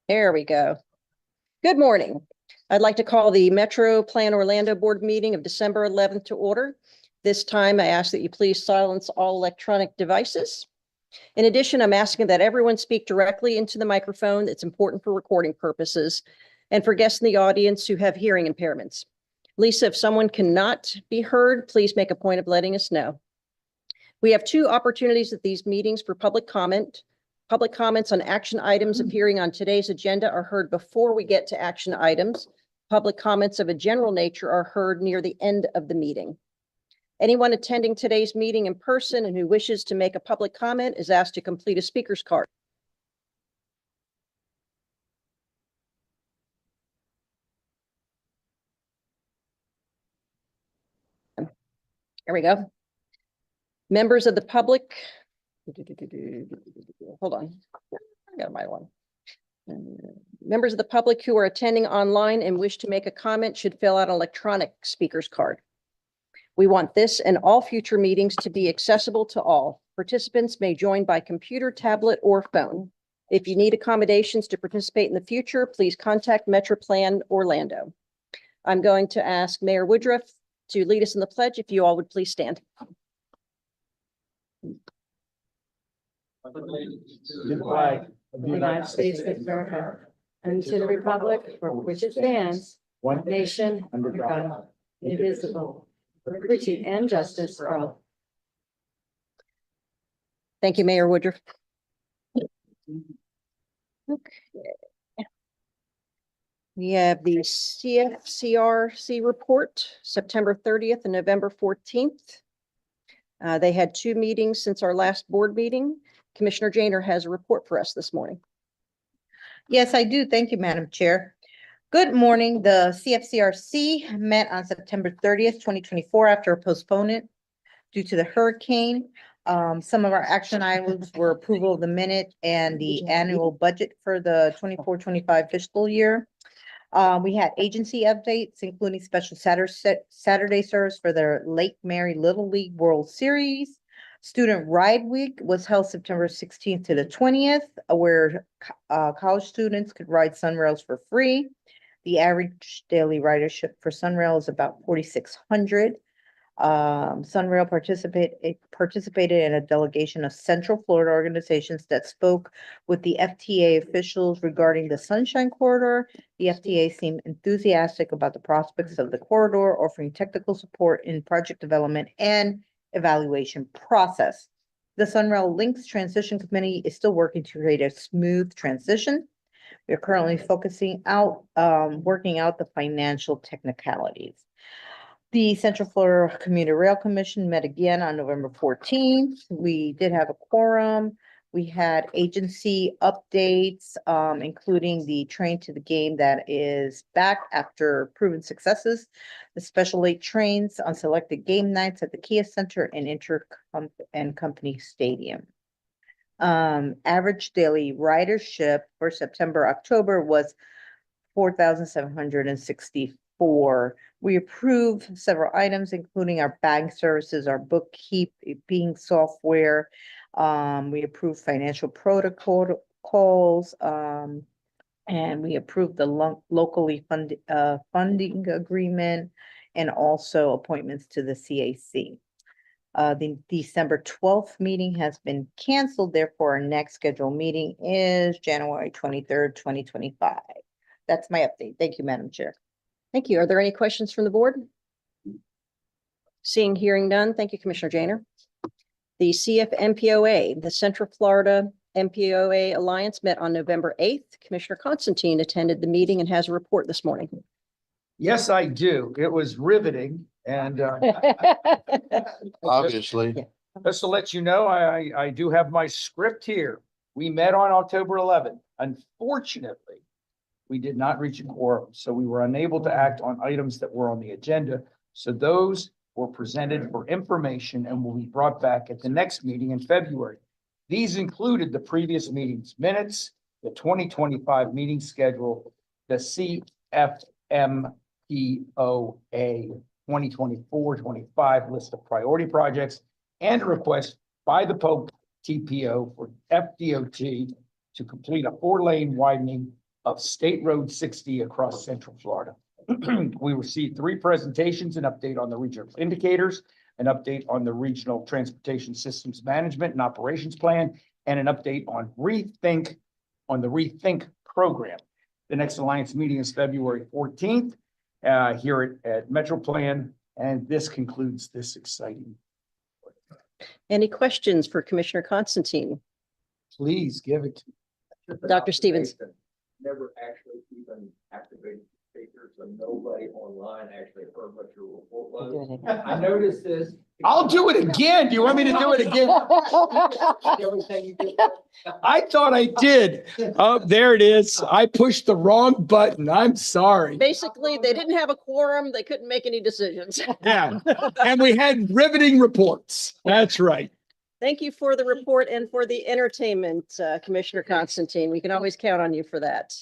There we go. Good morning. I'd like to call the MetroPlan Orlando Board meeting of December 11th to order. This time, I ask that you please silence all electronic devices. In addition, I'm asking that everyone speak directly into the microphone. It's important for recording purposes and for guests in the audience who have hearing impairments. Lisa, if someone cannot be heard, please make a point of letting us know. We have two opportunities at these meetings for public comment. Public comments on action items appearing on today's agenda are heard before we get to action items. Public comments of a general nature are heard near the end of the meeting. Anyone attending today's meeting in person and who wishes to make a public comment is asked to complete a speaker's card. There we go. Members of the public. Hold on. I got my one. Members of the public who are attending online and wish to make a comment should fill out an electronic speaker's card. We want this and all future meetings to be accessible to all. Participants may join by computer, tablet, or phone. If you need accommodations to participate in the future, please contact MetroPlan Orlando. I'm going to ask Mayor Woodruff to lead us in the pledge. If you all would please stand. The flag of the United States of America and to the republic for which it stands, one nation under God, indivisible, with liberty and justice for all. Thank you, Mayor Woodruff. Okay. We have the CFCRC report, September 30th and November 14th. They had two meetings since our last board meeting. Commissioner Janer has a report for us this morning. Yes, I do. Thank you, Madam Chair. Good morning. The CFCRC met on September 30th, 2024 after a postponement due to the hurricane. Some of our action items were approval of the minute and the annual budget for the 24-25 fiscal year. We had agency updates, including special Saturday service for the Lake Mary Little League World Series. Student Ride Week was held September 16th to the 20th, where college students could ride Sunrails for free. The average daily ridership for Sunrail is about 4,600. Sunrail participated in a delegation of Central Florida organizations that spoke with the FTA officials regarding the Sunshine Corridor. The FTA seemed enthusiastic about the prospects of the corridor, offering technical support in project development and evaluation process. The Sunrail Links Transition Committee is still working to create a smooth transition. We are currently working out the financial technicalities. The Central Florida Commuter Rail Commission met again on November 14th. We did have a quorum. We had agency updates, including the train to the game that is back after proven successes, the special late trains on selected game nights at the Kia Center and Company Stadium. Average daily ridership for September-October was 4,764. We approved several items, including our bank services, our bookkeeping software. We approved financial protocols, and we approved the locally funding agreement and also appointments to the CAC. The December 12th meeting has been canceled. Therefore, our next scheduled meeting is January 23rd, 2025. That's my update. Thank you, Madam Chair. Thank you. Are there any questions from the board? Seeing, hearing none. Thank you, Commissioner Janer. The CFMPOA, the Central Florida MPOA Alliance, met on November 8th. Commissioner Constantine attended the meeting and has a report this morning. Yes, I do. It was riveting. And Obviously. just to let you know, I do have my script here. We met on October 11th. Unfortunately, we did not reach a quorum, so we were unable to act on items that were on the agenda. So those were presented for information and will be brought back at the next meeting in February. These included the previous meeting's minutes, the 2025 meeting schedule, the CFMPOA 2024-25 list of priority projects, and a request by the TPO for FDOT to complete a 4-lane widening of State Road 60 across Central Florida. We received 3 presentations, an update on the regional indicators, an update on the regional transportation systems management and operations plan, and an update on the Rethink program. The next Alliance meeting is February 14th here at MetroPlan, and this concludes this exciting. Any questions for Commissioner Constantine? Please give it. Dr. Stevens. Never actually even activated the speaker, so nobody online actually heard what your report was. I noticed this. I'll do it again. Do you want me to do it again? Everything you did. I thought I did. Oh, there it is. I pushed the wrong button. I'm sorry. Basically, they didn't have a quorum. They couldn't make any decisions. Yeah, and we had riveting reports. That's right. Thank you for the report and for the entertainment, Commissioner Constantine. We can always count on you for that.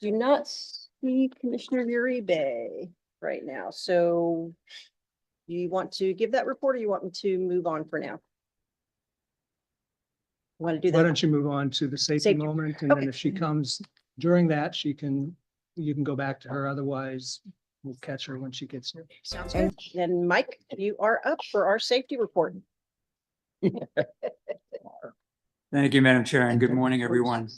Do not see Commissioner Uribe right now. So do you want to give that report or you want me to move on for now? Want to do Why that? don't you move on to the safety Safety. moment, and Okay. then if she comes during that, you can go back to her. Otherwise, we'll catch her when she gets here. Sounds good. Then Mike, you are up for our safety report. Thank you, Madam Chair, and good morning, everyone.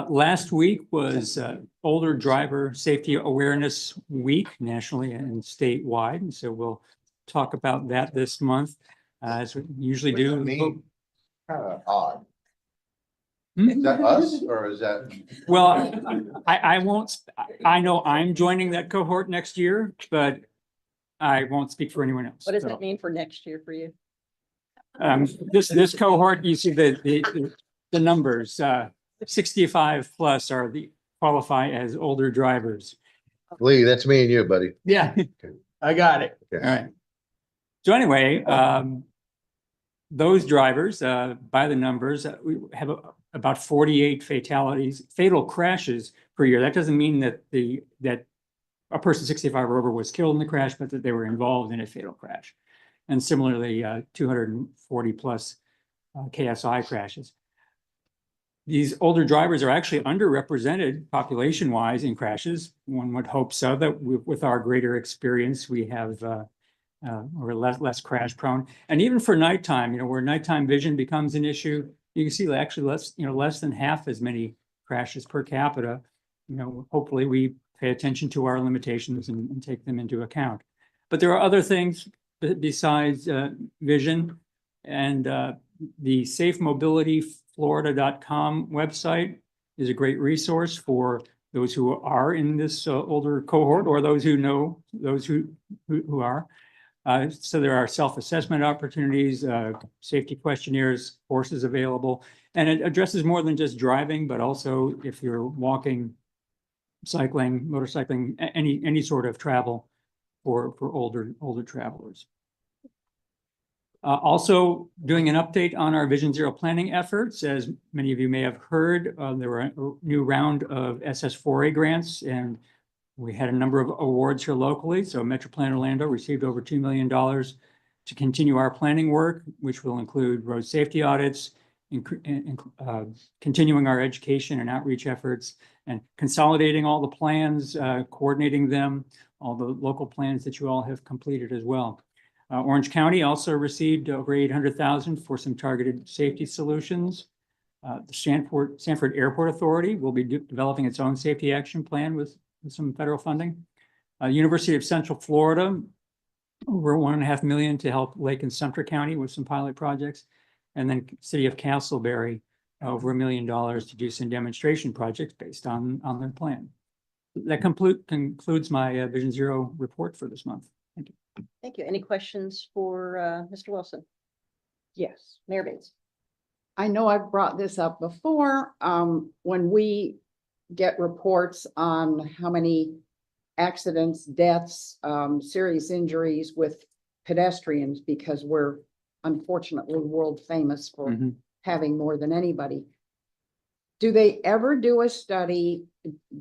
Last week was Older Driver Safety Awareness Week nationally and statewide, and so we'll talk about that this month, as we usually What does that do. mean? Kind of odd. Hmm? Is that us or is that? Well, I won't, I know I'm joining that cohort next year, but I won't speak for anyone else. What does So, that mean for next year for you? This cohort, you see the numbers, 65 plus are qualify as older drivers. Lee, that's me and you, buddy. Yeah, I got it. All right. So anyway, those drivers, by the numbers, we have about 48 fatal crashes per year. That doesn't mean that that a person 65 or over was killed in the crash, but that they were involved in a fatal crash. And similarly, 240 plus KSI crashes. These older drivers are actually underrepresented population-wise in crashes. One would hope so, that with our greater experience, we have we're less crash prone. And even for nighttime, where nighttime vision becomes an issue, you can see actually less than half as many crashes per capita. Hopefully we pay attention to our limitations and take them into account. But there are other things besides vision, and the safemobilityflorida.com website is a great resource for those who are in this older cohort, or those who know those who are. So there are self-assessment opportunities, safety questionnaires, courses available, and it addresses more than just driving, but also if you're walking, cycling, motorcycling, any sort of travel for older travelers. Also doing an update on our Vision Zero planning efforts. As many of you may have heard, there were a new round of SS4A grants, and we had a number of awards here locally. So MetroPlan Orlando received over $2 million to continue our planning work, which will include road safety audits, continuing our education and outreach efforts, and consolidating all the plans, coordinating them, all the local plans that you all have completed as well. Orange County also received over $800,000 for some targeted safety solutions. The Sanford Airport Authority will be developing its own safety action plan with some federal funding. University of Central Florida, over $1.5 million to help Lake and Sumter County with some pilot projects. And then City of Castleberry, over $1 million to do some demonstration projects based on their plan. That concludes my Vision Zero report for this month. Thank you. Thank you. Any questions for Mr. Wilson? Yes, Mayor Bates? I know I've brought this up before. When we get reports on how many accidents, deaths, serious injuries with pedestrians, because we're unfortunately world famous for having more than anybody. Do they ever do a study?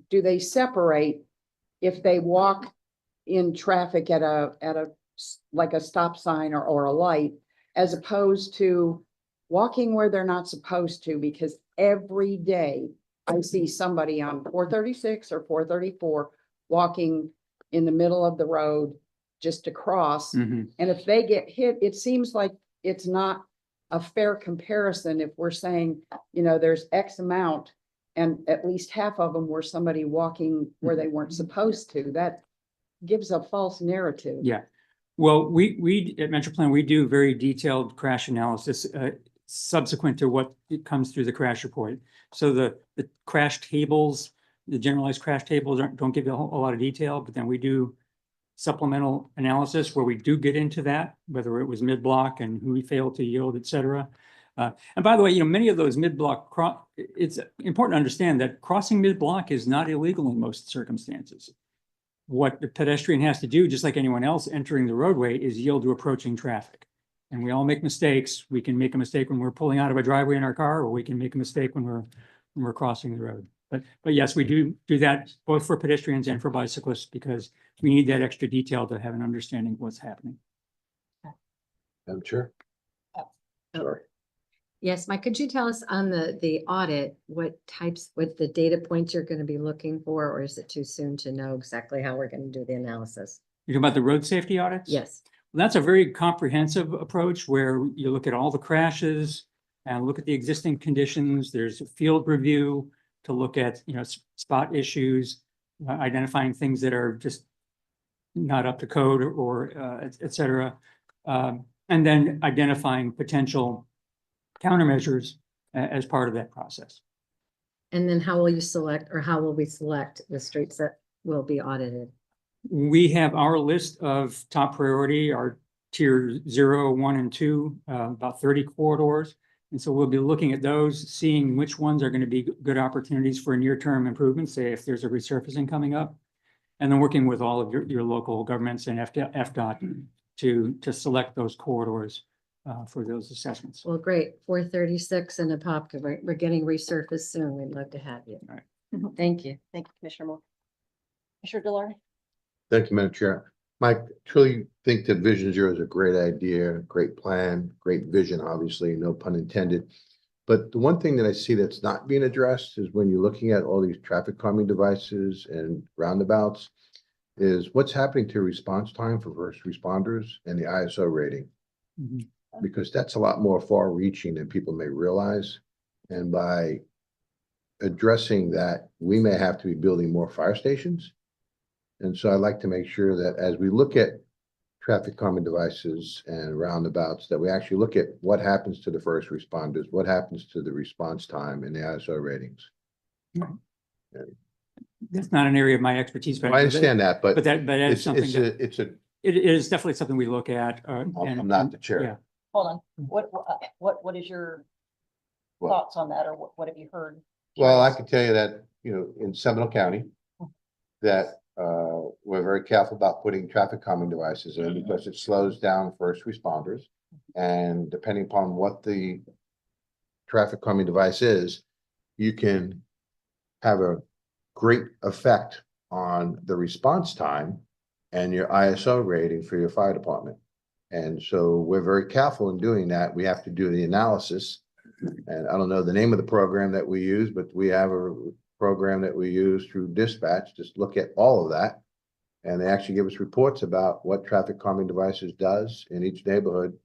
Do they separate if they walk in traffic at a like a stop sign or a light, as opposed to walking where they're not supposed to? Because every day I see somebody on 436 or 434 walking in the middle of the road just to cross. Mhm. And if they get hit, it seems like it's not a fair comparison if we're saying, you know, there's X amount and at least half of them were somebody walking where they weren't supposed to. That gives a false narrative. Yeah. Well, we at MetroPlan, we do very detailed crash analysis subsequent to what it comes through the crash report. So the crash tables, the generalized crash tables don't give you a lot of detail, but then we do supplemental analysis where we do get into that, whether it was mid-block and who we failed to yield, et cetera. And by the way, you know, many of those mid-block, it's important to understand that crossing mid-block is not illegal in most circumstances. What the pedestrian has to do, just like anyone else entering the roadway, is yield to approaching traffic. And we all make mistakes. We can make a mistake when we're pulling out of a driveway in our car, or we can make a mistake when we're crossing the road. But yes, we do that both for pedestrians and for bicyclists because we need that extra detail to have an understanding of what's happening. I'm sure. Sorry. Yes, Mike, could you tell us on the audit, what the data points you're going to be looking for, or is it too soon to know exactly how we're going to do the analysis? You're talking about the road safety audits? Yes. Well, that's a very comprehensive approach where you look at all the crashes and look at the existing conditions. There's a field review to look at, you know, spot issues, identifying things that are just not up to code or et cetera. And then identifying potential countermeasures as part of that process. And then how will you select, or how will we select the streets that will be audited? We have our list of top priority, our tier 0, 1, and 2, about 30 corridors. And so we'll be looking at those, seeing which ones are going to be good opportunities for near-term improvements, say if there's a resurfacing coming up. And then working with all of your local governments and FDOT to select those corridors for those assessments. Well, great. 436 and Apopka, we're getting resurfaced soon. We'd love to have you. All right. Thank you. Thank you, Commissioner Moore. Commissioner Delarey? Thank you, Madam Chair. Mike, truly think that Vision Zero is a great idea, great plan, great vision, obviously, no pun intended. But the one thing that I see that's not being addressed is when you're looking at all these traffic calming devices and roundabouts, is what's happening to response time for first responders and the ISO rating. Mhm. Because that's a lot more far reaching than people may realize. And by addressing that, we may have to be building more fire stations. And so I'd like to make sure that as we look at traffic calming devices and roundabouts, that we actually look at what happens to the first responders, what happens to the response time and the ISO ratings. That's not an area of my expertise, but I understand that, but that is something that it it is definitely something we look at. I'm not the chair. Yeah. Hold on. What is your Well- thoughts on that, or what have you heard? Well, I can tell you that, you know, in Seminole County, that we're very careful about putting traffic calming devices in because it slows down first responders. And depending upon what the traffic calming device is, you can have a great effect on the response time and your ISO rating for your fire department. And so we're very careful in doing that. We have to do the analysis. And I don't know the name of the program that we use, but we have a program that we use through dispatch, just look at all of that. And they actually give us reports about what traffic calming devices does in each neighborhood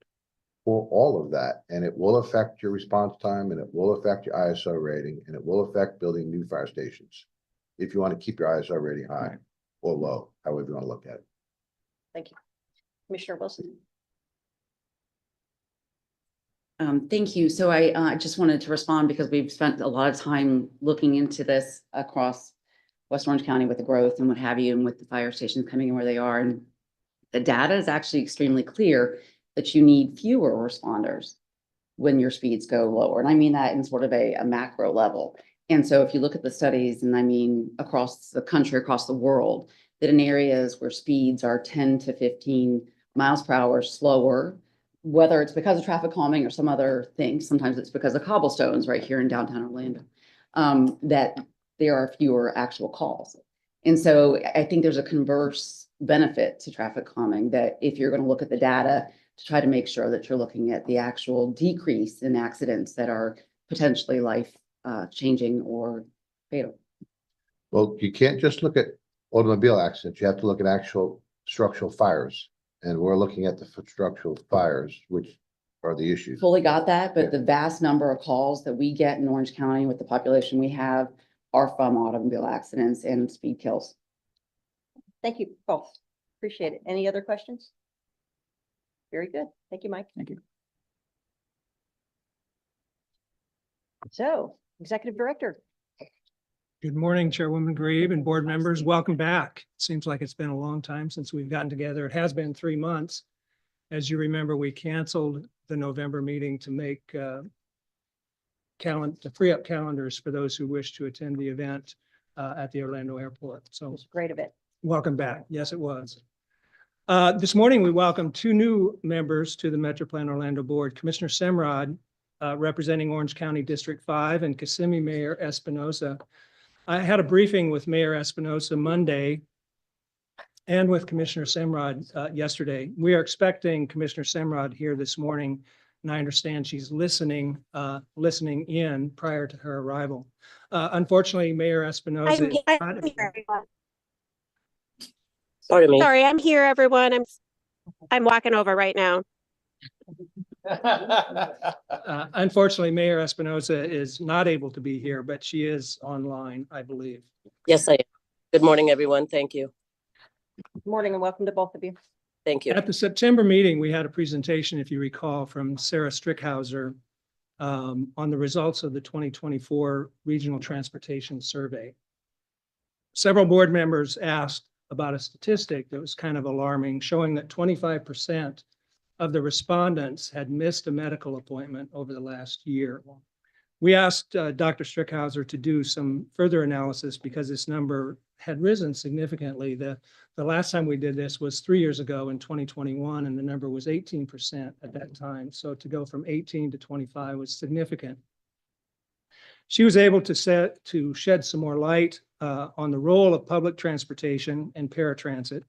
for all of that. And it will affect your response time, and it will affect your ISO rating, and it will affect building new fire stations. If you want to keep your ISO rating high or low, however you want to look at it. Thank you. Commissioner Wilson? Thank you. So I just wanted to respond because we've spent a lot of time looking into this across West Orange County with the growth and what have you, and with the fire stations coming in where they are. And the data is actually extremely clear that you need fewer responders when your speeds go lower. And I mean that in sort of a macro level. And so if you look at the studies, and I mean across the country, across the world, that in areas where speeds are 10 to 15 miles per hour slower, whether it's because of traffic calming or some other thing, sometimes it's because of cobblestones right here in downtown Orlando, that there are fewer actual calls. And so I think there's a converse benefit to traffic calming, that if you're going to look at the data to try to make sure that you're looking at the actual decrease in accidents that are potentially life changing or fatal. Well, you can't just look at automobile accidents. You have to look at actual structural fires. And we're looking at the structural fires, which are the issues. Fully got that, Yeah. but the vast number of calls that we get in Orange County with the population we have are from automobile accidents and speed kills. Thank you both. Appreciate it. Any other questions? Very good. Thank you, Mike. Thank you. So, Executive Director. Good morning, Chairwoman Grieve and board members. Welcome back. Seems like it's been a long time since we've gotten together. It has been 3 months. As you remember, we canceled the November meeting to make to free up calendars for those who wish to attend the event at the Orlando Airport. It So was a great event. welcome back. Yes, it was. This morning, we welcomed 2 new members to the MetroPlan Orlando Board, Commissioner Semrod, representing Orange County District 5, and Kissimmee Mayor Espinosa. I had a briefing with Mayor Espinosa Monday and with Commissioner Semrod yesterday. We are expecting Commissioner Semrod here this morning, and I understand she's listening in prior to her arrival. Unfortunately, Mayor Espinosa is not- Pardon me. Sorry, I'm here, everyone. I'm walking over right now. Unfortunately, Mayor Espinosa is not able to be here, but she is online, I believe. Yes, I am. Good morning, everyone. Thank you. Good morning and welcome to both of you. Thank you. At the September meeting, we had a presentation, if you recall, from Sarah Strickhauser on the results of the 2024 Regional Transportation Survey. Several board members asked about a statistic that was kind of alarming, showing that 25% of the respondents had missed a medical appointment over the last year. We asked Dr. Strickhauser to do some further analysis because this number had risen significantly. The last time we did this was 3 years ago in 2021, and the number was 18% at that time. So to go from 18 to 25 was significant. She was able to shed some more light on the role of public transportation and paratransit.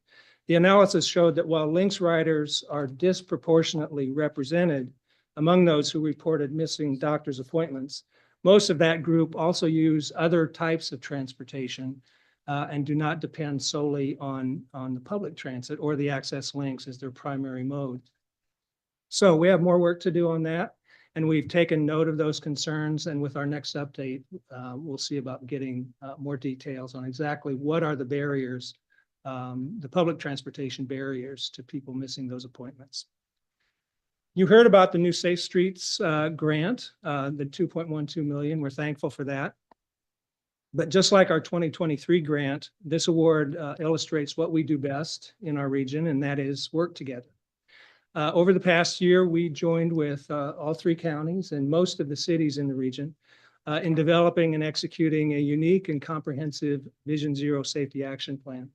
The analysis showed that while Lynx riders are disproportionately represented among those who reported missing doctor's appointments, most of that group also use other types of transportation and do not depend solely on the public transit or the Access Lynx as their primary mode. So we have more work to do on that, and we've taken note of those concerns, and with our next update, we'll see about getting more details on exactly what are the barriers, the public transportation barriers to people missing those appointments. You heard about the new Safe Streets grant, the $2.12 million. We're thankful for that. But just like our 2023 grant, this award illustrates what we do best in our region, and that is work together. Over the past year, we joined with all 3 counties and most of the cities in the region in developing and executing a unique and comprehensive Vision Zero safety action plan.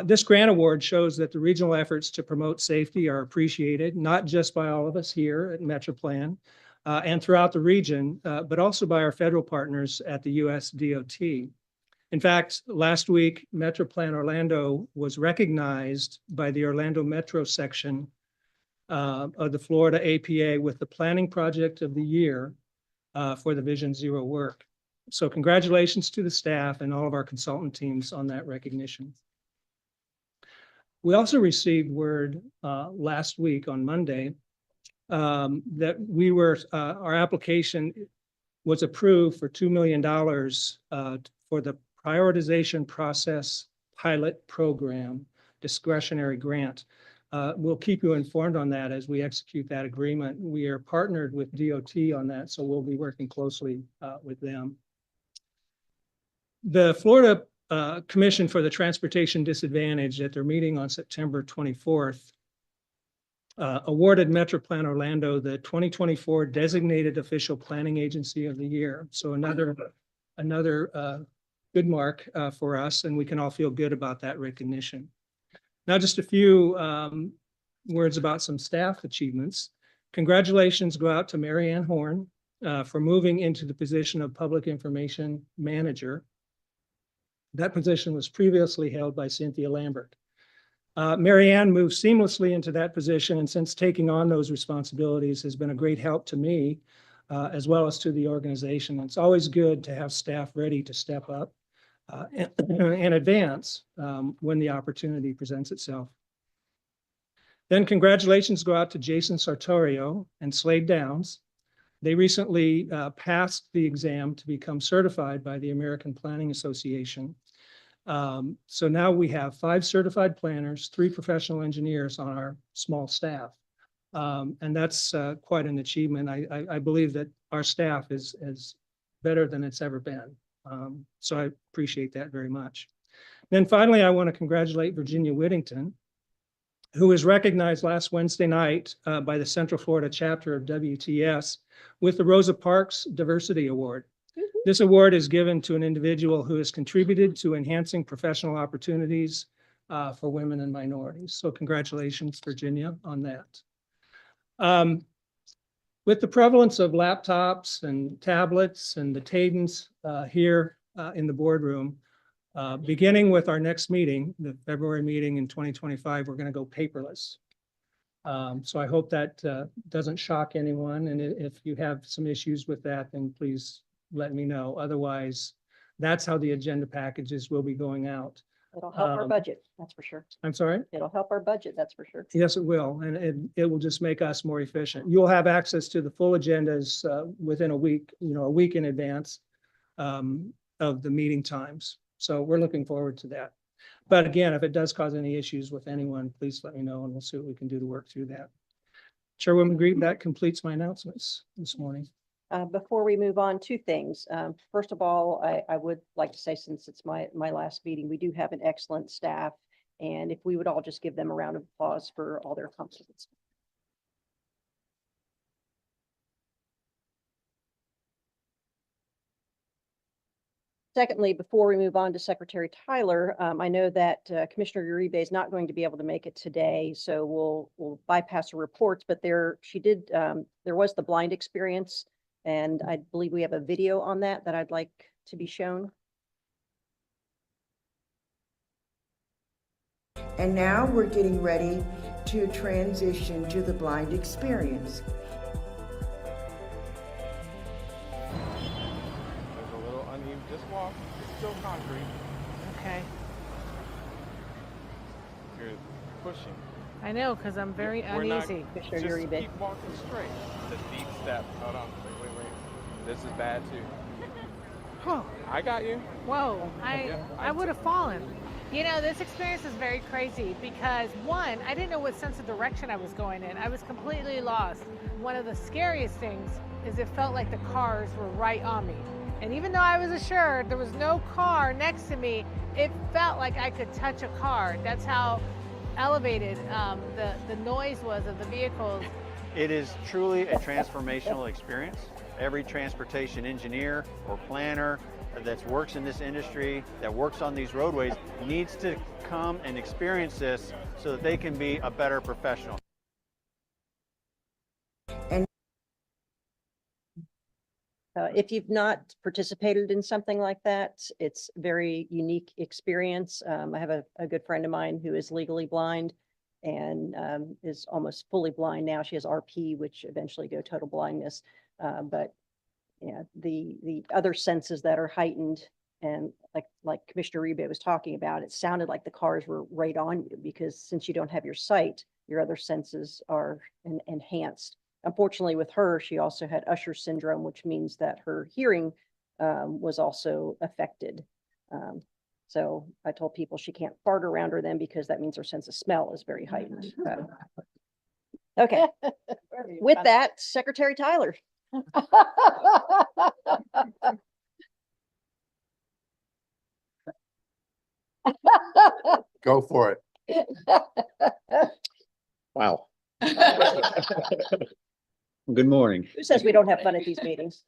This grant award shows that the regional efforts to promote safety are appreciated, not just by all of us here at MetroPlan and throughout the region, but also by our federal partners at the US DOT. In fact, last week, MetroPlan Orlando was recognized by the Orlando Metro section of the Florida APA with the Planning Project of the Year for the Vision Zero work. So congratulations to the staff and all of our consultant teams on that recognition. We also received word last week on Monday that our application was approved for $2 million for the prioritization process pilot program discretionary grant. We'll keep you informed on that as we execute that agreement. We are partnered with DOT on that, so we'll be working closely with them. The Florida Commission for the Transportation Disadvantaged at their meeting on September 24th awarded MetroPlan Orlando the 2024 Designated Official Planning Agency of the Year. So another good mark for us, and we can all feel good about that recognition. Now, just a few words about some staff achievements. Congratulations go out to Mary Ann Horn for moving into the position of Public Information Manager. That position was previously held by Cynthia Lambert. Mary Ann moved seamlessly into that position, and since taking on those responsibilities has been a great help to me as well as to the organization. It's always good to have staff ready to step up and advance when the opportunity presents itself. Then congratulations go out to Jason Sartorio and Slade Downs. They recently passed the exam to become certified by the American Planning Association. So now we have 5 certified planners, 3 professional engineers on our small staff. And that's quite an achievement. I believe that our staff is better than it's ever been. So I appreciate that very much. Then finally, I want to congratulate Virginia Whittington, who was recognized last Wednesday night by the Central Florida chapter of WTS with the Rosa Parks Diversity Award. This award is given to an individual who has contributed to enhancing professional opportunities for women and minorities. So congratulations, Virginia, on that. With the prevalence of laptops and tablets and the cadence here in the boardroom, beginning with our next meeting, the February meeting in 2025, we're going to go paperless. So I hope that doesn't shock anyone. And if you have some issues with that, then please let me know. Otherwise, that's how the agenda packages will be going out. It'll help our budget, that's for sure. I'm sorry? It'll help our budget, that's for sure. Yes, it will. And it will just make us more efficient. You'll have access to the full agendas within a week, a week in advance of the meeting times. So we're looking forward to that. But again, if it does cause any issues with anyone, please let me know and we'll see what we can do to work through that. Chairwoman Green, that completes my announcements this morning. Before we move on, 2 things. First of all, I would like to say, since it's my last meeting, we do have an excellent staff. And if we would all just give them a round of applause for all their accomplishments. Secondly, before we move on to Secretary Tyler, I know that Commissioner Uribe is not going to be able to make it today, so we'll bypass her reports. But there was the blind experience, and I believe we have a video on that I'd like to be shown. And now we're getting ready to transition to the blind experience. Just walk. It's still concrete. Okay. You're pushing. I know, because I'm very uneasy. Just keep walking straight. It's a deep step. Hold on. Wait. This is bad too. Huh. I got you. Whoa. I would have fallen. This experience is very crazy because, one, I didn't know what sense of direction I was going in. I was completely lost. One of the scariest things is it felt like the cars were right on me. And even though I was assured there was no car next to me, it felt like I could touch a car. That's how elevated the noise was of the vehicles. It is truly a transformational experience. Every transportation engineer or planner that works in this industry, that works on these roadways, needs to come and experience this so that they can be a better professional. If you've not participated in something like that, it's a very unique experience. I have a good friend of mine who is legally blind and is almost fully blind now. She has RP, which eventually go total blindness. But yeah, the other senses that are heightened, and like Commissioner Uribe was talking about, it sounded like the cars were right on you, because since you don't have your sight, your other senses are enhanced. Unfortunately, with her, she also had Usher syndrome, which means that her hearing was also affected. So I told people she can't fart around her then, because that means her sense of smell is very heightened. Okay. With that, Secretary Tyler. Go for it. Wow. Good morning. Who says we don't have fun at these meetings?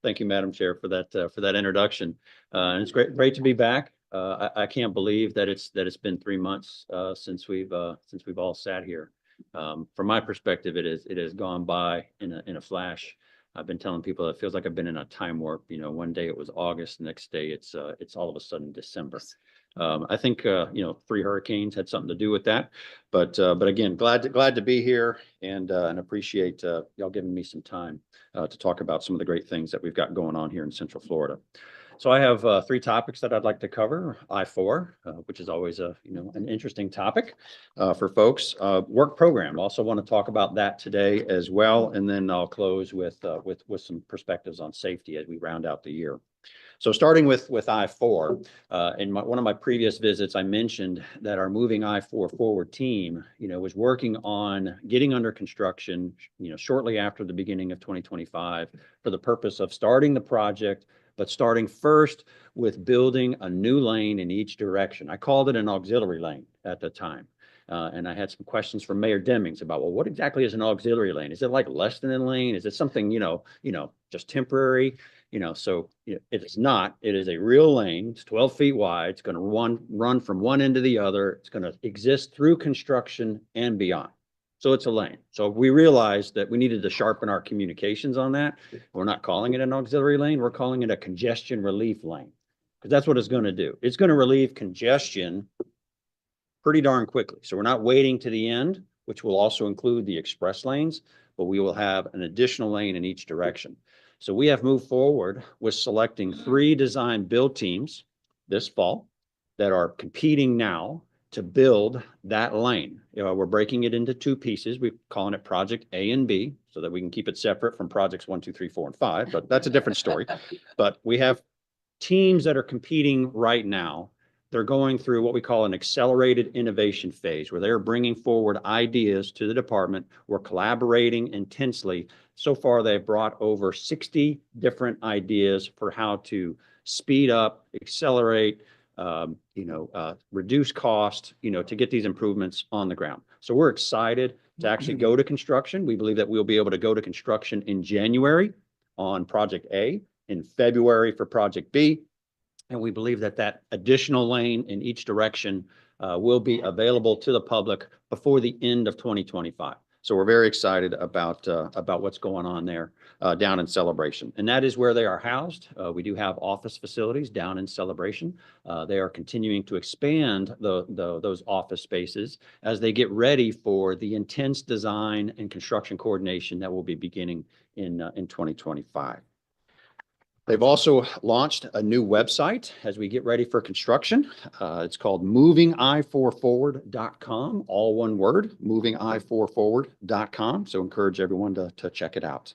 Thank you, Madam Chair, for that introduction. And it's great to be back. I can't believe that it's been 3 months since we've all sat here. From my perspective, it has gone by in a flash. I've been telling people it feels like I've been in a time warp. One day it was August, the next day it's all of a sudden December. I think, three hurricanes had something to do with that. But again, glad to be here and appreciate y'all giving me some time to talk about some of the great things that we've got going on here in Central Florida. So I have three topics that I'd like to cover. I-4, which is always an interesting topic for folks. Work program. Also want to talk about that today as well, and then I'll close with some perspectives on safety as we round out the year. So starting with I-4, in one of my previous visits, I mentioned that our moving I-4 forward team, was working on getting under construction, shortly after the beginning of 2025 for the purpose of starting the project, but starting first with building a new lane in each direction. I called it an auxiliary lane at the time. And I had some questions from Mayor Demings about, well, what exactly is an auxiliary lane? Is it like less than a lane? Is it something, just temporary? So it is not. It is a real lane. It's 12 feet wide. It's going to run from one end to the other. It's going to exist through construction and beyond. So it's a lane. So we realized that we needed to sharpen our communications on that. We're not calling it an auxiliary lane. We're calling it a congestion relief lane, because that's what it's going to do. It's going to relieve congestion pretty darn quickly. So we're not waiting to the end, which will also include the express lanes, but we will have an additional lane in each direction. So we have moved forward with selecting 3 design build teams this fall that are competing now to build that lane. We're breaking it into 2 pieces. We're calling it Project A and B so that we can keep it separate from projects 1, 2, 3, 4, and 5, but that's a different story. But we have teams that are competing right now. They're going through what we call an accelerated innovation phase, where they're bringing forward ideas to the department. We're collaborating intensely. So far, they've brought over 60 different ideas for how to speed up, accelerate, reduce cost, to get these improvements on the ground. So we're excited to actually go to construction. We believe that we'll be able to go to construction in January on Project A, in February for Project B. And we believe that that additional lane in each direction will be available to the public before the end of 2025. So we're very excited about what's going on there down in Celebration. And that is where they are housed. We do have office facilities down in Celebration. They are continuing to expand those office spaces as they get ready for the intense design and construction coordination that will be beginning in 2025. They've also launched a new website as we get ready for construction. It's called movingi4forward.com, all one word, movingi4forward.com. So encourage everyone to check it out.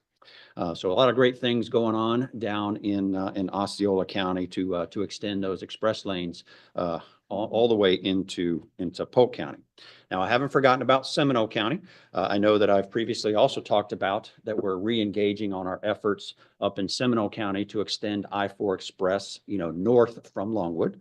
So a lot of great things going on down in Osceola County to extend those express lanes all the way into Polk County. Now, I haven't forgotten about Seminole County. I know that I've previously also talked about that we're re-engaging on our efforts up in Seminole County to extend I-4 Express, north from Longwood.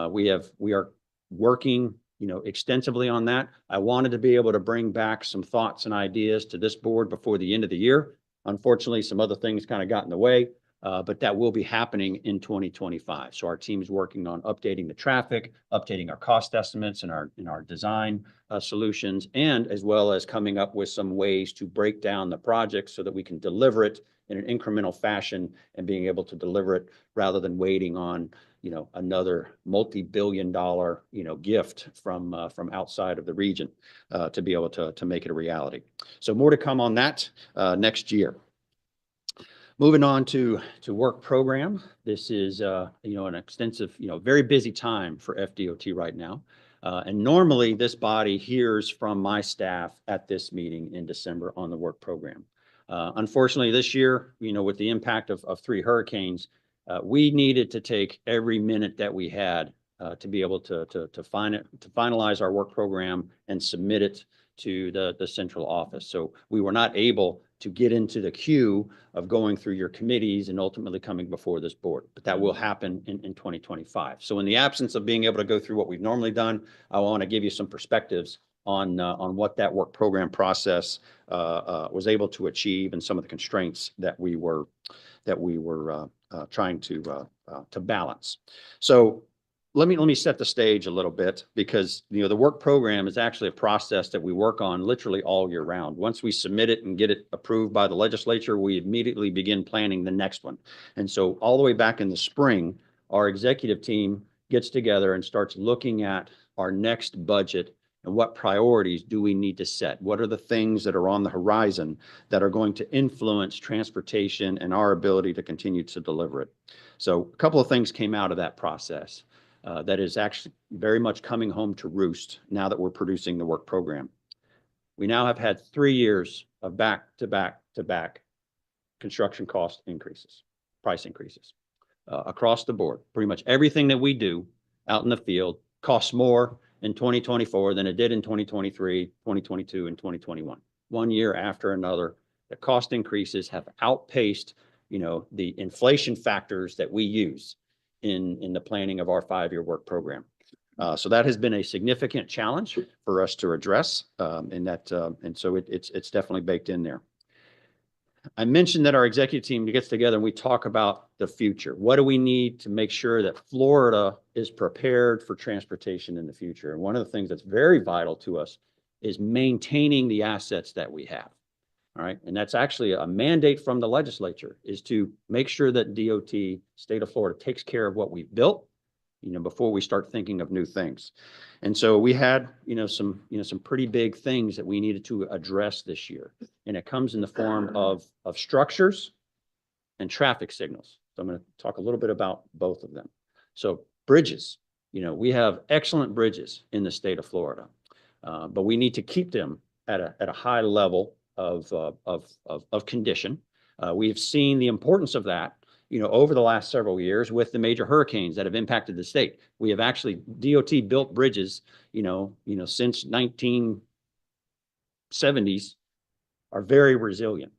We are working, extensively on that. I wanted to be able to bring back some thoughts and ideas to this board before the end of the year. Unfortunately, some other things kind of got in the way. But that will be happening in 2025. So our team is working on updating the traffic, updating our cost estimates and our design solutions, and as well as coming up with some ways to break down the project so that we can deliver it in an incremental fashion and being able to deliver it rather than waiting on, another multi-billion-dollar, gift from outside of the region to be able to make it a reality. So more to come on that next year. Moving on to work program. This is, an extensive, very busy time for FDOT right now. And normally this body hears from my staff at this meeting in December on the work program. Unfortunately, this year, with the impact of 3 hurricanes, we needed to take every minute that we had to be able to finalize our work program and submit it to the central office. So we were not able to get into the queue of going through your committees and ultimately coming before this board, but that will happen in 2025. So in the absence of being able to go through what we've normally done, I want to give you some perspectives on what that work program process was able to achieve and some of the constraints that we were trying to balance. So let me set the stage a little bit, because the work program is actually a process that we work on literally all year round. Once we submit it and get it approved by the legislature, we immediately begin planning the next one. And so all the way back in the spring, our executive team gets together and starts looking at our next budget and what priorities do we need to set? What are the things that are on the horizon that are going to influence transportation and our ability to continue to deliver it? So a couple of things came out of that process that is actually very much coming home to roost now that we're producing the work program. We now have had 3 years of back-to-back construction cost increases, price increases across the board. Pretty much everything that we do out in the field costs more in 2024 than it did in 2023, 2022, and 2021. 1 year after another, the cost increases have outpaced, the inflation factors that we use in the planning of our 5-year work program. So that has been a significant challenge for us to address, and so it's definitely baked in there. I mentioned that our executive team gets together and we talk about the future. What do we need to make sure that Florida is prepared for transportation in the future? And one of the things that's very vital to us is maintaining the assets that we have. All right. And that's actually a mandate from the legislature, is to make sure that DOT, state of Florida, takes care of what we've built, before we start thinking of new things. And so we had, some pretty big things that we needed to address this year. And it comes in the form of structures and traffic signals. So I'm going to talk a little bit about both of them. So bridges, we have excellent bridges in the state of Florida, but we need to keep them at a high level of condition. We've seen the importance of that over the last several years with the major hurricanes that have impacted the state. We have actually, DOT built bridges, since 1970s, are very resilient.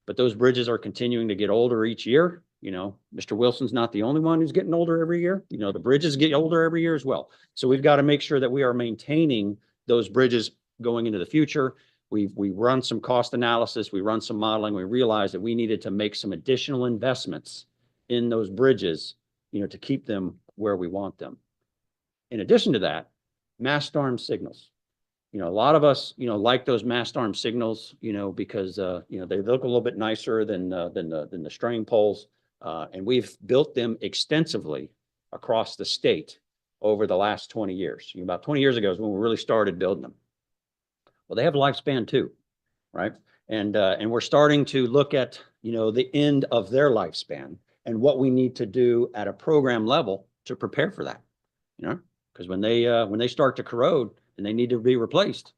But those bridges are continuing to get older each year. Mr. Wilson's not the only one who's getting older every year. The bridges get older every year as well. So we've got to make sure that we are maintaining those bridges going into the future. We run some cost analysis, we run some modeling, we realized that we needed to make some additional investments in those bridges, to keep them where we want them. In addition to that, mast arm signals. A lot of us, like those mast arm signals, because, they look a little bit nicer than the string poles. And we've built them extensively across the state over the last 20 years. About 20 years ago is when we really started building them. Well, they have a lifespan too, right? And we're starting to look at, the end of their lifespan and what we need to do at a program level to prepare for that, because when they start to corrode and they need to be replaced,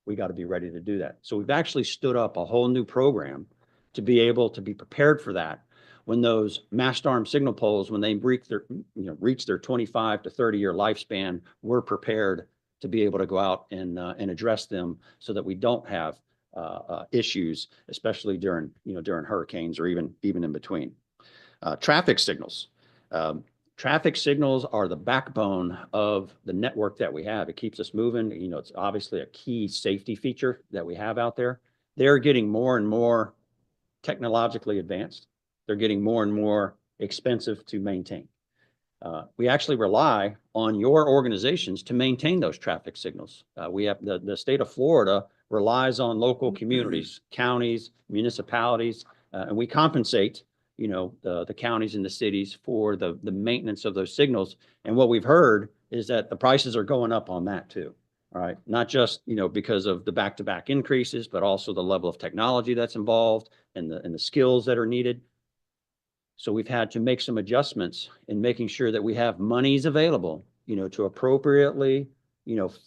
we got to be ready to do that. So we've actually stood up a whole new program to be able to be prepared for that. When those mast arm signal poles, when they reach their 25 to 30-year lifespan, we're prepared to be able to go out and address them so that we don't have issues, especially during hurricanes or even in between. Traffic signals. Traffic signals are the backbone of the network that we have. It keeps us moving. It's obviously a key safety feature that we have out there. They're getting more and more technologically advanced. They're getting more and more expensive to maintain. We actually rely on your organizations to maintain those traffic signals. We have the state of Florida relies on local communities, counties, municipalities, and we compensate, the counties and the cities for the maintenance of those signals. And what we've heard is that the prices are going up on that too. All right. Not just, because of the back-to-back increases, but also the level of technology that's involved and the skills that are needed. So we've had to make some adjustments in making sure that we have monies available, to appropriately,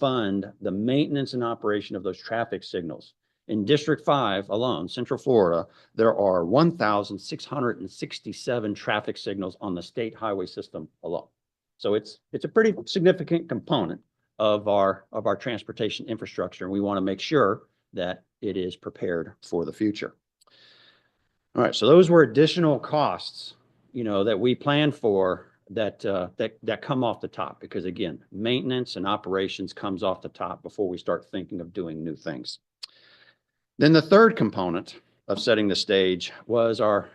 fund the maintenance and operation of those traffic signals. In District 5 alone, Central Florida, there are 1,667 traffic signals on the state highway system alone. So it's a pretty significant component of our transportation infrastructure. And we want to make sure that it is prepared for the future. All right, so those were additional costs, that we planned for that come off the top, because again, maintenance and operations comes off the top before we start thinking of doing new things. Then the third component of setting the stage was our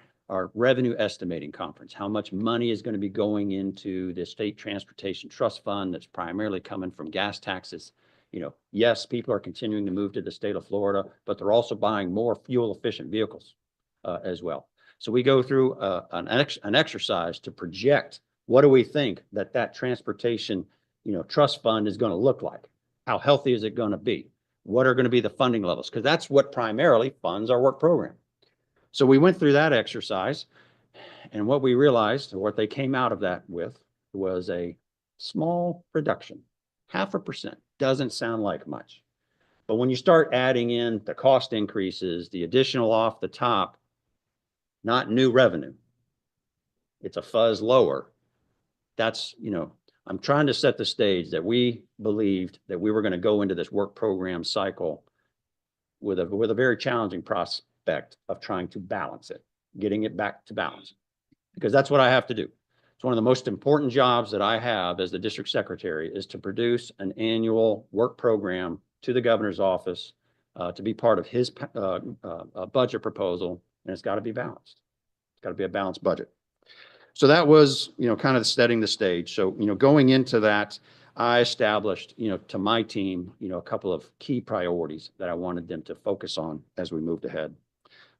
revenue estimating conference. How much money is going to be going into the State Transportation Trust Fund that's primarily coming from gas taxes. Yes, people are continuing to move to the state of Florida, but they're also buying more fuel efficient vehicles as well. So we go through an exercise to project What do we think that that transportation, trust fund is going to look like? How healthy is it going to be? What are going to be the funding levels? Because that's what primarily funds our work program. So we went through that exercise, and what we realized, or what they came out of that with, was a small reduction. 0.5% doesn't sound like much. But when you start adding in the cost increases, the additional off the top, not new revenue, it's a fuzz lower. That's, I'm trying to set the stage that we believed that we were going to go into this work program cycle with a very challenging prospect of trying to balance it, getting it back to balance, because that's what I have to do. It's one of the most important jobs that I have as the district secretary, is to produce an annual work program to the governor's office to be part of his budget proposal, and it's got to be balanced. It's got to be a balanced budget. So that was, kind of setting the stage. So, going into that, I established, to my team, a couple of key priorities that I wanted them to focus on as we moved ahead.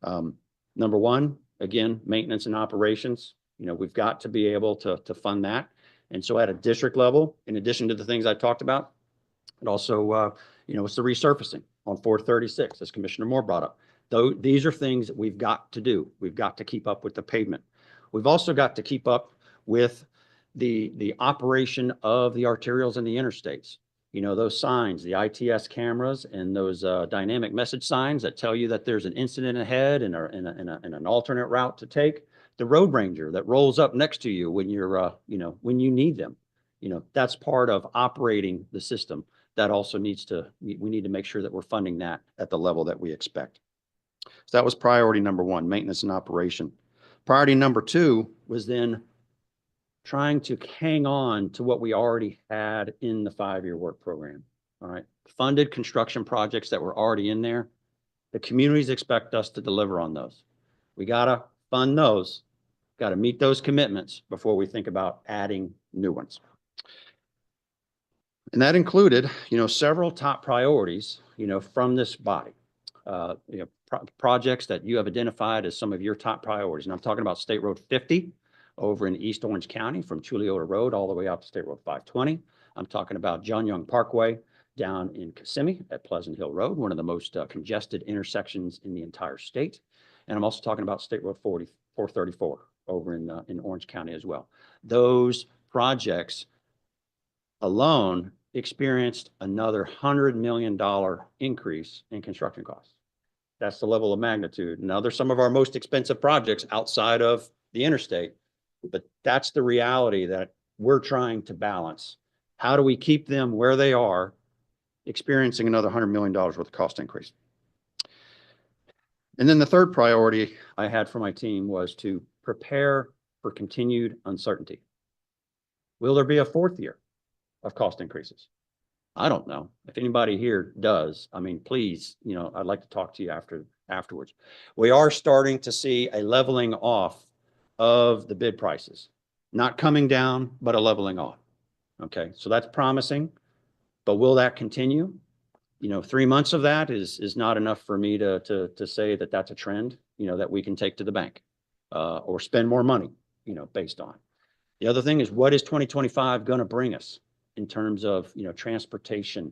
Number one, again, maintenance and operations. We've got to be able to fund that. And so at a district level, in addition to the things I talked about, it also, it's the resurfacing on 436, as Commissioner Moore brought up. Though these are things that we've got to do. We've got to keep up with the pavement. We've also got to keep up with the operation of the arterials and the interstates. Those signs, the ITS cameras, and those dynamic message signs that tell you that there's an incident ahead and an alternate route to take. The road ranger that rolls up next to you when you're, when you need them. That's part of operating the system. That also we need to make sure that we're funding that at the level that we expect. So that was priority number one, maintenance and operation. Priority number two was then trying to hang on to what we already had in the 5-year work program. All right. Funded construction projects that were already in there. The communities expect us to deliver on those. We got to fund those, got to meet those commitments before we think about adding new ones. And that included, several top priorities, from this body. Projects that you have identified as some of your top priorities. And I'm talking about State Road 50 over in East Orange County from Chuliota Road all the way out to State Road 520. I'm talking about John Young Parkway down in Kissimmee at Pleasant Hill Road, one of the most congested intersections in the entire state. And I'm also talking about State Road 434 over in Orange County as well. Those projects alone experienced another $100 million increase in construction costs. That's the level of magnitude. Now, they're some of our most expensive projects outside of the interstate, but that's the reality that we're trying to balance. How do we keep them where they are, experiencing another $100 million worth of cost increase? And then the third priority I had for my team was to prepare for continued uncertainty. Will there be a fourth year of cost increases? I don't know. If anybody here does, please, I'd like to talk to you afterwards. We are starting to see a leveling off of the bid prices, not coming down, but a leveling off. Okay, so that's promising, but will that continue? 3 months of that is not enough for me to say that that's a trend, that we can take to the bank or spend more money, based on. The other thing is, what is 2025 going to bring us in terms of, transportation,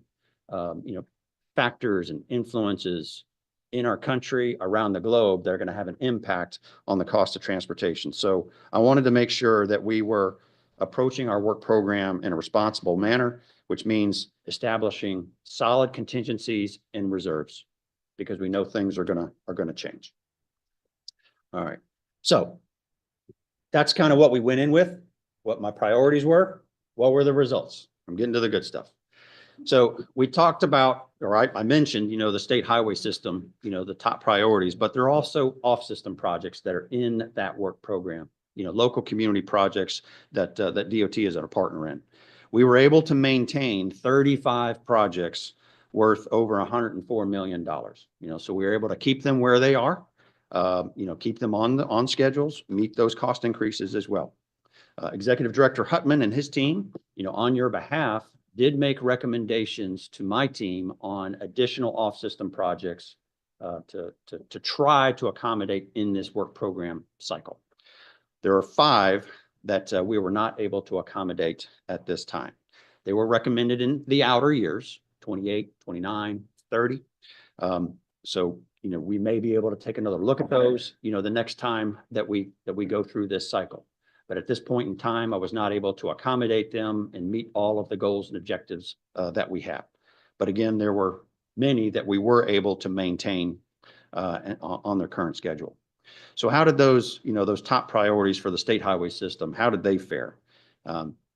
factors and influences in our country, around the globe, that are going to have an impact on the cost of transportation. So I wanted to make sure that we were approaching our work program in a responsible manner, which means establishing solid contingencies and reserves, because we know things are going to change. All right. So that's kind of what we went in with, what my priorities were. What were the results? I'm getting to the good stuff. So we talked about, I mentioned, the state highway system, the top priorities, but there are also off-system projects that are in that work program, local community projects that DOT is a partner in. We were able to maintain 35 projects worth over $104 million. So we were able to keep them where they are, keep them on schedules, meet those cost increases as well. Executive Director Huttman and his team, on your behalf, did make recommendations to my team on additional off-system projects to try to accommodate in this work program cycle. There are 5 that we were not able to accommodate at this time. They were recommended in the outer years, 28, 29, 30. So, we may be able to take another look at those, the next time that we go through this cycle. But at this point in time, I was not able to accommodate them and meet all of the goals and objectives that we have. But again, there were many that we were able to maintain on their current schedule. So how did those top priorities for the state highway system, how did they fare?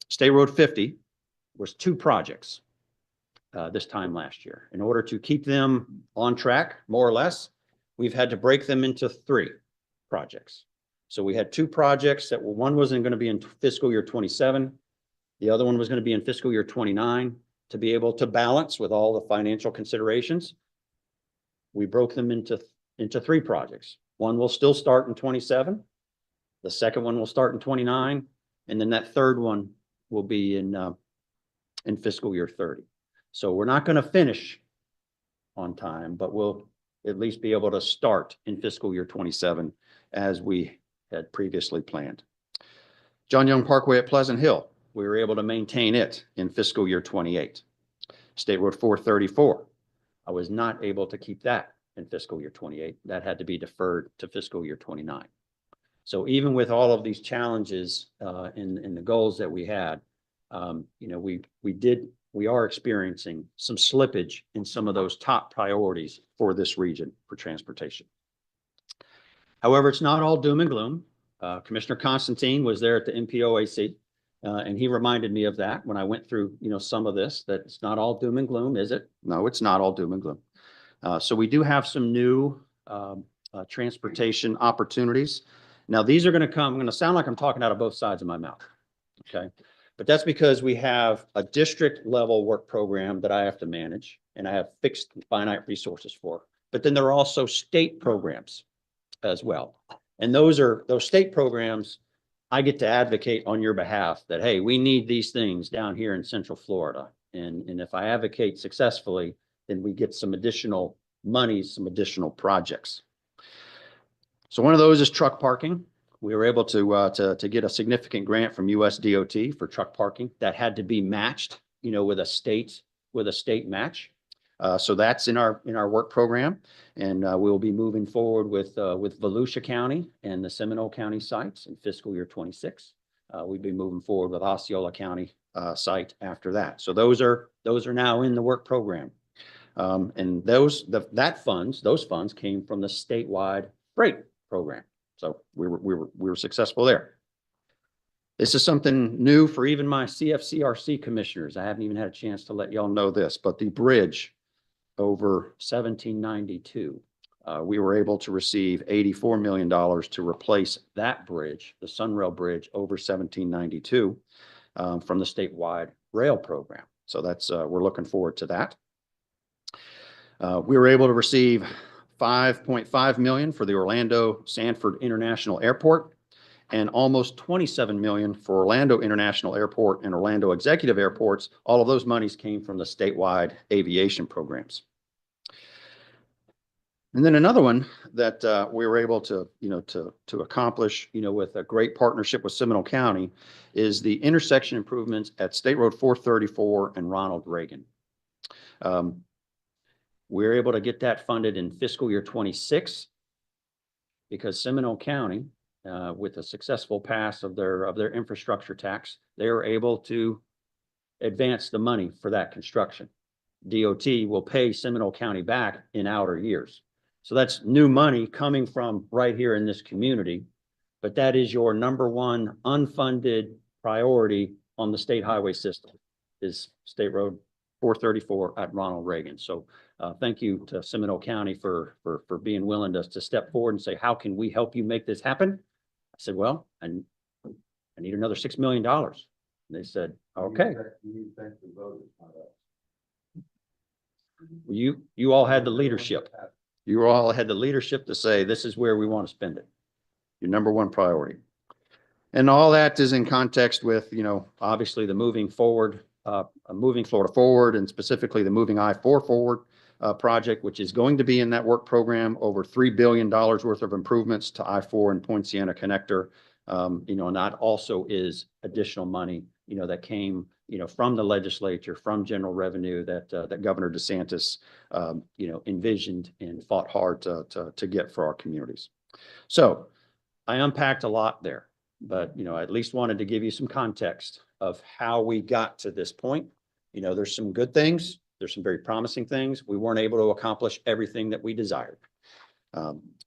State Road 50 was 2 projects this time last year. In order to keep them on track, more or less, we've had to break them into 3 projects. So we had 2 projects that one wasn't going to be in fiscal year 27. The other one was going to be in fiscal year 29 to be able to balance with all the financial considerations. We broke them into 3 projects. One will still start in 27. The second one will start in 29. And then that third one will be in fiscal year 30. So we're not going to finish on time, but we'll at least be able to start in fiscal year 27 as we had previously planned. John Young Parkway at Pleasant Hill, we were able to maintain it in fiscal year 28. State Road 434, I was not able to keep that in fiscal year 28. That had to be deferred to fiscal year 29. So even with all of these challenges in the goals that we had, we are experiencing some slippage in some of those top priorities for this region for transportation. However, it's not all doom and gloom. Commissioner Constantine was there at the MPOAC, and he reminded me of that when I went through, some of this, that it's not all doom and gloom, is it? No, it's not all doom and gloom. So we do have some new transportation opportunities. Now, these are going to come, I'm going to sound like I'm talking out of both sides of my mouth, okay? But that's because we have a district level work program that I have to manage and I have fixed finite resources for. But then there are also state programs as well. And those state programs, I get to advocate on your behalf that, hey, we need these things down here in Central Florida. And if I advocate successfully, then we get some additional money, some additional projects. So one of those is truck parking. We were able to get a significant grant from US DOT for truck parking that had to be matched, with a state match. So that's in our work program, and we'll be moving forward with Volusia County and the Seminole County sites in fiscal year 26. We'll be moving forward with Osceola County site after that. So those are now in the work program, and those funds came from the statewide freight program. So we were successful there. This is something new for even my CFCRC commissioners. I haven't even had a chance to let y'all know this, but the bridge over 1792, we were able to receive $84 million to replace that bridge, the Sunrail Bridge over 1792, from the statewide rail program. So that's we're looking forward to that. We were able to receive $5.5 million for the Orlando Sanford International Airport and almost $27 million for Orlando International Airport and Orlando Executive Airports. All of those monies came from the statewide aviation programs. And then another one that we were able to accomplish, with a great partnership with Seminole County, is the intersection improvements at State Road 434 and Ronald Reagan. We're able to get that funded in fiscal year 26 because Seminole County, with a successful pass of their infrastructure tax, they were able to advance the money for that construction. DOT will pay Seminole County back in outer years. So that's new money coming from right here in this community, but that is your number one unfunded priority on the state highway system is State Road 434 at Ronald Reagan. So thank you to Seminole County for being willing to step forward and say, how can we help you make this happen? I said, well, I need another $6 million. And they said, okay. You all had the leadership. You all had the leadership to say, this is where we want to spend it. Your number one priority. And all that is in context with, obviously the moving Florida forward, and specifically the moving I-4 forward project, which is going to be in that work program, over $3 billion worth of improvements to I-4 and Poinciana connector And that also is additional money, that came, from the legislature, from general revenue that Governor DeSantis, envisioned and fought hard to get for our communities. So I unpacked a lot there, but, I at least wanted to give you some context of how we got to this point. There's some good things. There's some very promising things. We weren't able to accomplish everything that we desired.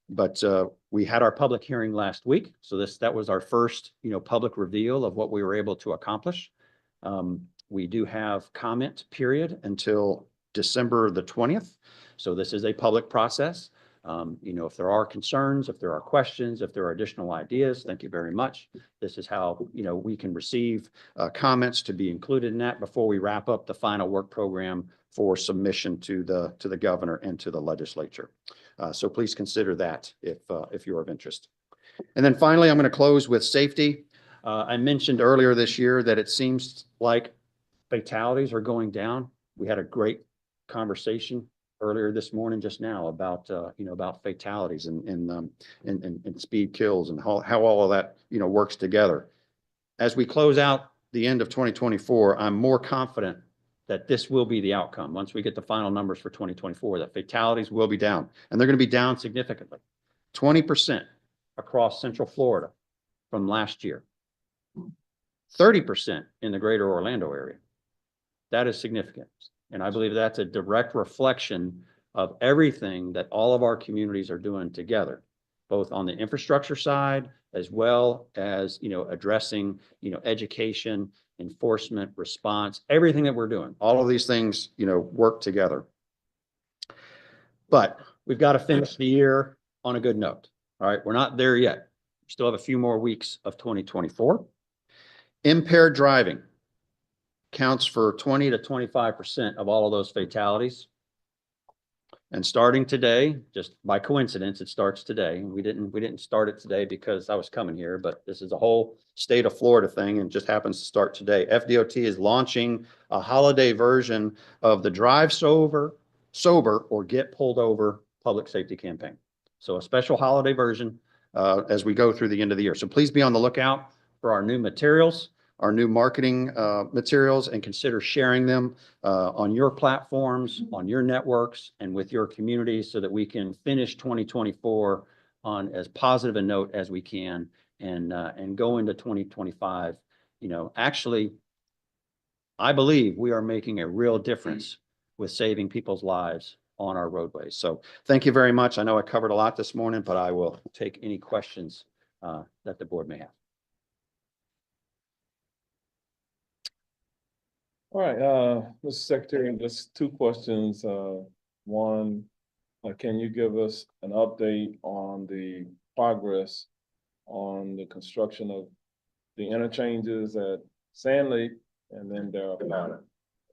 But we had our public hearing last week. So that was our first, public reveal of what we were able to accomplish. We do have comment period until December the 20th. So this is a public process. If there are concerns, if there are questions, if there are additional ideas, thank you very much. This is how, we can receive comments to be included in that before we wrap up the final work program for submission to the governor and to the legislature. So please consider that if you're of interest. And then finally, I'm going to close with safety. I mentioned earlier this year that it seems like fatalities are going down. We had a great conversation earlier this morning, just now, about about fatalities and speed kills and how all of that works together. As we close out the end of 2024, I'm more confident that this will be the outcome. Once we get the final numbers for 2024, that fatalities will be down, and they're going to be down significantly, 20% across Central Florida from last year, 30% in the greater Orlando area. That is significant. And I believe that's a direct reflection of everything that all of our communities are doing together, both on the infrastructure side, as well as, addressing, education, enforcement, response, everything that we're doing. All of these things, work together. But we've got to finish the year on a good note. All right. We're not there yet. We still have a few more weeks of 2024. Impaired driving counts for 20 to 25% of all of those fatalities. And starting today, just by coincidence, it starts today. We didn't start it today because I was coming here, but this is a whole state of Florida thing and just happens to start today. FDOT is launching a holiday version of the Drive Sober or Get Pulled Over public safety campaign. So a special holiday version as we go through the end of the year. So please be on the lookout for our new materials, our new marketing materials, and consider sharing them on your platforms, on your networks, and with your communities so that we can finish 2024 on as positive a note as we can and go into 2025. Actually, I believe we are making a real difference with saving people's lives on our roadways. So thank you very much. I know I covered a lot this morning, but I will take any questions that the board may have. All right, Mr. Secretary, just two questions. One, can you give us an update on the progress on the construction of the interchanges at Sand Lake and then Darrell?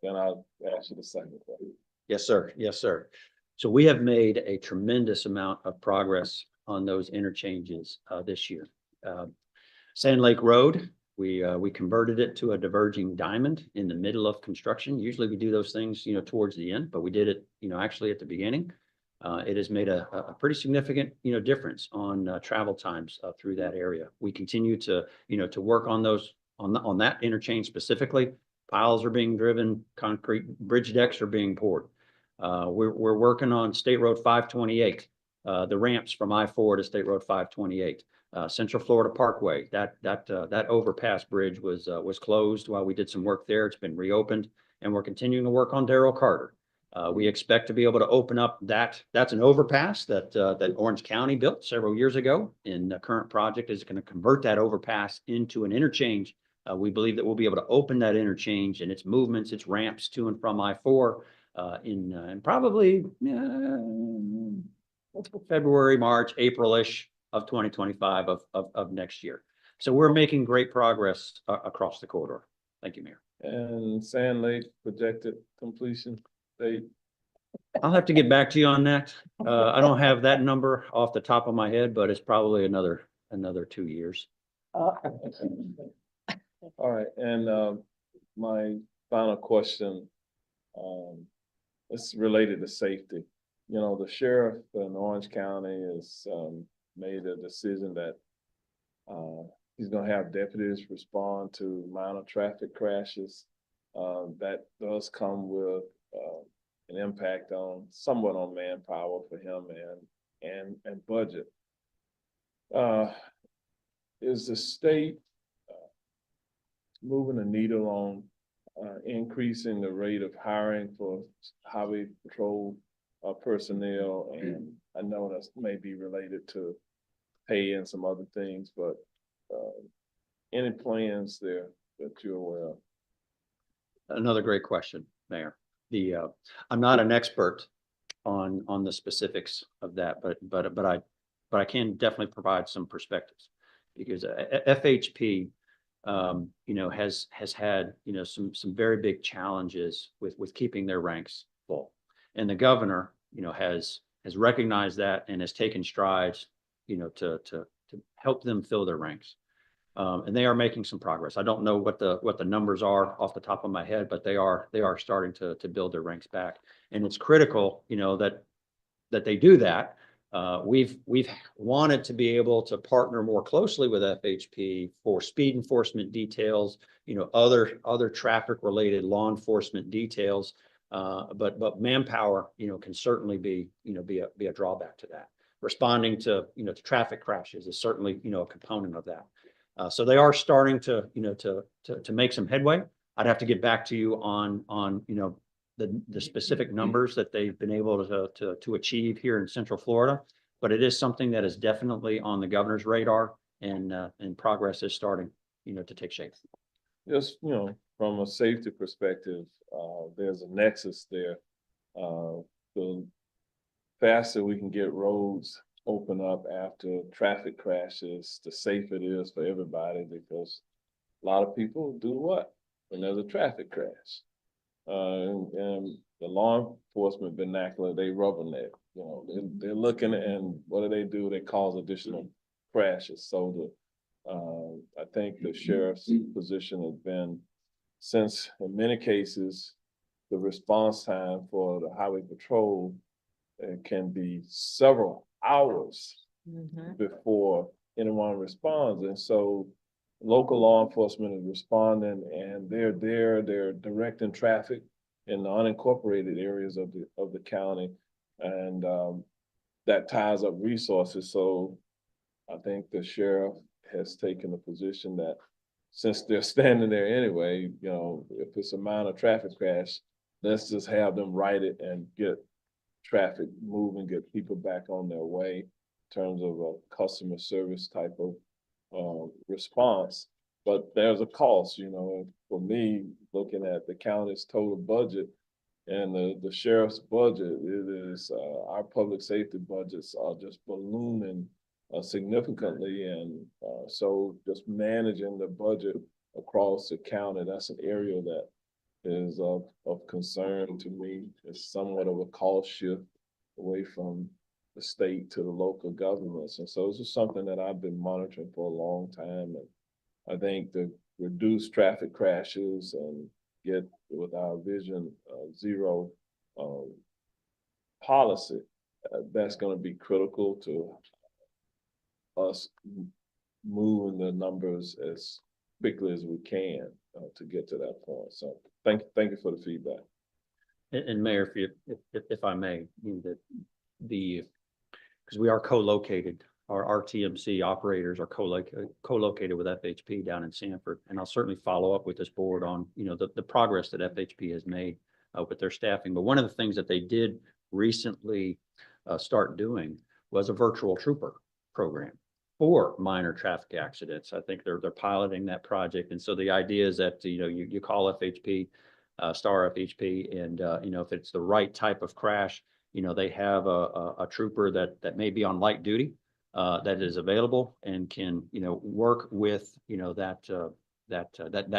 Then I'll ask you the second question. Yes, sir. Yes, sir. So we have made a tremendous amount of progress on those interchanges this year. Sand Lake Road, we converted it to a diverging diamond in the middle of construction. Usually we do those things, towards the end, but we did it, actually at the beginning. It has made a pretty significant, difference on travel times through that area. We continue to, to work on those, on that interchange specifically. Piles are being driven, concrete bridge decks are being poured. We're working on State Road 528, the ramps from I-4 to State Road 528. Central Florida Parkway, that overpass bridge was closed while we did some work there. It's been reopened, and we're continuing to work on Darrell Carter. We expect to be able to open up that's an overpass that Orange County built several years ago. And the current project is going to convert that overpass into an interchange. We believe that we'll be able to open that interchange and its movements, its ramps to and from I-4 in probably February, March, April-ish of 2025 of next year. So we're making great progress across the corridor. Thank you, Mayor. And Sand Lake projected completion date? I'll have to get back to you on that. I don't have that number off the top of my head, but it's probably another 2 years. All right, and my final question, it's related to safety. The sheriff in Orange County has made a decision that He's gonna have deputies respond to minor traffic crashes. That does come with an impact on somewhat on manpower for him and budget. Is the state moving the needle on increasing the rate of hiring for highway patrol personnel? And I know that may be related to pay and some other things, but any plans there that you're aware of? Another great question, Mayor. I'm not an expert on the specifics of that, but I can definitely provide some perspectives, because FHP, has had, some very big challenges with keeping their ranks full. And the governor, has recognized that and has taken strides, to help them fill their ranks. And they are making some progress. I don't know what the numbers are off the top of my head, but they are starting to build their ranks back. And it's critical, that they do that. We've wanted to be able to partner more closely with FHP for speed enforcement details, other traffic related law enforcement details. But manpower, can certainly be a drawback to that. Responding to traffic crashes is certainly, a component of that. So they are starting to make some headway. I'd have to get back to you on the specific numbers that they've been able to achieve here in Central Florida, but it is something that is definitely on the governor's radar, and progress is starting, to take shape. Just, from a safety perspective, there's a nexus there. The faster we can get roads open up after traffic crashes, the safer it is for everybody, because a lot of people do what when there's a traffic crash? And the law enforcement vernacular, they rubberneck. They're looking, and what do? They cause additional crashes. So I think the sheriff's position has been, since in many cases, the response time for the highway patrol can be several hours before anyone responds. And so local law enforcement is responding, and they're there, they're directing traffic in the unincorporated areas of the county. And that ties up resources. So I think the sheriff has taken the position that since they're standing there anyway, if it's a minor traffic crash, let's just have them write it and get traffic moving, get people back on their way in terms of a customer service type of response. But there's a cost, for me, looking at the county's total budget and the sheriff's budget, it is our public safety budgets are just ballooning significantly. And so just managing the budget across the county, that's an area that is of concern to me. It's somewhat of a cost shift away from the state to the local governments. And so this is something that I've been monitoring for a long time. And I think the reduce traffic crashes and get with our vision zero policy, that's going to be critical to us moving the numbers as quickly as we can to get to that point. So thank you for the feedback. And Mayor, if I may, because we are co-located, our TMC operators are co-located with FHP down in Sanford, and I'll certainly follow up with this board on the progress that FHP has made with their staffing. But one of the things that they did recently start doing was a virtual trooper program for minor traffic accidents. I think they're piloting that project, and so the idea is that you call FHP, star FHP, and if it's the right type of crash, they have a trooper that may be on light duty that is available and can work with that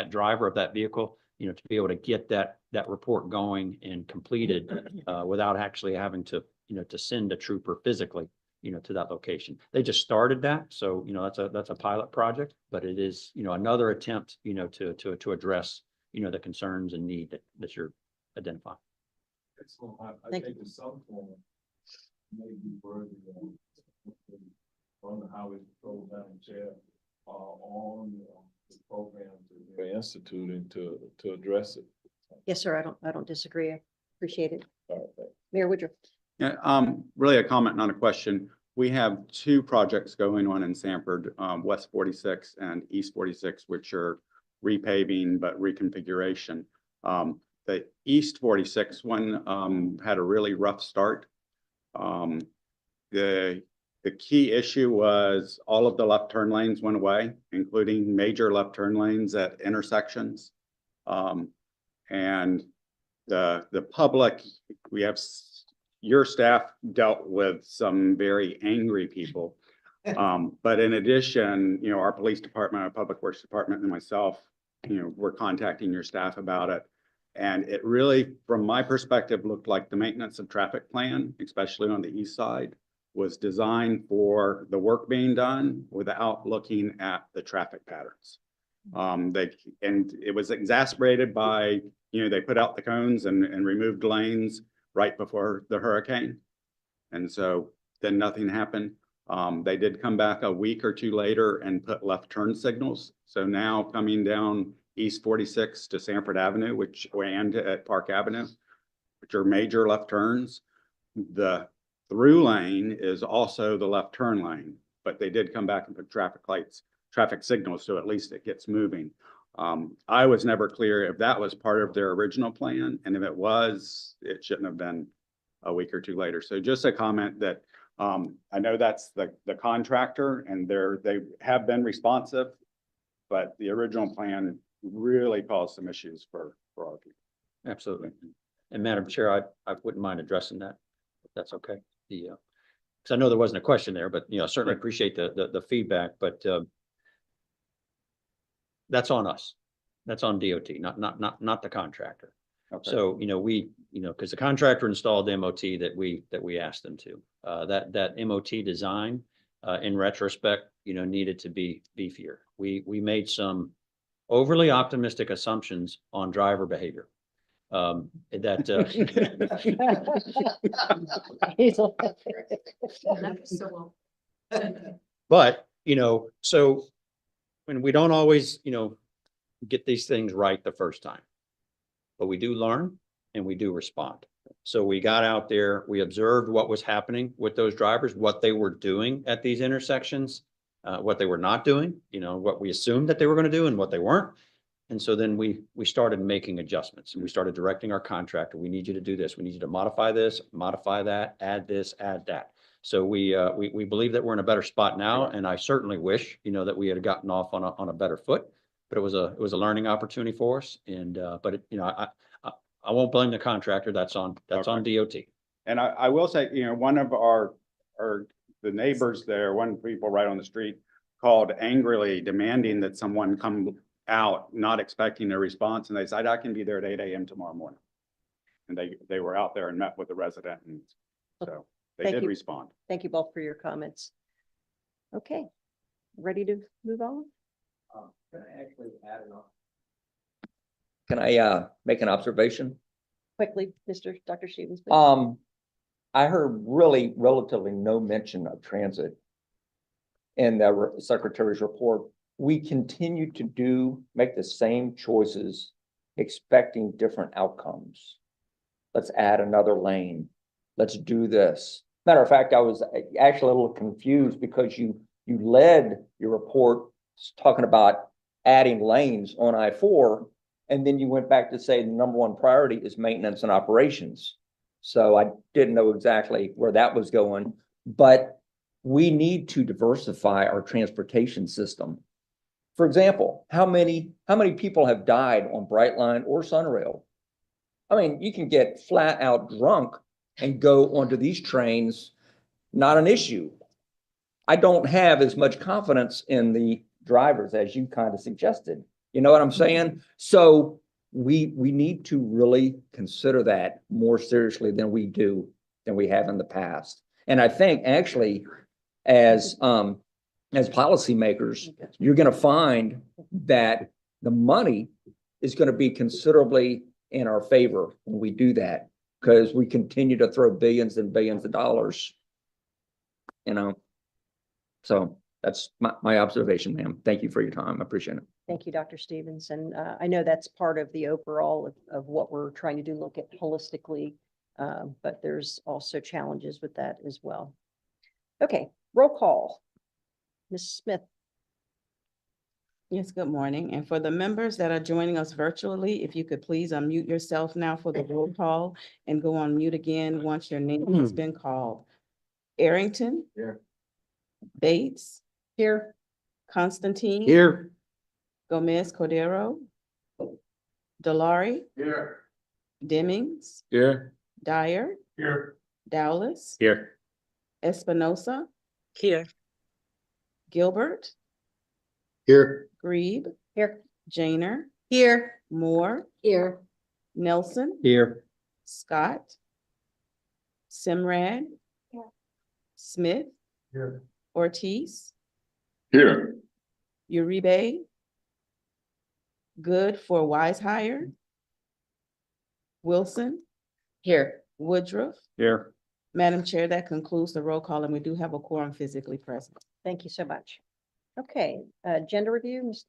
driver of that vehicle to be able to get that report going and completed without actually having to send a trooper physically to that location. They just started that, so that's a pilot project, but it is another attempt to address the concerns and need that you're identifying. Excellent. I think in some form may be worthy of on the highway patrol down chair on the programs that they're instituting to address it. Yes, sir. I don't disagree. I appreciate it. Mayor Woodruff. Yeah, really a comment, not a question. We have two projects going on in Sanford, West 46 and East 46, which are repaving but reconfiguration. The East 46 one had a really rough start. The key issue was all of the left turn lanes went away, including major left turn lanes at intersections. And the public, your staff dealt with some very angry people. But in addition, our police department, our public works department, and myself, we're contacting your staff about it. And it really, from my perspective, looked like the maintenance of traffic plan, especially on the east side, was designed for the work being done without looking at the traffic patterns. And it was exacerbated by, they put out the cones and removed lanes right before the hurricane. And so then nothing happened. They did come back a week or two later and put left turn signals. So now coming down East 46 to Sanford Avenue, and at Park Avenue, which are major left turns, the through lane is also the left turn lane, but they did come back and put traffic signals, so at least it gets moving. I was never clear if that was part of their original plan, and if it was, it shouldn't have been a week or two later. So just a comment that I know that's the contractor, and they have been responsive, but the original plan really caused some issues for our people. Absolutely. And Madam Chair, I wouldn't mind addressing that, if that's okay. Because I know there wasn't a question there, but certainly appreciate the feedback, but that's on us. That's on DOT, not the contractor. Okay. So, because the contractor installed the MOT that we asked them to. That MOT design, in retrospect, needed to be beefier. We made some overly optimistic assumptions on driver behavior. But, so when we don't always, get these things right the first time, but we do learn and we do respond. So we got out there, we observed what was happening with those drivers, what they were doing at these intersections, what they were not doing, what we assumed that they were going to do and what they weren't. And so then we started making adjustments, and we started directing our contractor. We need you to do this. We need you to modify this, modify that, add this, add that. So we believe that we're in a better spot now. And I certainly wish, that we had gotten off on a better foot, but it was a learning opportunity for us. And, but I won't blame the contractor. That's on DOT. And I will say, one of the neighbors there, one people right on the street called angrily demanding that someone come out, not expecting a response. And they said, I can be there at 8 a.m. tomorrow morning. And they were out there and met with the resident. And so they did respond. Thank you both for your comments. Okay, ready to move on? Can I actually add an Can I make an observation? Quickly, Dr. Stevens, please. I heard really relatively no mention of transit in the secretary's report. We continue to make the same choices, expecting different outcomes. Let's add another lane. Let's do this. Matter of fact, I was actually a little confused because you led your report talking about adding lanes on I-4, and then you went back to say the number one priority is maintenance and operations. So I didn't know exactly where that was going, but we need to diversify our transportation system. For example, how many people have died on Brightline or Sunrail? I mean, you can get flat out drunk and go onto these trains, not an issue. I don't have as much confidence in the drivers as you kind of suggested. You know what I'm saying? So we need to really consider that more seriously than we have in the past. And I think actually as policymakers, you're going to find that the money is going to be considerably in our favor when we do that, because we continue to throw billions and billions of dollars, so That's my observation, ma'am. Thank you for your time. I appreciate it. Thank you, Dr. Stevens. And I know that's part of the overall of what we're trying to do, look at holistically. But there's also challenges with that as well. Okay, roll call. Ms. Smith. Yes, good morning. And for the members that are joining us virtually, if you could please unmute yourself now for the roll call and go on mute again once your name has been called. Arrington. Here. Bates. Here. Constantine. Here. Gomez Cordero. Delari. Here. Demmings. Here. Dyer. Here. Dowless. Here. Espinosa. Here. Gilbert. Here. Grebe. Here. Janer. Here. Moore. Here. Nelson. Here. Scott. Simrad. Smith. Here. Ortiz. Here. Uribe. Good for Wise Hire. Wilson. Here. Woodruff. Here. Madam Chair, that concludes the roll call, and we do have a quorum physically present. Thank you so much. Okay, agenda review, Mr.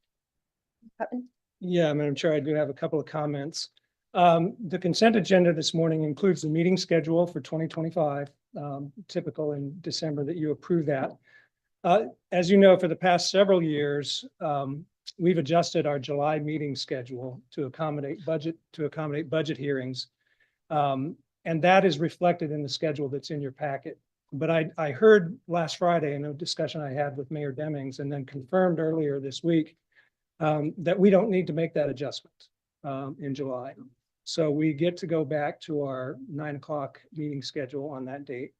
Putnam. Yeah, Madam Chair, I do have a couple of comments. The consent agenda this morning includes the meeting schedule for 2025, typical in December that you approve that. As you know, for the past several years, we've adjusted our July meeting schedule to accommodate budget hearings. And that is reflected in the schedule that's in your packet. But I heard last Friday in a discussion I had with Mayor Demmings and then confirmed earlier this week that we don't need to make that adjustment in July. So we get to go back to our 9 o'clock meeting schedule on that date.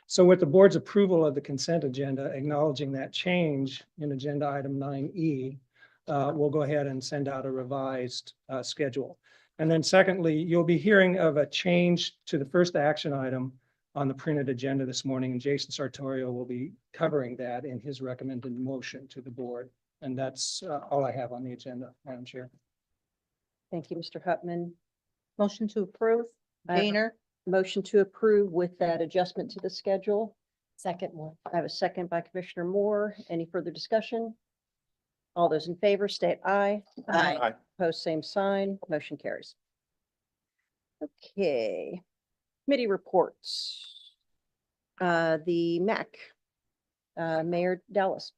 So with the board's approval of the consent agenda, acknowledging that change in agenda item 9E, we'll go ahead and send out a revised schedule. And then secondly, you'll be hearing of a change to the first action item on the printed agenda this morning, and Jason Sartorio will be covering that in his recommended motion to the board. And that's all I have on the agenda, Madam Chair. Thank you, Mr. Hutman. Motion to approve. Gainer. Motion to approve with that adjustment to the schedule. Second one. I have a second by Commissioner Moore. Any further discussion? All those in favor state aye. Aye. Opposed, same sign. Motion carries. Okay. Committee reports. The MAC. Mayor Dallas.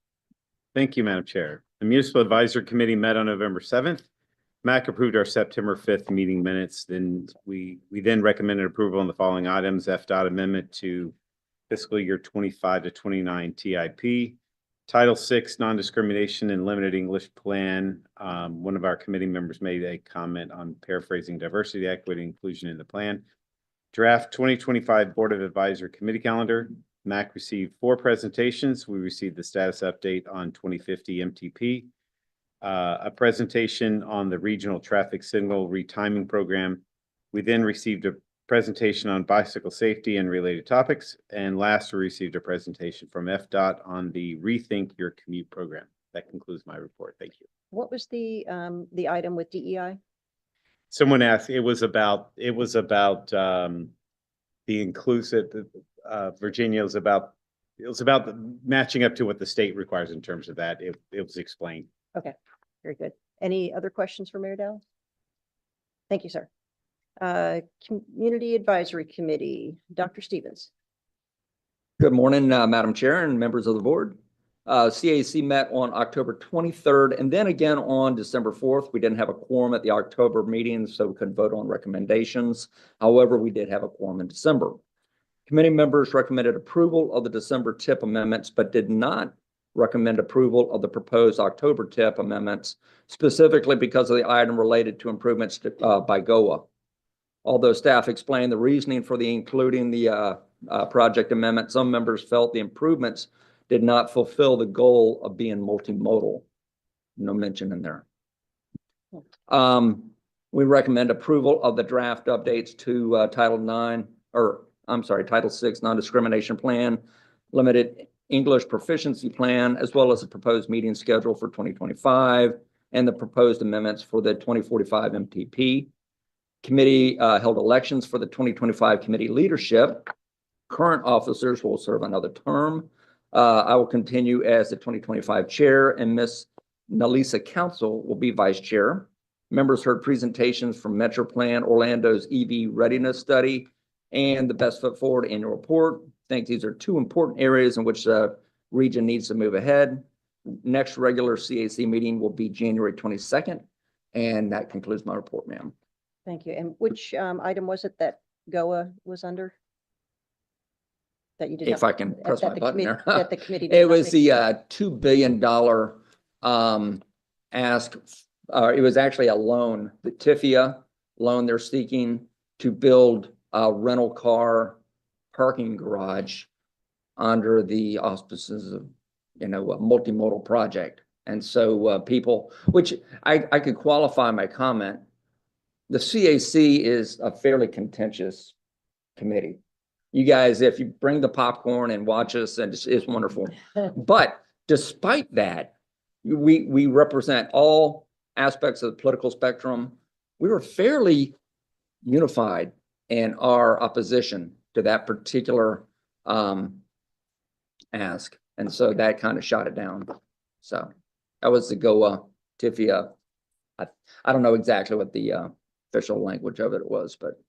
Thank you, Madam Chair. The Municipal Advisory Committee met on November 7th. MAC approved our September 5th meeting minutes. Then we then recommended approval on the following items: FDOT amendment to fiscal year 25 to 29 TIP, Title VI non-discrimination and limited English plan. One of our committee members made a comment on paraphrasing diversity, equity, inclusion in the plan. Draft 2025 Board of Advisory Committee calendar. MAC received 4 presentations. We received the status update on 2050 MTP, a presentation on the regional traffic signal retiming program. We then received a presentation on bicycle safety and related topics. And last, we received a presentation from FDOT on the Rethink Your Commute program. That concludes my report. Thank you. What was the item with DEI? Someone asked, it was about the inclusive, Virginia was about, it was about matching up to what the state requires in terms of that. It was explained. Okay, very good. Any other questions for Mayor Dallas? Thank you, sir. Community Advisory Committee, Dr. Stevens. Good morning, Madam Chair and members of the board. CAC met on October 23rd and then again on December 4th. We didn't have a quorum at the October meeting, so we couldn't vote on recommendations. However, we did have a quorum in December. Committee members recommended approval of the December TIP amendments, but did not recommend approval of the proposed October TIP amendments, specifically because of the item related to improvements by GOA. Although staff explained the reasoning for including the project amendment, some members felt the improvements did not fulfill the goal of being multimodal. No mention in there. We recommend approval of the draft updates to Title VI non-discrimination plan, limited English proficiency plan, as well as the proposed meeting schedule for 2025 and the proposed amendments for the 2045 MTP. Committee held elections for the 2025 committee leadership. Current officers will serve another term. I will continue as the 2025 chair, and Miss Nalisa Council will be vice chair. Members heard presentations from MetroPlan, Orlando's EV readiness study, and the Best Foot Forward annual report. I think these are two important areas in which the region needs to move ahead. Next regular CAC meeting will be January 22nd, and that concludes my report, ma'am. Thank you. And which item was it that GOA was under? That you did If not- I can press that my the button committee- there. That the committee. did It not was make- the $2 billion ask. It was actually a loan, the TIFIA loan they're seeking to build a rental car parking garage under the auspices of, a multimodal project. And so people, which I could qualify my comment, the CAC is a fairly contentious committee. You guys, if you bring the popcorn and watch us, and it's wonderful. But despite that, we represent all aspects of the political spectrum. We were fairly unified in our opposition to that particular ask. And so that kind of shot it down. So that was the GOA TIFIA. I don't know exactly what the official language of it was, but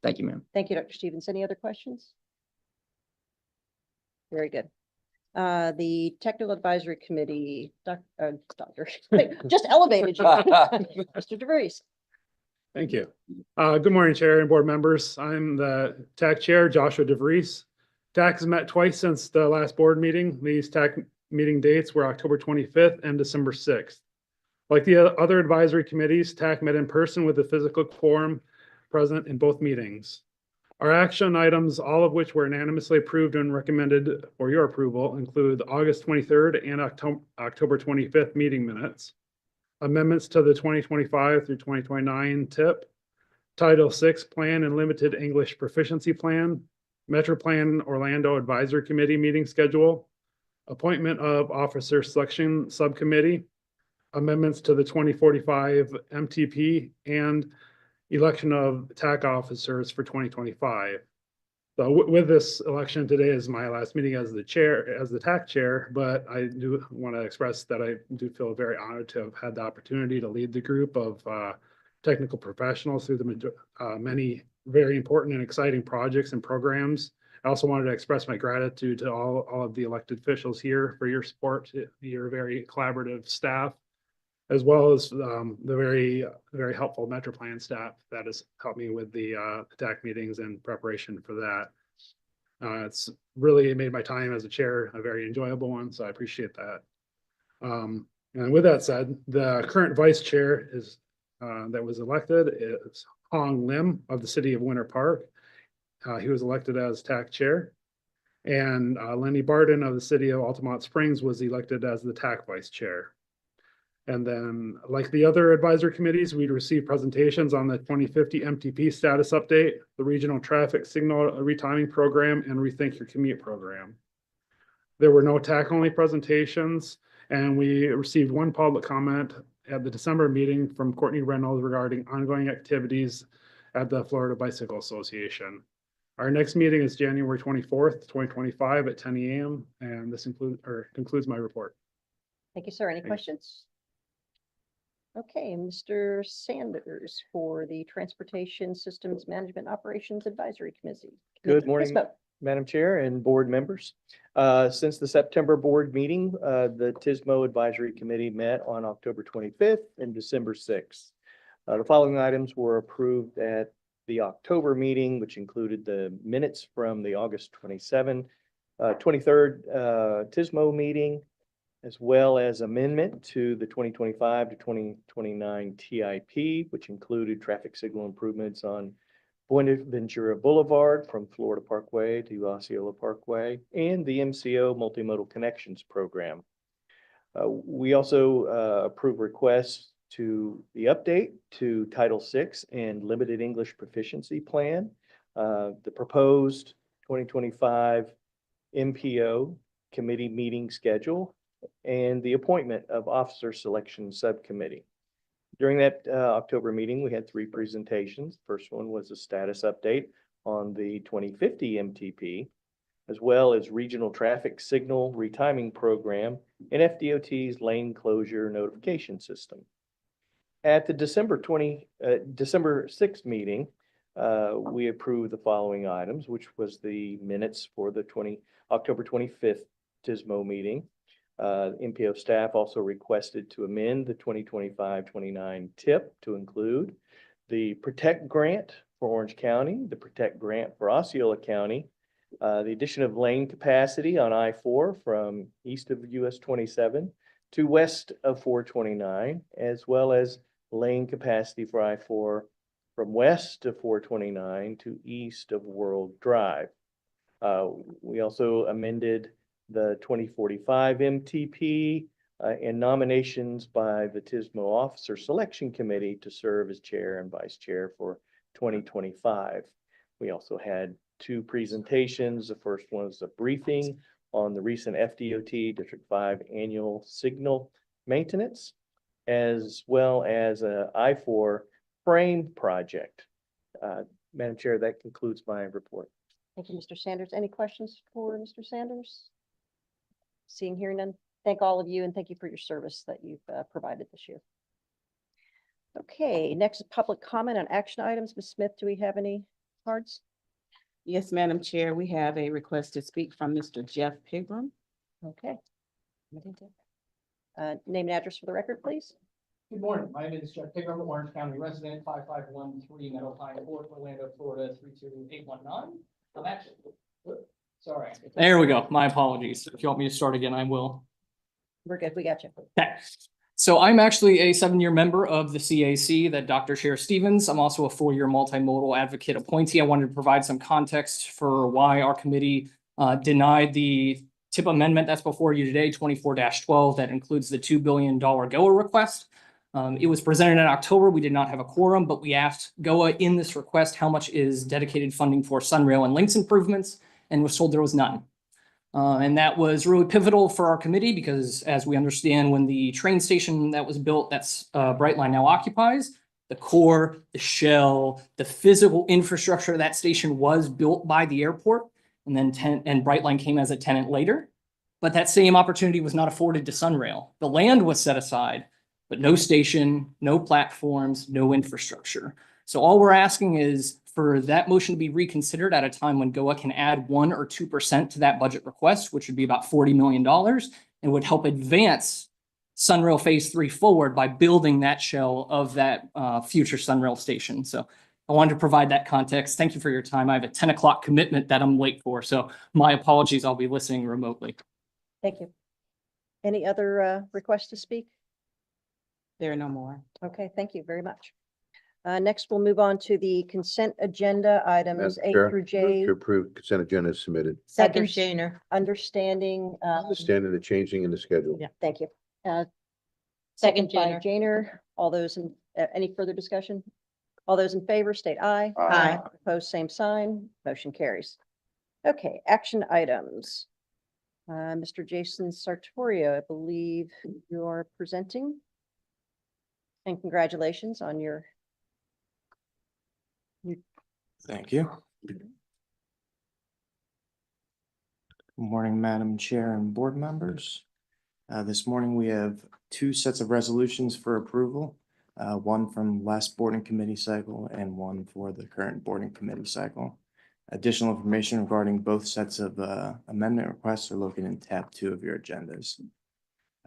thank you, ma'am. Thank you, Dr. Stevens. Any other questions? Very good. The Technical Advisory Committee, Doctor, just elevated you. Mr. DeVries. Thank you. Good morning, Chair and board members. I'm the TAC Chair, Joshua DeVries. TAC has met twice since the last board meeting. These TAC meeting dates were October 25th and December 6th. Like the other advisory committees, TAC met in person with the physical quorum present in both meetings. Our action items, all of which were unanimously approved and recommended for your approval, include the August 23rd and October 25th meeting minutes, amendments to the 2025 through 2029 TIP, Title VI Plan and Limited English Proficiency Plan, MetroPlan Orlando Advisory Committee meeting schedule, appointment of Officer Selection Subcommittee, amendments to the 2045 MTP, and election of TAC officers for 2025. So with this election, today is my last meeting as the chair, as the TAC chair, but I do want to express that I do feel very honored to have had the opportunity to lead the group of technical professionals through the many very important and exciting projects and programs. I also wanted to express my gratitude to all of the elected officials here for your support, your very collaborative staff, as well as the very, very helpful MetroPlan staff that has helped me with the TAC meetings and preparation for that. It's really made my time as a chair a very enjoyable one, so I appreciate that. And with that said, the current vice chair is that was elected is Hong Lim of the city of Winter Park. He was elected as TAC chair. And Lenny Barden of the city of Altamont Springs was elected as the TAC vice chair. And then, like the other advisory committees, we received presentations on the 2050 MTP status update, the regional traffic signal retiming program, and Rethink Your Commute program. There were no TAC-only presentations, and we received one public comment at the December meeting from Courtney Reynolds regarding ongoing activities at the Florida Bicycle Association. Our next meeting is January 24th, 2025 at 10 a.m. And this concludes my report. Thank you, sir. Any questions? Okay, Mr. Sanders for the Transportation Systems Management Operations Advisory Committee. Good morning, Madam Chair and board members. Since the September board meeting, the TISMO Advisory Committee met on October 25th and December 6th. The following items were approved at the October meeting, which included the minutes from the August 23rd TISMO meeting, as well as amendment to the 2025 to 2029 TIP, which included traffic signal improvements on Buenaventura Boulevard from Florida Parkway to Osceola Parkway, and the MCO Multimodal Connections Program. We also approved requests to the update to Title VI and Limited English Proficiency Plan, the proposed 2025 MPO committee meeting schedule, and the appointment of Officer Selection Subcommittee. During that October meeting, we had 3 presentations. First one was a status update on the 2050 MTP, as well as Regional Traffic Signal Retiming Program and FDOT's Lane Closure Notification System. At the December 6th meeting, we approved the following items, which was the minutes for the October 25th TISMO meeting. MPO staff also requested to amend the 2025-29 TIP to include the Protect Grant for Orange County, the Protect Grant for Osceola County, the addition of lane capacity on I-4 from east of US 27 to west of 429, as well as lane capacity for I-4 from west of 429 to east of World Drive. We also amended the 2045 MTP and nominations by the TISMO Officer Selection Committee to serve as chair and vice chair for 2025. We also had two presentations. The first one was a briefing on the recent FDOT District 5 annual signal maintenance, as well as a I-4 frame project. Madam Chair, that concludes my report. Thank you, Mr. Sanders. Any questions for Mr. Sanders? Seeing here none, thank all of you and thank you for your service that you've provided this year. Okay, next is public comment on action items. Ms. Smith, do we have any cards? Yes, Madam Chair, we have a request to speak from Mr. Jeff Pigram. Okay. Name and address for the record, please. Good morning. My name is Jeff Pigram, Orange County resident, 5513 MetroPlan Court, Orlando, Florida, 32819. I'm actually, sorry. There we go. My apologies. If you want me to start again, I will. We're good. We got you. Okay. So I'm actually a 7-year member of the CAC, that Dr. Cher Stevens. I'm also a 4-year multimodal advocate appointee. I wanted to provide some context for why our committee denied the TIP amendment that's before you today, 24-12, that includes the $2 billion GOA request. It was presented in October. We did not have a quorum, but we asked GOA in this request how much is dedicated funding for Sunrail and links improvements, and was told there was none. And that was really pivotal for our committee because, as we understand, when the train station that was built, that's Brightline now occupies, the core, the shell, the physical infrastructure of that station was built by the airport, and then Brightline came as a tenant later. But that same opportunity was not afforded to Sunrail. The land was set aside, but no station, no platforms, no infrastructure. So all we're asking is for that motion to be reconsidered at a time when GOA can add 1 or 2% to that budget request, which would be about $40 million, and would help advance Sunrail Phase 3 forward by building that shell of that future Sunrail station. So I wanted to provide that context. Thank you for your time. I have a 10 o'clock commitment that I'm late for, so my apologies. I'll be listening remotely. Thank you. Any other requests to speak? There are no more. Okay, thank you very much. Next, we'll move on to the consent agenda items Madam 8 Chair, through J. To approve consent agenda is submitted. Second, Shaner. Understanding. Understanding the changing in the schedule. Yeah, thank you. Second, by Janer. Janer. All those in, any further discussion? All those in favor state aye. Aye. Opposed, same sign. Motion carries. Okay, action items. Mr. Jason Sartorio, I believe you are presenting. And congratulations on your. Thank you. Good morning, Madam Chair and board members. This morning we have 2 sets of resolutions for approval, one from last boarding committee cycle and one for the current boarding committee cycle. Additional information regarding both sets of amendment requests are located in tab 2 of your agendas.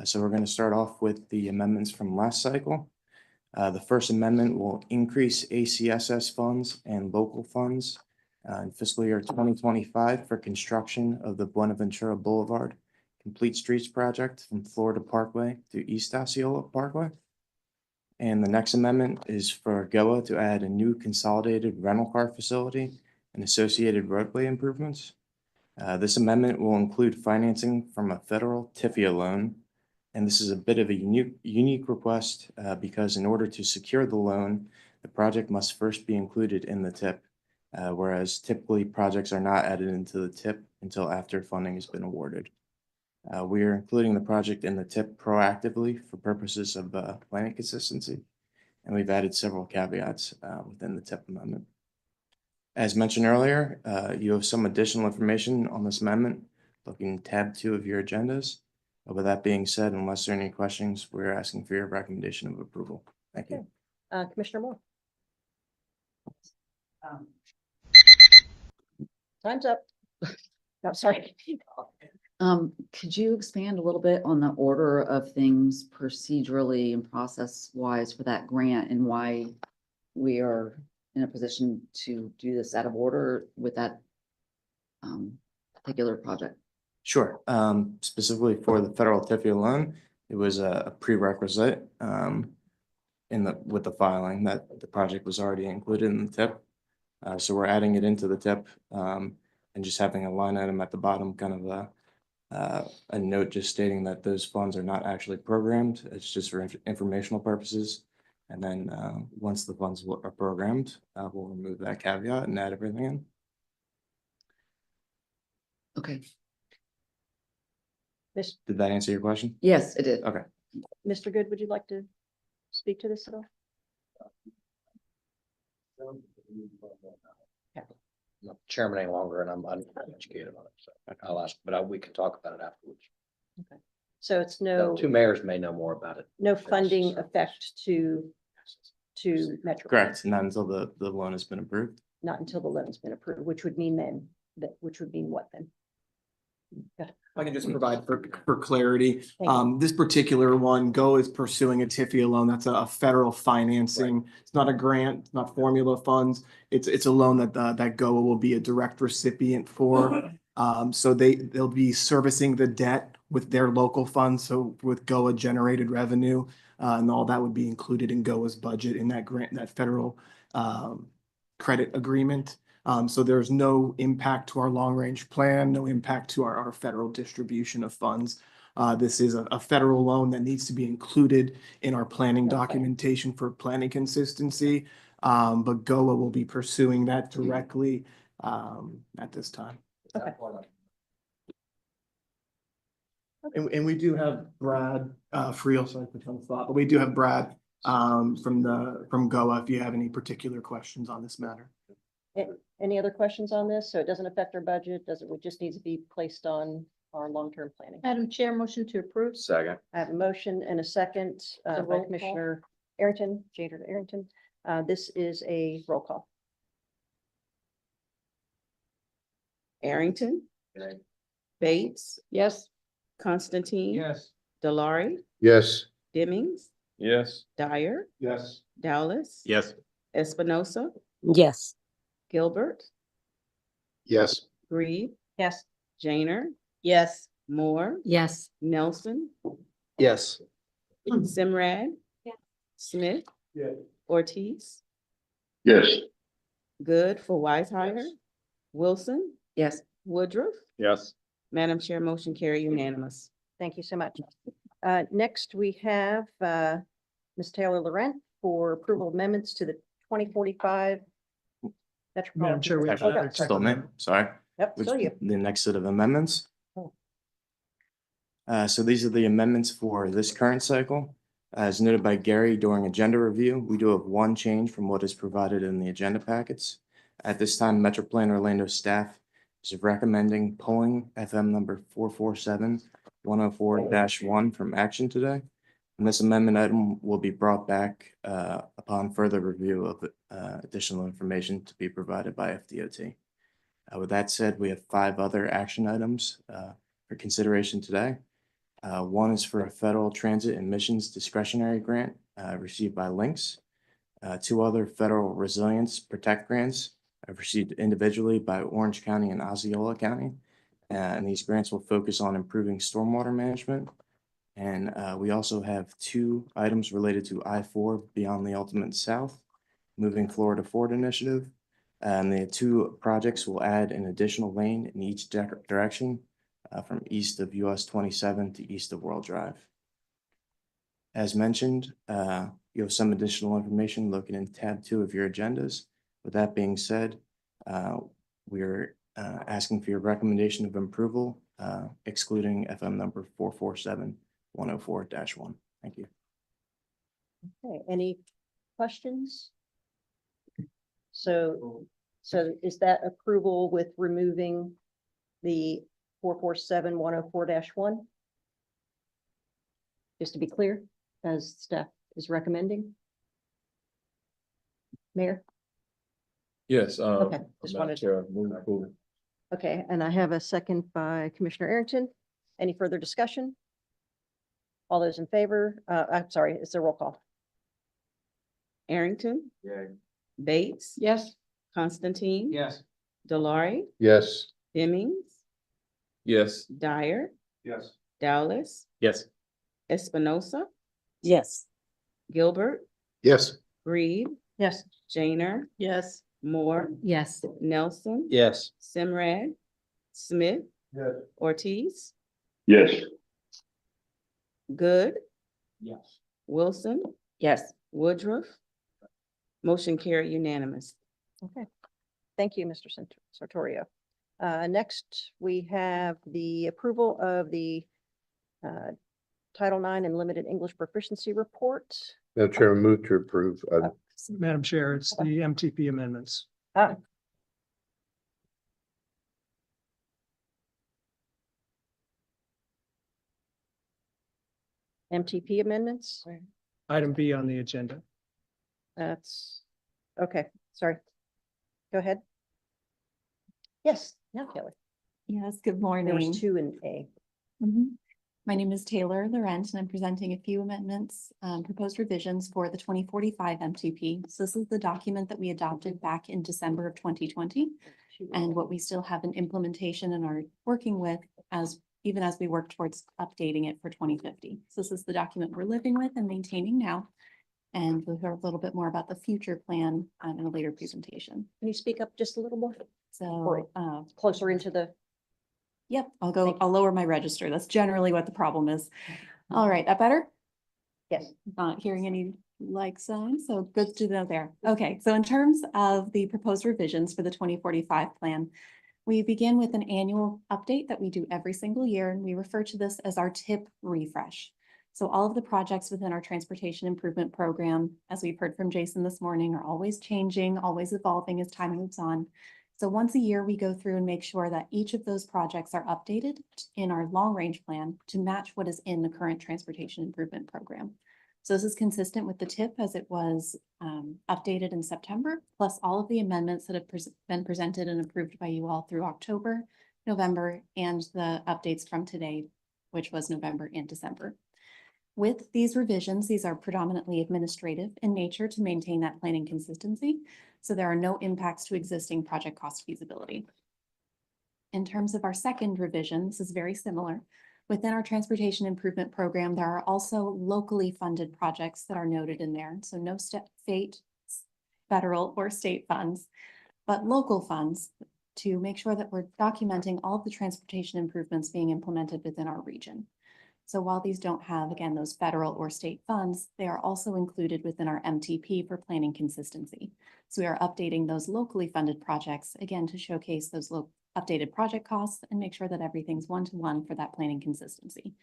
So we're going to start off with the amendments from last cycle. The first amendment will increase ACSS funds and local funds in fiscal year 2025 for construction of the Buenaventura Boulevard Complete Streets project from Florida Parkway to East Osceola Parkway. And the next amendment is for GOA to add a new consolidated rental car facility and associated roadway improvements. This amendment will include financing from a federal TIFIA loan. And this is a bit of a unique request because in order to secure the loan, the project must first be included in the TIP, whereas typically projects are not added into the TIP until after funding has been awarded. We are including the project in the TIP proactively for purposes of planning consistency, and we've added several caveats within the TIP amendment. As mentioned earlier, you have some additional information on this amendment. Looking tab 2 of your agendas. With that being said, unless there are any questions, we're asking for your recommendation of approval. Thank you. Commissioner Moore. Time's up. No, sorry. Could you expand a little bit on the order of things procedurally and process wise for that grant and why we are in a position to do this out of order with that particular project? Sure. Specifically for the federal TIFIA loan, it was a prerequisite with the filing that the project was already included in the TIP. So we're adding it into the TIP and just having a line item at the bottom, kind of a note just stating that those funds are not actually programmed. It's just for informational purposes. And then once the funds are programmed, we'll remove that caveat and add everything in. Okay. Did that answer your question? Yes, it did. Okay. Mr. Good, would you like to speak to this at all? Not chairman any longer, and I'm uneducated on it, so I'll ask, but we can talk about it afterwards. Okay. So it's no, Two mayors may know more about it. no funding effect to Metro. Correct. Not until the loan has been approved. Not until the loan's been approved, which would mean then, which would mean what then? If I can just provide for clarity, Thank you. this particular one, GO is pursuing a TIFIA loan. That's a federal financing. It's not a grant, it's not formula funds. It's a loan that GO will be a direct recipient for. So they'll be servicing the debt with their local funds. So with GOA generated revenue, and all that would be included in GOA's budget in that grant, that federal credit agreement. So there's no impact to our long-range plan, no impact to our federal distribution of funds. This is a federal loan that needs to be included in our planning documentation for planning consistency. But GOA will be pursuing that directly at this time. Okay. And we do have Brad Friel, sorry for the thought, but we do have Brad from GOA if you have any particular questions on this matter. Any other questions on this? So it doesn't affect our budget? It just needs to be placed on our long-term planning. Madam Chair, motion to approve. Second. I have a motion and a second by roll call. Commissioner Arrington, Jader Arrington. This is a roll call. Arrington. Bates. Yes. Constantine. Yes. Delari. Yes. Demmings. Yes. Dyer. Yes. Dowless. Yes. Espinosa. Yes. Gilbert. Yes. Grieve. Yes. Janer. Yes. Moore. Yes. Nelson. Yes. Simrad. Smith. Yes. Ortiz. Yes. Good for Whitehire. Wilson. Yes. Woodruff. Yes. Madam Chair, motion carry unanimous. Thank you so much. Next, we have Ms. Taylor Laurent for approval of amendments to the 2045. Madam Chair, we have Okay. another Still me, sorry. Yep, Which- still you. The next set of amendments. So these are the amendments for this current cycle. As noted by Gary during agenda review, we do have one change from what is provided in the agenda packets. At this time, MetroPlan Orlando staff is recommending pulling FM number 447-104-1 from action today. And this amendment item will be brought back upon further review of additional information to be provided by FDOT. With that said, we have 5 other action items for consideration today. One is for a federal transit and missions discretionary grant received by Lynx. 2 other federal resilience protect grants received individually by Orange County and Osceola County. And these grants will focus on improving stormwater management. And we also have 2 items related to I-4 Beyond the Ultimate South, Moving Florida Forward Initiative. And the 2 projects will add an additional lane in each direction from east of US 27 to east of World Drive. As mentioned, you have some additional information looking in tab 2 of your agendas. With that being said, we're asking for your recommendation of approval, excluding FM number 447-104-1. Thank you. Okay, any questions? So So is that approval with removing the 447-104-1? Just to be clear, as staff is recommending. Mayor? Yes, Okay, just Madam wanted- Chair, move approval. Okay, and I have a second by Commissioner Arrington. Any further discussion? All those in favor, I'm sorry, it's a roll call. Arrington, Yeah. Bates, Yes. Constantine, Yes. Delory, Yes. Hemmings, Yes. Dyer, Yes. Dowless, Yes. Espinosa, Yes. Gilbert, Yes. Reed, Yes. Joyner, Yes. Moore, Yes. Nelson, Yes. Simrad, Smith, Yes. Ortiz, Yes. Good, Yes. Wilson, Yes. Woodruff. Motion carried unanimous. Okay, thank you, Mr. Sartorio. Next, we have the approval of the Title IX and Limited English Proficiency Report. Madam Chair, move to approve. Madam Chair, it's the MTP amendments. MTP amendments. Item B on the agenda. That's, okay, sorry. Go ahead. Yes, now Kelly. Yes, good morning. There was two in A. My name is Taylor Laurent, and I'm presenting a few amendments, proposed revisions for the 2045 MTP. So this is the document that we adopted back in December of 2020, and what we still have in implementation and are working with even as we work towards updating it for 2050. So this is the document we're living with and maintaining now. And we'll hear a little bit more about the future plan in a later presentation. Can you speak up just a little more? So Closer into the. Yep, I'll lower my register. That's generally what the problem is. All right, that better? Yes. Not hearing any like signs, so good to know there. Okay, so in terms of the proposed revisions for the 2045 plan, we begin with an annual update that we do every single year, and we refer to this as our TIP refresh. So all of the projects within our transportation improvement program, as we've heard from Jason this morning, are always changing, always evolving as time moves on. So once a year, we go through and make sure that each of those projects are updated in our long-range plan to match what is in the current transportation improvement program. So this is consistent with the TIP as it was updated in September, plus all of the amendments that have been presented and approved by you all through October, November, and the updates from today, which was November and December. With these revisions, these are predominantly administrative in nature to maintain that planning consistency. So there are no impacts to existing project cost feasibility. In terms of our second revision, this is very similar. Within our transportation improvement program, there are also locally funded projects that are noted in there. So no state, federal, or state funds, but local funds to make sure that we're documenting all of the transportation improvements being implemented within our region. So while these don't have, again, those federal or state funds, they are also included within our MTP for planning consistency. So we are updating those locally funded projects, again, to showcase those updated project costs and make sure that everything's one-to-one for that planning consistency.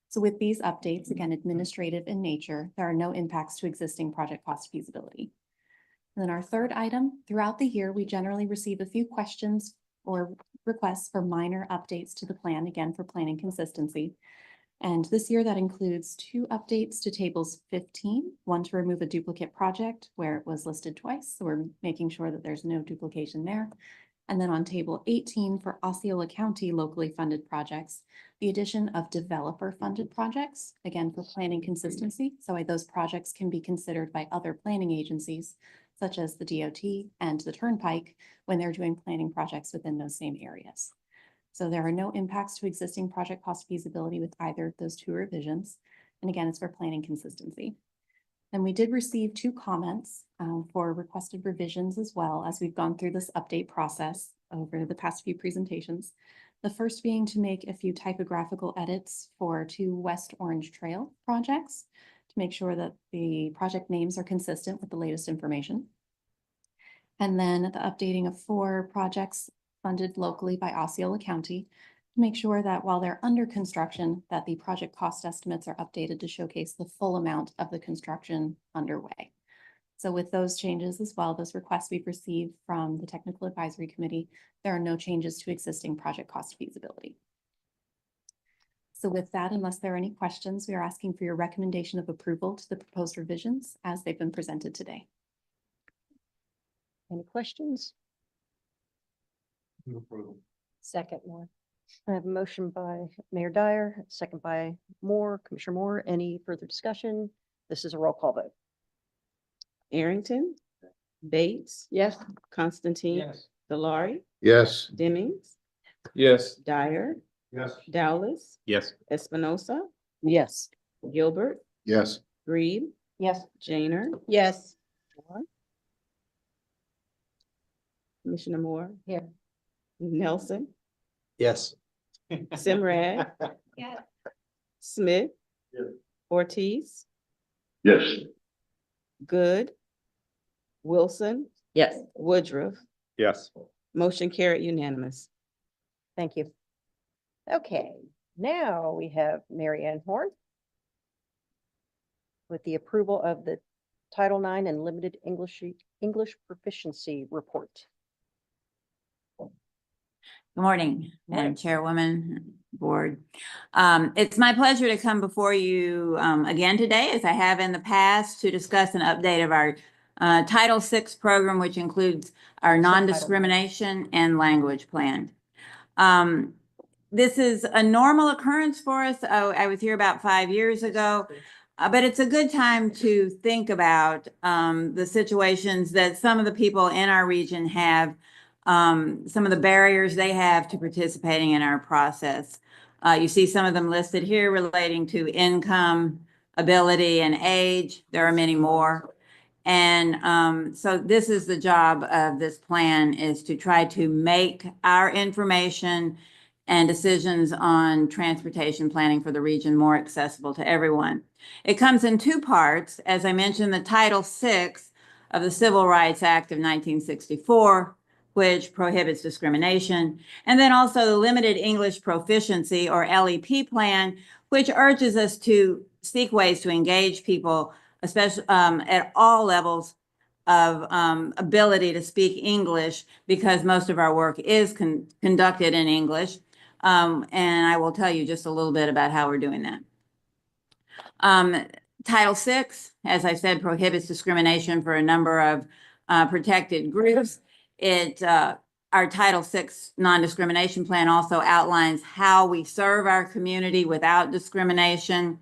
So with these updates, again, administrative in nature, there are no impacts to existing project cost feasibility. And then our third item, throughout the year, we generally receive a few questions or requests for minor updates to the plan, again, for planning consistency. And this year that includes 2 updates to tables 15, one to remove a duplicate project where it was listed twice. So we're making sure that there's no duplication there. And then on table 18 for Osceola County locally funded projects, the addition of developer funded projects, again, for planning consistency. So those projects can be considered by other planning agencies, such as the DOT and the Turnpike, when they're doing planning projects within those same areas. So there are no impacts to existing project cost feasibility with either of those 2 revisions. And again, it's for planning consistency. And we did receive 2 comments for requested revisions as well as we've gone through this update process over the past few presentations. The first being to make a few typographical edits for 2 West Orange Trail projects to make sure that the project names are consistent with the latest information. And then the updating of 4 projects funded locally by Osceola County to make sure that while they're under construction, that the project cost estimates are updated to showcase the full amount of the construction underway. So with those changes as well, those requests we've received from the Technical Advisory Committee, there are no changes to existing project cost feasibility. So with that, unless there are any questions, we are asking for your recommendation of approval to the proposed revisions as they've been presented today. Any questions? Second one. I have a motion by Mayor Dyer, second by Moore, Commissioner Moore. Any further discussion? This is a roll call vote. Arrington, Bates. Yes. Constantine. Yes. Valari. Yes. Demmings. Yes. Dyer. Yes. Dowless. Yes. Espinosa. Yes. Gilbert. Yes. Reed. Yes. Janer. Yes. Commissioner Moore. Here. Nelson. Yes. Simrad. Yeah. Smith. Yes. Ortiz. Yes. Good. Wilson. Yes. Woodruff. Yes. Motion carried unanimous. Thank you. Okay, now we have Mary Ann Horn with the approval of the Title IX and Limited English Proficiency Report. Good morning, Madam Chairwoman, Board. It's my pleasure to come before you again today, as I have in the past, to discuss an update of our Title VI program, which includes our non-discrimination and language plan. This is a normal occurrence for us. I was here about 5 years ago, but it's a good time to think about the situations that some of the people in our region have, some of the barriers they have to participating in our process. You see some of them listed here relating to income, ability, and age. There are many more. And so this is the job of this plan, is to try to make our information and decisions on transportation planning for the region more accessible to everyone. It comes in two parts. As I mentioned, the Title VI of the Civil Rights Act of 1964, which prohibits discrimination, and then also the Limited English Proficiency, or LEP plan, which urges us to seek ways to engage people, especially at all levels of ability to speak English, because most of our work is conducted in English. And I will tell you just a little bit about how we're doing that. Title VI, as I said, prohibits discrimination for a number of protected groups. Our Title VI non-discrimination plan also outlines how we serve our community without discrimination,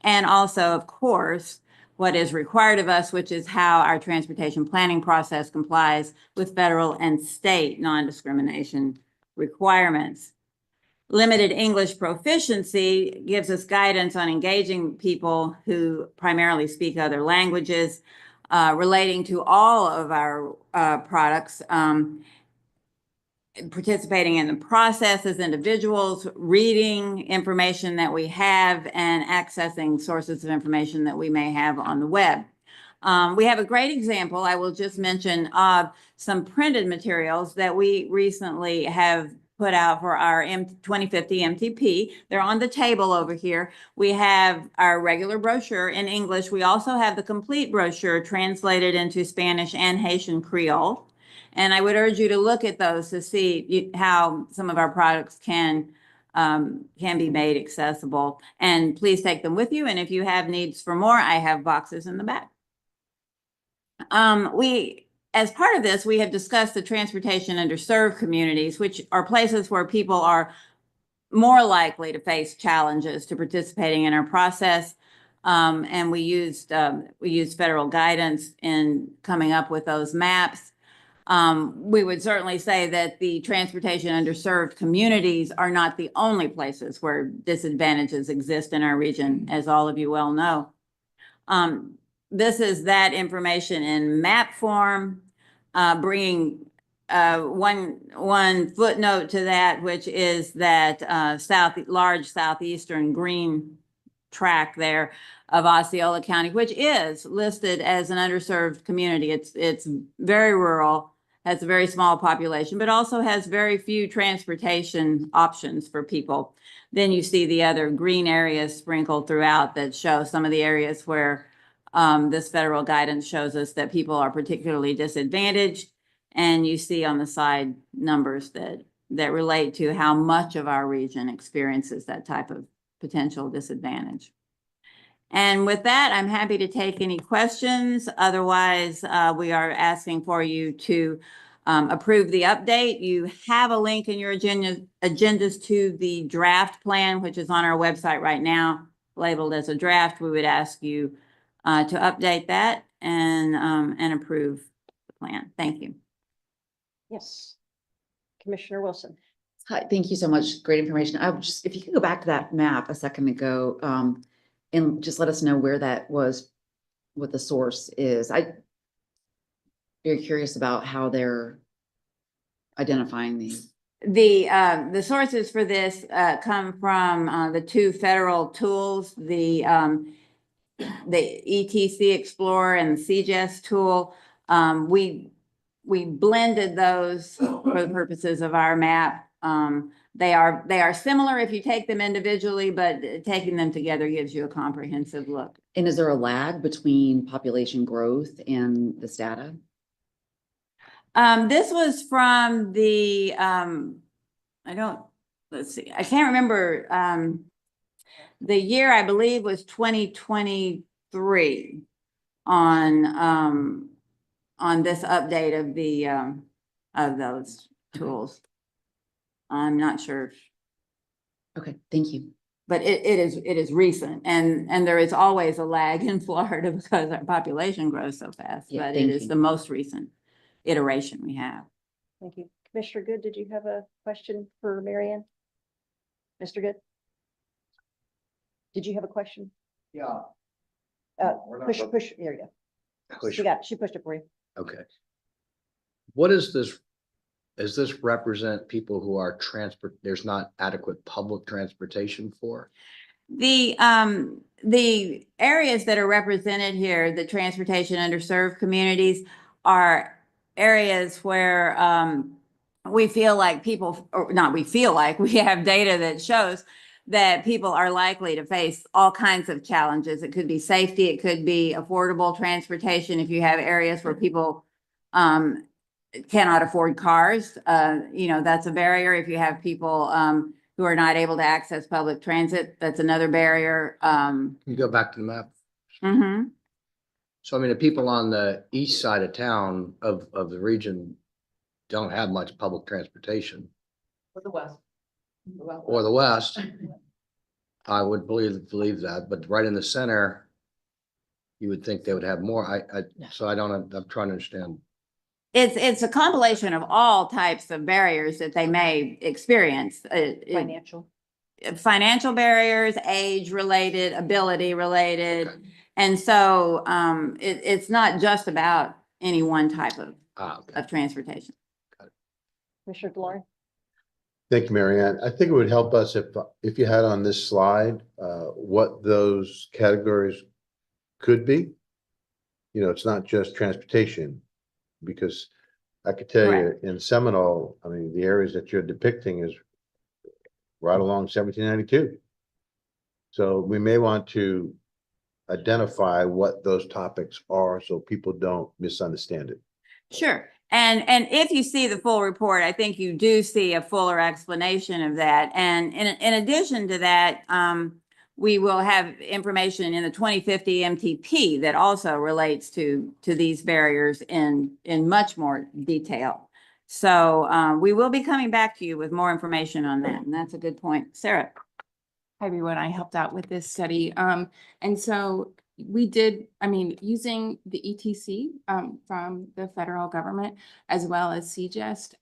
and also, of course, what is required of us, which is how our transportation planning process complies with federal and state non-discrimination requirements. Limited English Proficiency gives us guidance on engaging people who primarily speak other languages, relating to all of our products, participating in the process as individuals, reading information that we have, and accessing sources of information that we may have on the web. We have a great example, I will just mention, of some printed materials that we recently have put out for our 2050 MTP. They're on the table over here. We have our regular brochure in English. We also have the complete brochure translated into Spanish and Haitian Creole. And I would urge you to look at those to see how some of our products can be made accessible. And please take them with you. And if you have needs for more, I have boxes in the back. As part of this, we have discussed the transportation underserved communities, which are places where people are more likely to face challenges to participating in our process. And we used federal guidance in coming up with those maps. We would certainly say that the transportation underserved communities are not the only places where disadvantages exist in our region, as all of you well know. This is that information in map form, bringing one footnote to that, which is that large southeastern green tract there of Osceola County, which is listed as an underserved community. It's very rural, has a very small population, but also has very few transportation options for people. Then you see the other green areas sprinkled throughout that show some of the areas where this federal guidance shows us that people are particularly disadvantaged. And you see on the side numbers that relate to how much of our region experiences that type of potential disadvantage. And with that, I'm happy to take any questions. Otherwise, we are asking for you to approve the update. You have a link in your agendas to the draft plan, which is on our website right now, labeled as a draft. We would ask you to update that and approve the plan. Thank you. Yes. Commissioner Wilson. Hi, thank you so much. Great information. I would just, if you could go back to that map a second ago, and just let us know where that was, what the source is. I'm very curious about how they're identifying these. The sources for this come from the two federal tools, the ETC Explorer and the CGS tool. We blended those for the purposes of our map. They are similar if you take them individually, but taking them together gives you a comprehensive look. And is there a lag between population growth and this data? This was from the, let's see, I can't remember. The year I believe was 2023 on this update of those tools. I'm not sure. Okay, thank you. But it is recent, and there is always a lag in Florida because our population grows so fast. Yeah, but thank it is you. the most recent iteration we have. Thank you. Commissioner Good, did you have a question for Marianne? Mr. Good? Did you have a question? Yeah. Push, there you go. She pushed it for you. Okay. What is this? Does this represent people who are there's not adequate public transportation for? The areas that are represented here, the transportation underserved communities, are areas where we feel like people, or not we feel like, we have data that shows that people are likely to face all kinds of challenges. It could be safety, it could be affordable transportation. If you have areas where people cannot afford cars, that's a barrier. If you have people who are not able to access public transit, that's another barrier. You go back to the map. Mm-hmm. So I mean, the people on the east side of town of the region don't have much public transportation. For the West. Or the west. I would believe that, but right in the center, you would think they would have more. So I'm trying to understand. It's a compilation of all types of barriers that they may experience. Financial barriers, age related, ability related. And so it's not just about any one type of transportation. Commissioner DeLore? Thank you, Marianne. I think it would help us if you had on this slide what those categories could be. It's not just transportation, because I could tell you in Seminole, I mean, the areas that you're depicting is right along 1792. So we may want to identify what those topics are so people don't misunderstand it. Sure. And if you see the full report, I think you do see a fuller explanation of that. And in addition to that, we will have information in the 2050 MTP that also relates to these barriers in much more detail. So we will be coming back to you with more information on that. And that's a good point. Sarah. Hi, everyone. I helped out with this study. And so we did, using the ETC from the federal government, as well as CGEST,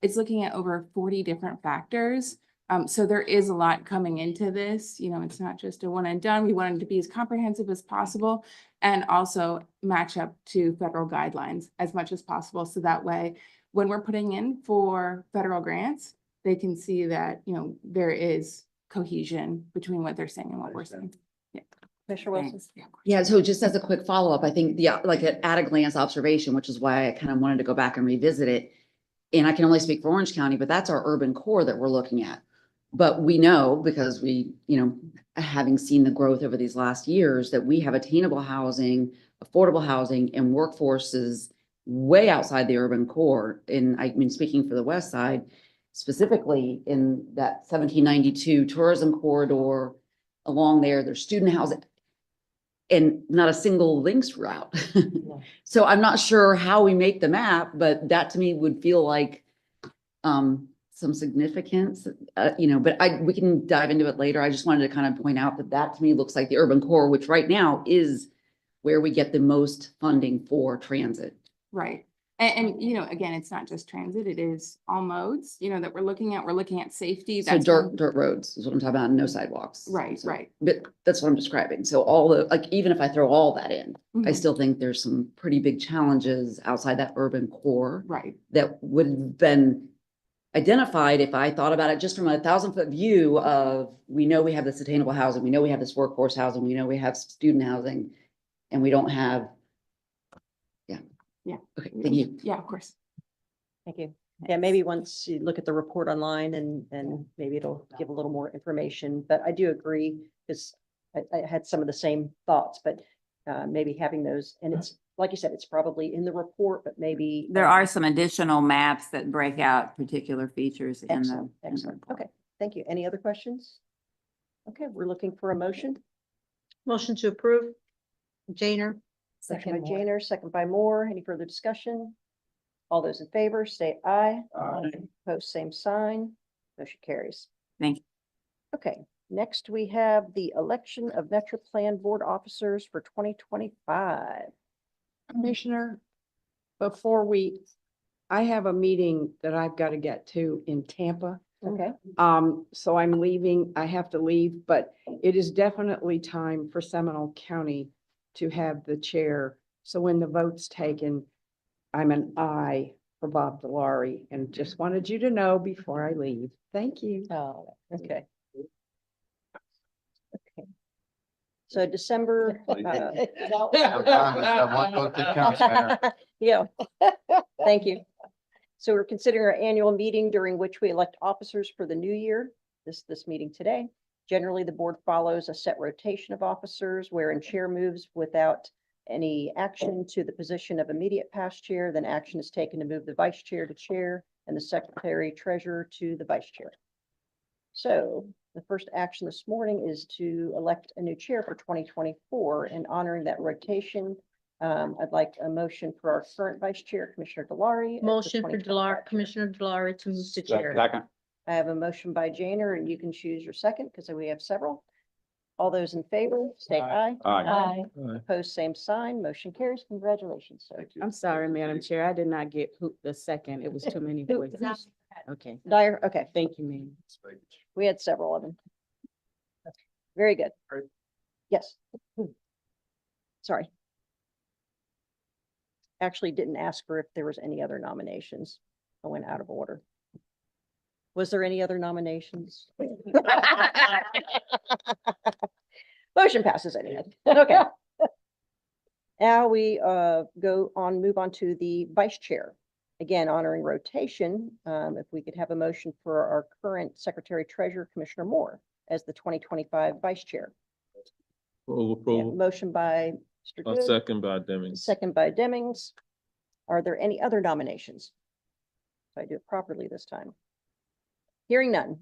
it's looking at over 40 different factors. So there is a lot coming into this. It's not just a one and done. We wanted to be as comprehensive as possible and also match up to federal guidelines as much as possible. So that way, when we're putting in for federal grants, they can see that, there is cohesion between what they're saying and what we're saying. Yeah. Commissioner Wilson? Yeah, so just as a quick follow-up, I think like an at-a-glance observation, which is why I kind of wanted to go back and revisit it. And I can only speak for Orange County, but that's our urban core that we're looking at. But we know, because we, having seen the growth over these last years, that we have attainable housing, affordable housing, and workforces way outside the urban core. And I mean, speaking for the west side, specifically in that 1792 tourism corridor along there, there's student housing and not a single links route. So I'm not sure how we make the map, but that to me would feel like some significance, but we can dive into it later. I just wanted to kind of point out that to me looks like the urban core, which right now is where we get the most funding for transit. Right. And again, it's not just transit, it is all modes, that we're looking at. We're looking at safety. So dirt roads is what I'm talking about, no sidewalks. Right, So, right. But that's what I'm describing. So even if I throw all that in, I still think there's some pretty big challenges outside that urban core. Right. That would have been identified if I thought about it just from a 1,000-foot view of, we know we have this attainable housing, we know we have this workforce housing, we know we have student housing, and we don't have. Yeah. Okay, thank you. Yeah, of course. Thank you. Yeah, maybe once you look at the report online and maybe it'll give a little more information, but I do agree, because I had some of the same thoughts, but maybe having those, and it's, like you said, it's probably in the report, but maybe. There are some additional maps that break out particular features in the. Excellent, excellent. Okay, thank you. Any other questions? Okay, we're looking for a motion. Motion to approve. Janer. Second by Janer, second by Moore. Any further discussion? All those in favor, say aye. Aye. Opposed, same sign. Motion carries. Thank you. Okay, next we have the election of MetroPlan board officers for 2025. Commissioner, I have a meeting that I've got to get to in Tampa. Okay. So I'm leaving, I have to leave, but it is definitely time for Seminole County to have the chair. So when the vote's taken, I'm an aye for Bob Delarey, and just wanted you to know before I leave. Thank you. Oh, okay. Okay. So December. Yeah, thank you. So we're considering our annual meeting during which we elect officers for the new year, this meeting today. Generally, the board follows a set rotation of officers wherein chair moves without any action to the position of immediate past chair, then action is taken to move the vice chair to chair and the secretary treasurer to the vice chair. So the first action this morning is to elect a new chair for 2024, and honoring that rotation. I'd like a motion for our current vice chair, Commissioner Delarey. Motion for Commissioner Delarey to move to chair. Second. I have a motion by Janer, and you can choose your second because we have several. All those in favor, say aye. Aye. Opposed, same sign. Motion carries. Congratulations, sir. I'm sorry, Madam Chair, I did not get who the second. It was too many voices. Okay, Dyer, okay, thank you, ma'am. we had several of them. Very good. Yes. Sorry. Actually didn't ask her if there was any other nominations. I went out of order. Was there any other nominations? Motion passes anyway. Okay. Now we move on to the vice chair. Again, honoring rotation, if we could have a motion for our current secretary treasurer, Commissioner Moore, as the 2025 vice chair. Approval. Motion by Mr. A Good. second by Demings. Second by Demings. Are there any other nominations? If I do it properly this time. Hearing none.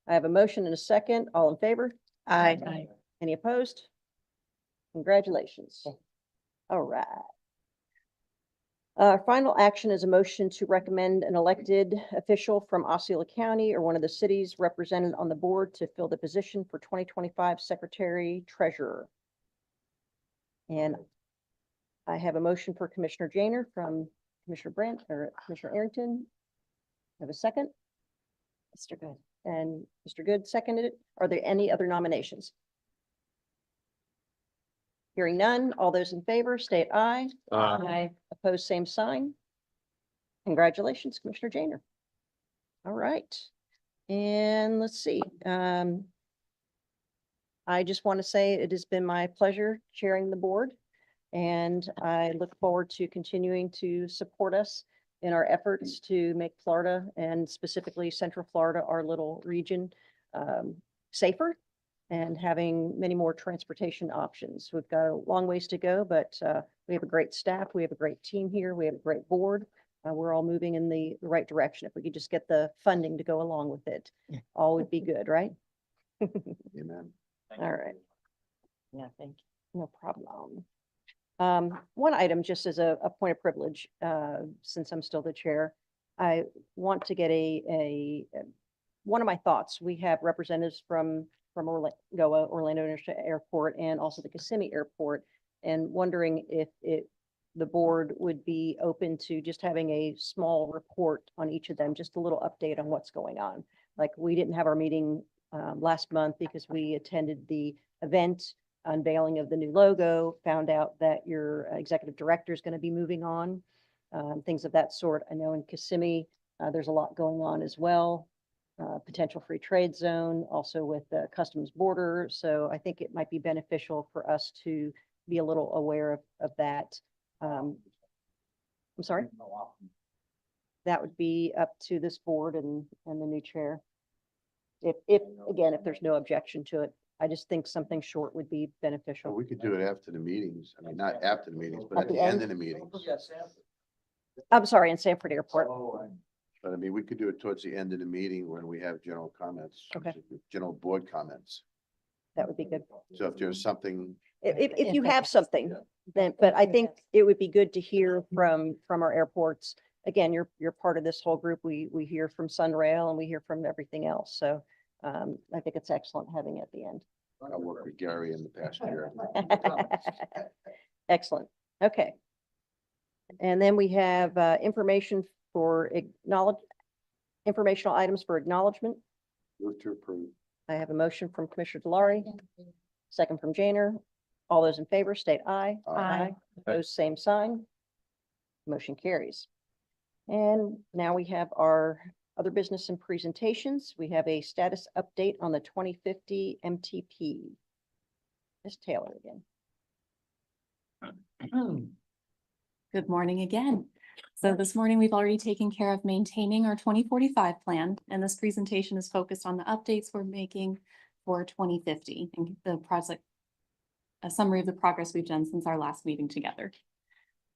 I have a motion and a second. All in favor? Aye. Any opposed? Congratulations. All right. Final action is a motion to recommend an elected official from Osceola County or one of the cities represented on the board to fill the position for 2025 secretary treasurer. And I have a motion for Commissioner Janer from Commissioner Brandt or Commissioner Arrington. I have a second. Mr. Good. And Mr. Good seconded it. Are there any other nominations? Hearing none, all those in favor state aye. Aye. Opposed, same sign. Congratulations, Commissioner Janer. All right. And let's see. I just want to say it has been my pleasure chairing the board, and I look forward to continuing to support us in our efforts to make Florida, and specifically Central Florida, our little region, safer and having many more transportation options. We've got a long ways to go, but we have a great staff. We have a great team here. We have a great board. We're all moving in the right direction. If we could just get the funding to go along with it, all would be good, right? Amen. All right. Yeah, thank you. No problem. One item, just as a point of privilege, since I'm still the chair, I want to get one of my thoughts. We have representatives from Orlando International Airport, and also the Kissimmee Airport, and wondering if the board would be open to just having a small report on each of them, just a little update on what's going on. Like, we didn't have our meeting last month because we attended the event unveiling of the new logo, found out that your executive director is going to be moving on, things of that sort. I know in Kissimmee, there's a lot going on as well. Potential free trade zone, also with the customs border. So I think it might be beneficial for us to be a little aware of that. I'm sorry? That would be up to this board and the new chair. If again, if there's no objection to it, I just think something short would be beneficial. Well, we could do it after the meetings. I mean, not after the meetings, but At at the the end end? of the meetings. I'm sorry, in Sanford Airport. But I mean, we could do it towards the end of the meeting when we have general comments. Okay. General board comments. That would be good. So if there's something, If you have something, then, but I think it would be good to hear from our airports. Again, you're part of this whole group. We hear from Sunrail and we hear from everything else. So I think it's excellent having it at the end. I worked with Gary in the past year. Excellent. Okay. And then we have information for informational items for acknowledgement. Move to approve. I have a motion from Commissioner Delory, second from Janer. All those in favor state aye. Aye. Opposed, same sign. Motion carries. And now we have our other business and presentations. We have a status update on the 2050 MTP. Ms. Taylor again. Good morning again. So this morning, we've already taken care of maintaining our 2045 plan, and this presentation is focused on the updates we're making for 2050 and the project, a summary of the progress we've done since our last meeting together.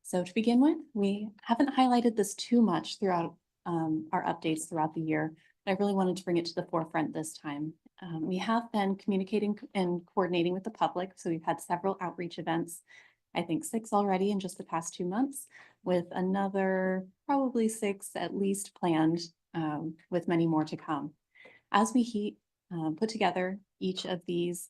So to begin with, we haven't highlighted this too much throughout our updates throughout the year, but I really wanted to bring it to the forefront this time. We have been communicating and coordinating with the public, so we've had several outreach events. I think 6 already in just the past 2 months, with another probably 6 at least planned, with many more to come. As we put together each of these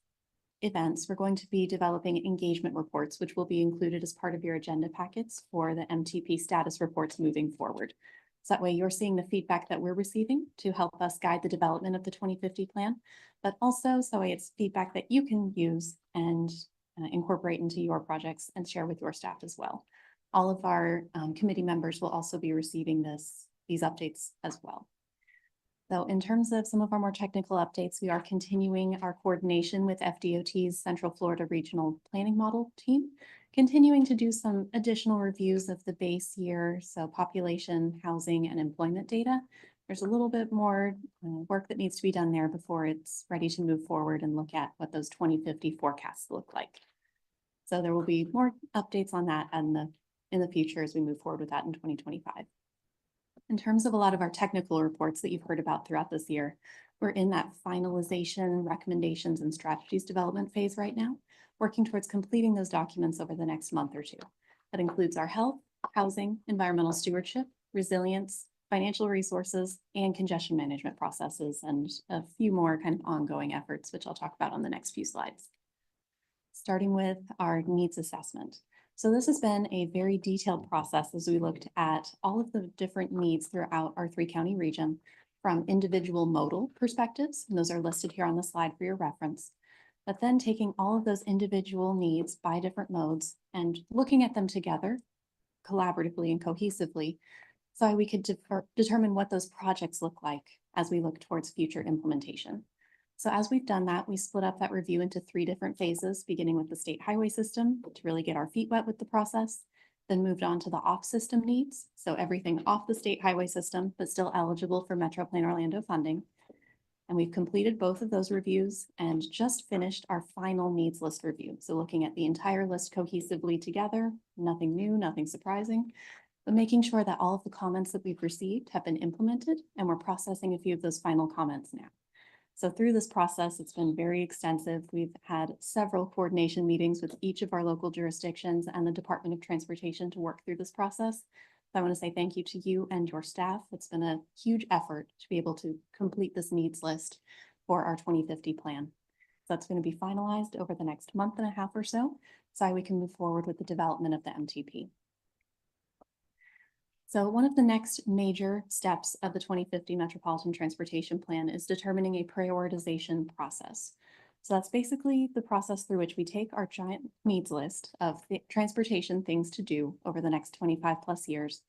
events, we're going to be developing engagement reports, which will be included as part of your agenda packets for the MTP status reports moving forward. So that way you're seeing the feedback that we're receiving to help us guide the development of the 2050 plan, but also so it's feedback that you can use and incorporate into your projects and share with your staff as well. All of our committee members will also be receiving these updates as well. So in terms of some of our more technical updates, we are continuing our coordination with FDOT's Central Florida Regional Planning Model team, continuing to do some additional reviews of the base year, so population, housing, and employment data. There's a little bit more work that needs to be done there before it's ready to move forward and look at what those 2050 forecasts look like. So there will be more updates on that in the future as we move forward with that in 2025. In terms of a lot of our technical reports that you've heard about throughout this year, we're in that finalization, recommendations, and strategies development phase right now, working towards completing those documents over the next month or two. That includes our health, housing, environmental stewardship, resilience, financial resources, and congestion management processes, and a few more kind of ongoing efforts, which I'll talk about on the next few slides. Starting with our needs assessment. So this has been a very detailed process as we looked at all of the different needs throughout our 3-county region from individual modal perspectives, and those are listed here on the slide for your reference, but then taking all of those individual needs by different modes and looking at them together collaboratively and cohesively so we could determine what those projects look like as we look towards future implementation. So as we've done that, we split up that review into 3 different phases, beginning with the state highway system to really get our feet wet with the process, then moved on to the off-system needs. So everything off the state highway system, but still eligible for MetroPlan Orlando funding. And we've completed both of those reviews and just finished our final needs list review. So looking at the entire list cohesively together, nothing new, nothing surprising, but making sure that all of the comments that we've received have been implemented, and we're processing a few of those final comments now. So through this process, it's been very extensive. We've had several coordination meetings with each of our local jurisdictions and the Department of Transportation to work through this process. So I want to say thank you to you and your staff. It's been a huge effort to be able to complete this needs list for our 2050 plan. So that's going to be finalized over the next month and a half or so we can move forward with the development of the MTP. So one of the next major steps of the 2050 Metropolitan Transportation Plan is determining a prioritization process. So that's basically the process through which we take our giant needs list of transportation things to do over the next 25 plus years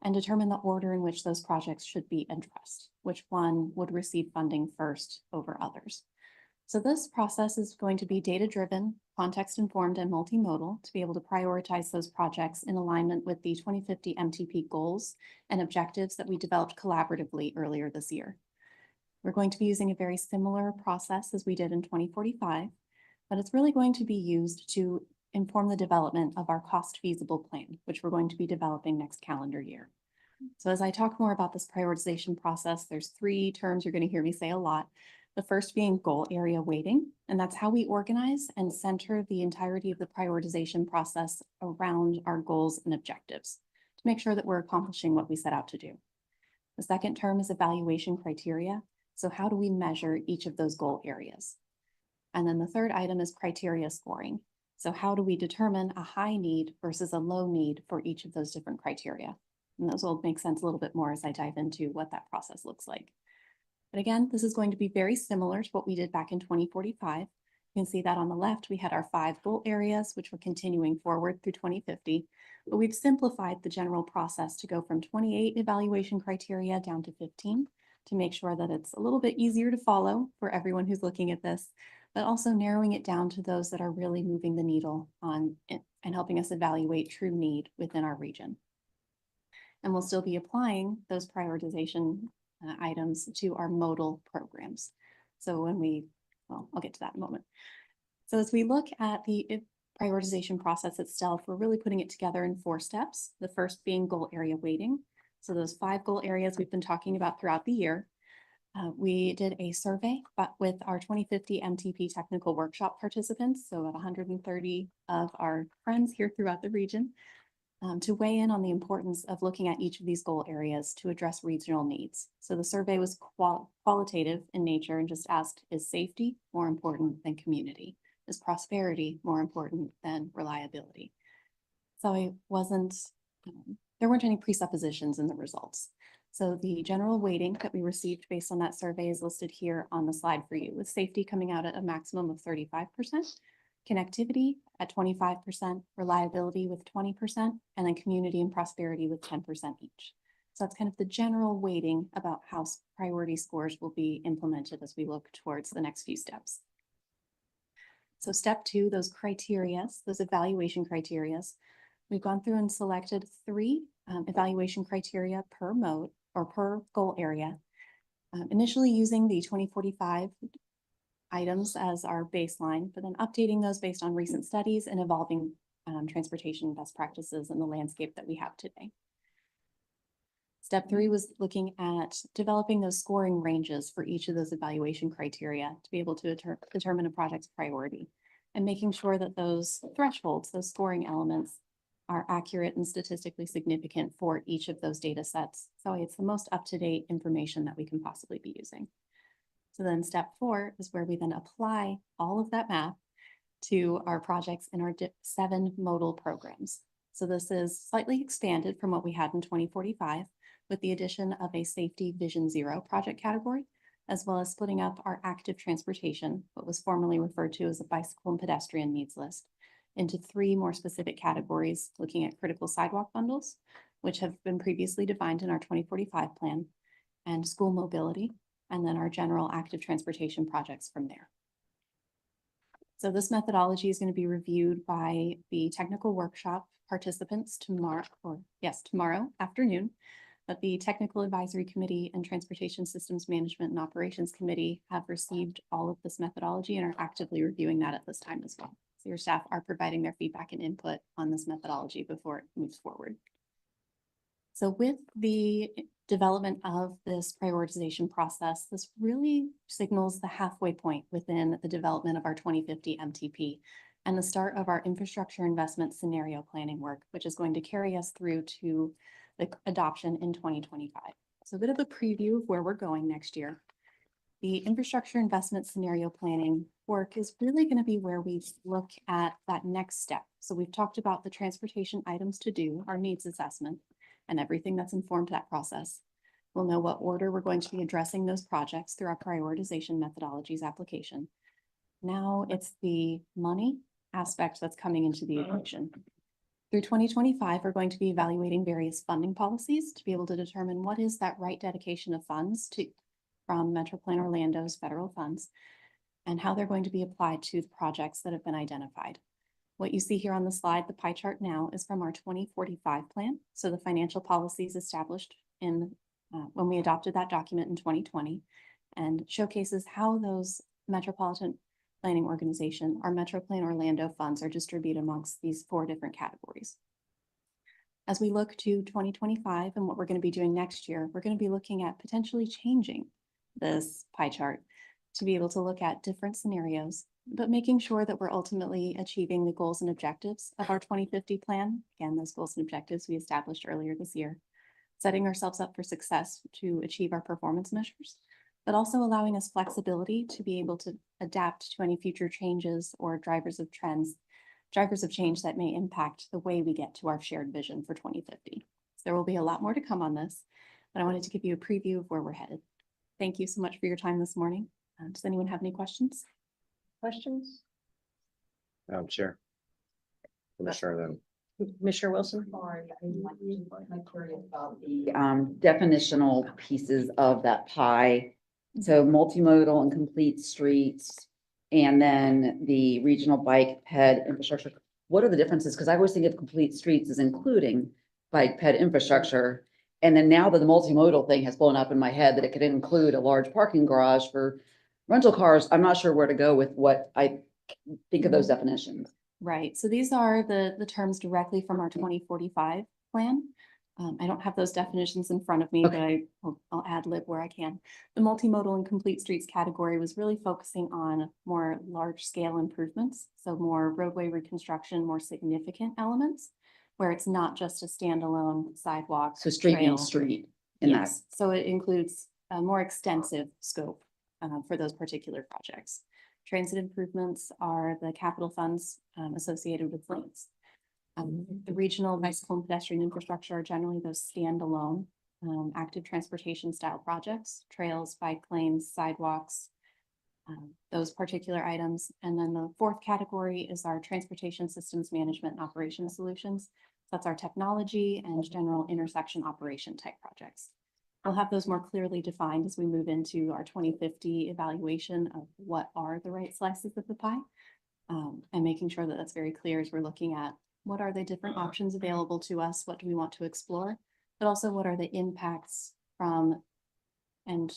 and determine the order in which those projects should be addressed, which one would receive funding first over others. So this process is going to be data-driven, context-informed, and multimodal to be able to prioritize those projects in alignment with the 2050 MTP goals and objectives that we developed collaboratively earlier this year. We're going to be using a very similar process as we did in 2045, but it's really going to be used to inform the development of our cost feasible plan, which we're going to be developing next calendar year. So as I talk more about this prioritization process, there's 3 terms you're going to hear me say a lot. The first being goal area weighting, and that's how we organize and center the entirety of the prioritization process around our goals and objectives to make sure that we're accomplishing what we set out to do. The second term is evaluation criteria. So how do we measure each of those goal areas? And then the third item is criteria scoring. So how do we determine a high need versus a low need for each of those different criteria? And those will make sense a little bit more as I dive into what that process looks like. But again, this is going to be very similar to what we did back in 2045. You can see that on the left, we had our 5 goal areas, which we're continuing forward through 2050, but we've simplified the general process to go from 28 evaluation criteria down to 15 to make sure that it's a little bit easier to follow for everyone who's looking at this, but also narrowing it down to those that are really moving the needle on it and helping us evaluate true need within our region. And we'll still be applying those prioritization items to our modal programs. So I'll get to that in a moment. So as we look at the prioritization process itself, we're really putting it together in 4 steps. The first being goal area weighting. So those 5 goal areas we've been talking about throughout the year. We did a survey, but with our 2050 MTP technical workshop participants, so about 130 of our friends here throughout the region, to weigh in on the importance of looking at each of these goal areas to address regional needs. So the survey was qualitative in nature and just asked, is safety more important than community? Is prosperity more important than reliability? So there weren't any presuppositions in the results. So the general weighting that we received based on that survey is listed here on the slide for you, with safety coming out at a maximum of 35%. Connectivity at 25%, reliability with 20%, and then community and prosperity with 10% each. So that's kind of the general weighting about how priority scores will be implemented as we look towards the next few steps. So step 2, those criteria, those evaluation criteria, we've gone through and selected 3 evaluation criteria per mode or per goal area, initially using the 2045 items as our baseline, but then updating those based on recent studies and evolving transportation best practices in the landscape that we have today. Step 3 was looking at developing those scoring ranges for each of those evaluation criteria to be able to determine a project's priority and making sure that those thresholds, those scoring elements, are accurate and statistically significant for each of those data sets. So it's the most up-to-date information that we can possibly be using. So then step 4 is where we then apply all of that math to our projects in our 7 modal programs. So this is slightly expanded from what we had in 2045 with the addition of a safety vision 0 project category, as well as splitting up our active transportation, what was formerly referred to as a bicycle and pedestrian needs list, into 3 more specific categories, looking at critical sidewalk bundles, which have been previously defined in our 2045 plan, and school mobility, and then our general active transportation projects from there. So this methodology is going to be reviewed by the technical workshop participants tomorrow afternoon. that the Technical Advisory Committee and Transportation Systems Management and Operations Committee have received all of this methodology and are actively reviewing that at this time as well. So your staff are providing their feedback and input on this methodology before it moves forward. So with the development of this prioritization process, this really signals the halfway point within the development of our 2050 MTP and the start of our infrastructure investment scenario planning work, which is going to carry us through to the adoption in 2025. So a bit of a preview of where we're going next year. The infrastructure investment scenario planning work is really going to be where we look at that next step. So we've talked about the transportation items to do, our needs assessment, and everything that's informed that process. We'll know what order we're going to be addressing those projects through our prioritization methodologies application. Now it's the money aspect that's coming into the equation. Through 2025, we're going to be evaluating various funding policies to be able to determine what is that right dedication of funds from MetroPlan Orlando's federal funds and how they're going to be applied to the projects that have been identified. What you see here on the slide, the pie chart now, is from our 2045 plan. So the financial policies established in when we adopted that document in 2020 and showcases how those metropolitan planning organization, our MetroPlan Orlando funds are distributed amongst these 4 different categories. As we look to 2025 and what we're going to be doing next year, we're going to be looking at potentially changing this pie chart to be able to look at different scenarios, but making sure that we're ultimately achieving the goals and objectives of our 2050 plan. Again, those goals and objectives we established earlier this year, setting ourselves up for success to achieve our performance measures, but also allowing us flexibility to be able to adapt to any future changes or drivers of change that may impact the way we get to our shared vision for 2050. So there will be a lot more to come on this, but I wanted to give you a preview of where we're headed. Thank you so much for your time this morning. Does anyone have any questions? Questions? Madam Chair. Commissioner then. Commissioner Wilson? Definitional pieces of that pie. So multimodal and complete streets, and then the regional bike ped infrastructure. What are the differences? Because I always think of complete streets as including bike ped infrastructure. And then now that the multimodal thing has blown up in my head that it could include a large parking garage for rental cars, I'm not sure where to go with what I think of those definitions. Right. So these are the terms directly from our 2045 plan. I don't have those definitions in front of me, Okay. but I'll ad lib where I can. The multimodal and complete streets category was really focusing on more large scale improvements. So more roadway reconstruction, more significant elements where it's not just a standalone sidewalk. So street trail. means street in that. Yes. So it includes a more extensive scope for those particular projects. Transit improvements are the capital funds associated with lanes. The regional bicycle and pedestrian infrastructure are generally those standalone active transportation style projects, trails, bike lanes, sidewalks, those particular items. And then the 4th category is our transportation systems management and operations solutions. That's our technology and general intersection operation type projects. We'll have those more clearly defined as we move into our 2050 evaluation of what are the right slices of the pie, and making sure that that's very clear as we're looking at what are the different options available to us, what do we want to explore, but also what are the impacts from and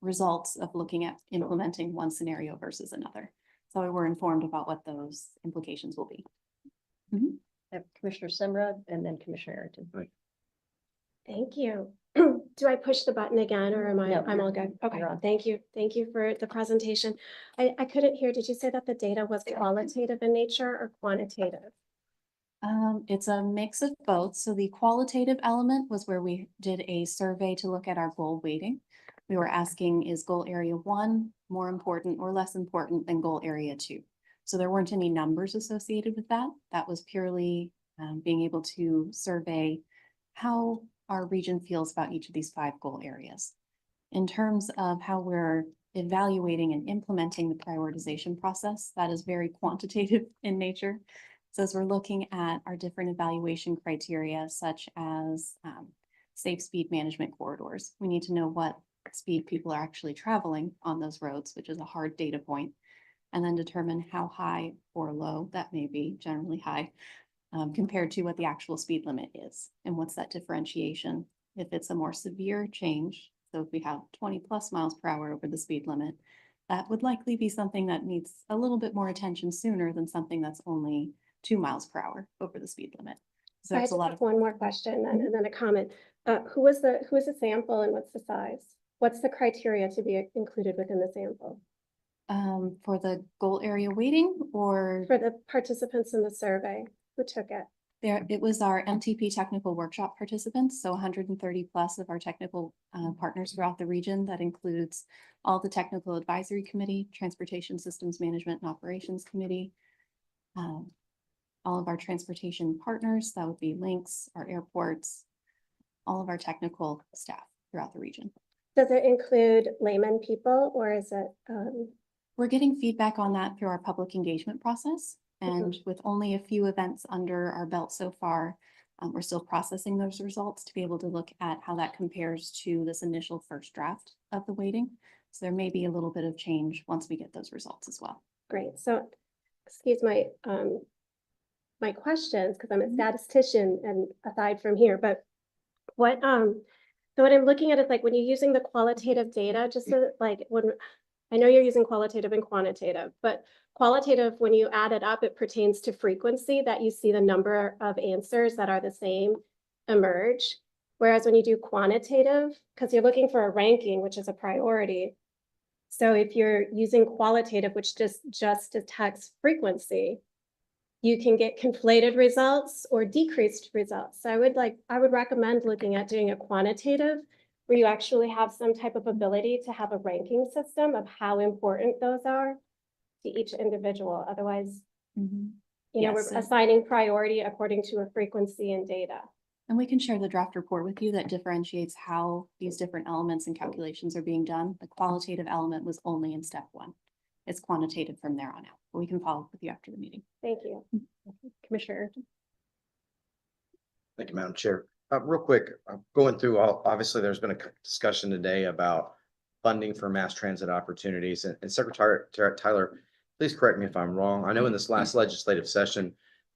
results of looking at implementing one scenario versus another. So we're informed about what those implications will be. Have Commissioner Semrad and then Commissioner Arrington. Right. Thank you. Do I push the button again or am I, No, I'm all good? Okay, you're on. thank you. Thank you for the presentation. I couldn't hear, did you say that the data was qualitative in nature or quantitative? It's a mix of both. So the qualitative element was where we did a survey to look at our goal weighting. We were asking, is goal area 1 more important or less important than goal area 2? So there weren't any numbers associated with that. That was purely being able to survey how our region feels about each of these 5 goal areas. In terms of how we're evaluating and implementing the prioritization process, that is very quantitative in nature. So as we're looking at our different evaluation criteria, such as safe speed management corridors, we need to know what speed people are actually traveling on those roads, which is a hard data point, and then determine how high or low that may be, generally high, compared to what the actual speed limit is. And what's that differentiation If it's a more severe change, so if we have 20+ miles per hour over the speed limit, that would likely be something that needs a little bit more attention sooner than something that's only 2 miles per hour over the speed limit. So I there's a just lot have of, one more question and then a comment. Who was the sample and what's the size? What's the criteria to be included within the sample? for the goal area weighting or For the participants in the survey, who took it? there, it was our MTP technical workshop participants, so 130+ of our technical partners throughout the region. That includes all the technical advisory committee, transportation systems management and operations committee, all of our transportation partners, that would be links, our airports, all of our technical staff throughout the region. Does it include layman people or is it? We're getting feedback on that through our public engagement process. And with only a few events under our belt so far, we're still processing those results to be able to look at how that compares to this initial first draft of the weighting. So there may be a little bit of change once we get those results as well. Great. So, excuse my questions because I'm a statistician and aside from here, but what so what I'm looking at is like when you're using the qualitative data, just so like when I know you're using qualitative and quantitative, but qualitative, when you add it up, it pertains to frequency that you see the number of answers that are the same emerge. Whereas when you do quantitative, because you're looking for a ranking, which is a priority. So if you're using qualitative, which just detects frequency, you can get conflated results or decreased results. So I would recommend looking at doing a quantitative where you actually have some type of ability to have a ranking system of how important those are to each individual. Otherwise, you know, Yes, we're assigning priority according to a frequency and data. And we can share the draft report with you that differentiates how these different elements and calculations are being done. The qualitative element was only in step 1. It's quantitative from there on out, but we can follow up with you after the meeting. Thank you. Commissioner. Thank you, Madam Chair. Real quick, going through obviously there's been a discussion today about funding for mass transit opportunities and Secretary Tyler, please correct me if I'm wrong. I know in this last legislative session,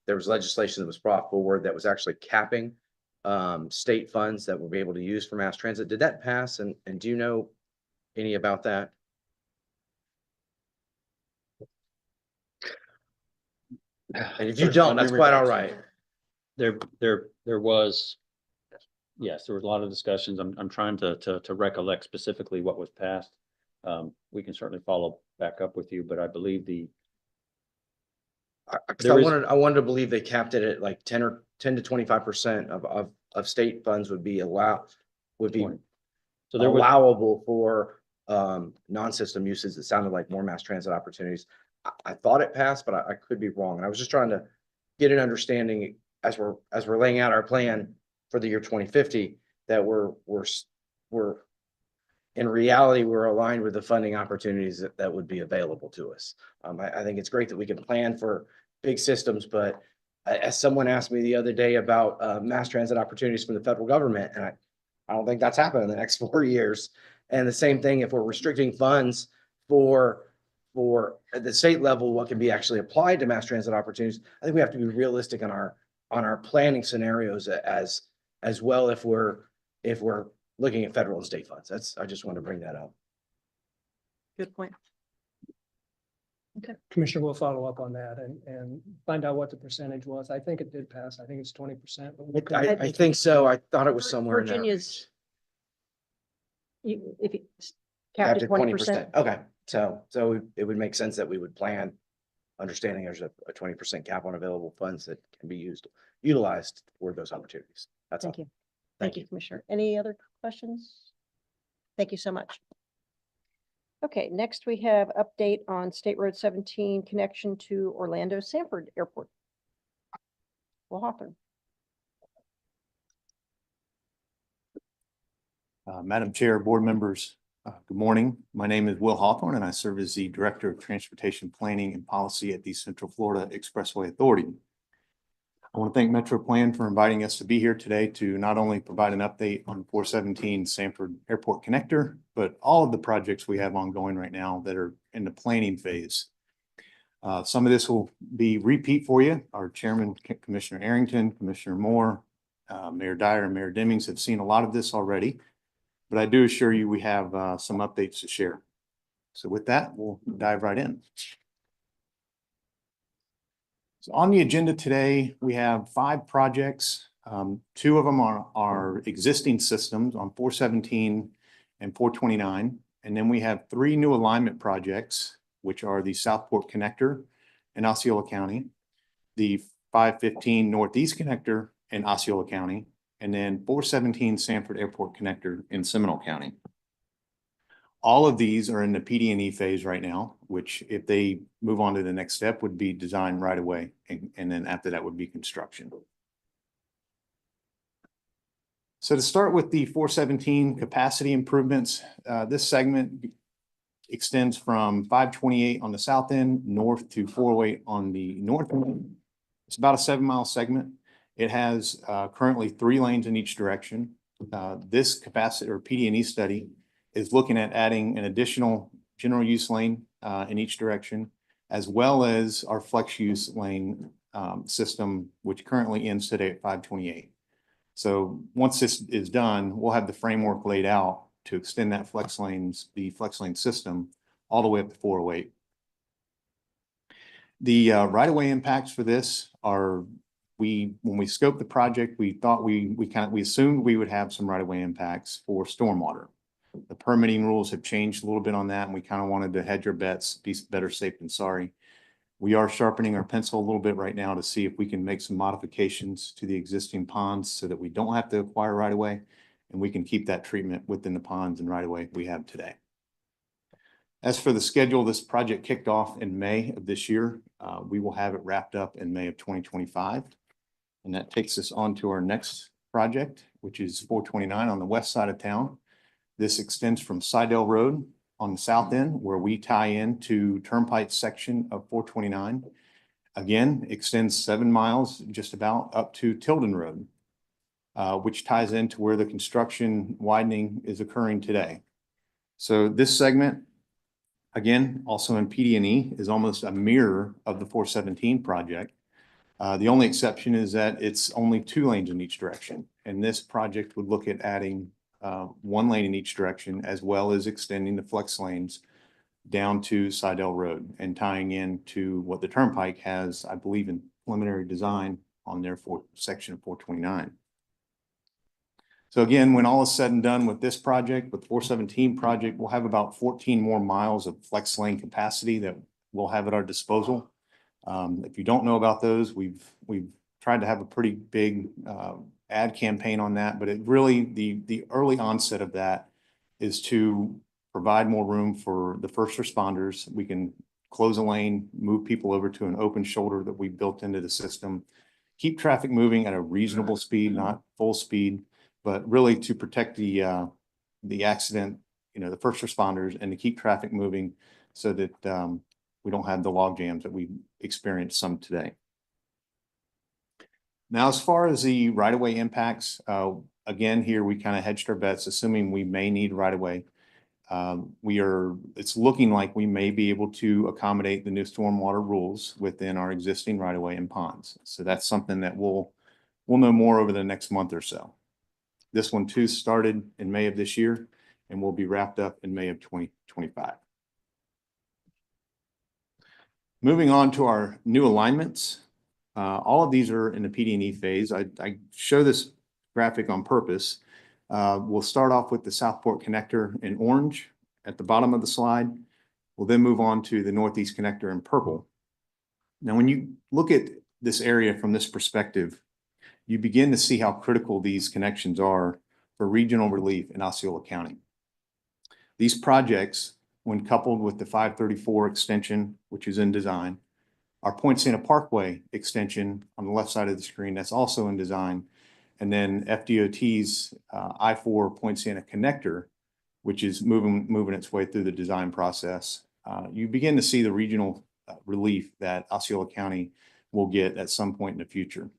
there was legislation that was brought forward that was actually capping state funds that we'll be able to use for mass transit. Did that pass? And do you know any about that? And if you don't, that's quite all right. There was, yes, there was a lot of discussions. I'm trying to recollect specifically what was passed. We can certainly follow back up with you, but I believe I wanted to believe they capped it at like 10 to 25% of state funds would be so there was, allowable for non-system uses. It sounded like more mass transit opportunities. I thought it passed, but I could be wrong. And I was just trying to get an understanding as we're laying out our plan for the year 2050 that we're in reality, we're aligned with the funding opportunities that would be available to us. I think it's great that we can plan for big systems, but as someone asked me the other day about mass transit opportunities from the federal government, and I don't think that's happening in the next 4 years. And the same thing, if we're restricting funds for at the state level, what can be actually applied to mass transit opportunities, I think we have to be realistic on our planning scenarios as well if we're looking at federal and state funds. I just want to bring that up. Good point. Okay. Commissioner will follow up on that and find out what the percentage was. I think it did pass. I think it's 20%. I think so. I thought it was somewhere in there. Virginia's. If you capped at 20%. Okay, so it would make sense that we would plan, understanding there's a 20% cap on available funds that can be utilized for those opportunities. That's all. Thank you. Thank you, Commissioner. Any other questions? Thank you so much. Okay, next we have update on State Road 17 connection to Orlando Sanford Airport. Will Hawthorne. Madam Chair, board members, good morning. My name is Will Hawthorne and I serve as the Director of Transportation Planning and Policy at the Central Florida Expressway Authority. I want to thank MetroPlan for inviting us to be here today to not only provide an update on 417 Sanford Airport Connector, but all of the projects we have ongoing right now that are in the planning phase. Some of this will be repeat for you. Our Chairman, Commissioner Arrington, Commissioner Moore, Mayor Dyer and Mayor Demings have seen a lot of this already, but I do assure you we have some updates to share. So with that, we'll dive right in. So on the agenda today, we have 5 projects. 2 of them are existing systems on 417 and 429. And then we have 3 new alignment projects, which are the Southport Connector in Osceola County, the 515 Northeast Connector in Osceola County, and then 417 Sanford Airport Connector in Seminole County. All of these are in the PD&E phase right now, which if they move on to the next step would be design right away. And then after that would be construction. So to start with the 417 capacity improvements, this segment extends from 528 on the south end north to 408 on the north end. It's about a 7-mile segment. It has currently 3 lanes in each direction. This capacity or PD&E study is looking at adding an additional general use lane in each direction, as well as our flex use lane system, which currently ends today at 528. So once this is done, we'll have the framework laid out to extend that the flex lane system all the way up to 408. The right-of-way impacts for this are, when we scoped the project, we thought we assumed we would have some right-of-way impacts for stormwater. The permitting rules have changed a little bit on that, and we kind of wanted to hedge our bets, be better safe than sorry. We are sharpening our pencil a little bit right now to see if we can make some modifications to the existing ponds so that we don't have to acquire right away, and we can keep that treatment within the ponds and right away we have today. As for the schedule, this project kicked off in May of this year. We will have it wrapped up in May of 2025. And that takes us on to our next project, which is 429 on the west side of town. This extends from Sidell Road on the south end, where we tie into Turnpike section of 429. Again, extends 7 miles just about up to Tilden Road, which ties into where the construction widening is occurring today. So this segment, again, also in PD&E, is almost a mirror of the 417 project. The only exception is that it's only 2 lanes in each direction. And this project would look at adding 1 lane in each direction, as well as extending the flex lanes down to Sidell Road and tying in to what the Turnpike has, I believe, in preliminary design on their section of 429. So again, when all is said and done with this project, with 417 project, we'll have about 14 more miles of flex lane capacity that we'll have at our disposal. If you don't know about those, we've tried to have a pretty big ad campaign on that, but it really, the early onset of that is to provide more room for the first responders. We can close a lane, move people over to an open shoulder that we built into the system, keep traffic moving at a reasonable speed, not full speed, but really to protect the accident, the first responders, and to keep traffic moving so that we don't have the log jams that we experienced some today. Now, as far as the right-of-way impacts, again, here we kind of hedged our bets, assuming we may need right-of-way. It's looking like we may be able to accommodate the new stormwater rules within our existing right-of-way and ponds. So that's something that we'll know more over the next month or so. This one too started in May of this year and will be wrapped up in May of 2025. Moving on to our new alignments. All of these are in the PD&E phase. I show this graphic on purpose. We'll start off with the Southport Connector in orange at the bottom of the slide. We'll then move on to the Northeast Connector in purple. Now, when you look at this area from this perspective, you begin to see how critical these connections are for regional relief in Osceola County. These projects, when coupled with the 534 extension, which is in design, our Point Santa Parkway extension on the left side of the screen, that's also in design, and then FDOT's I-4 Point Santa Connector, which is moving its way through the design process, you begin to see the regional relief that Osceola County will get at some point in the future.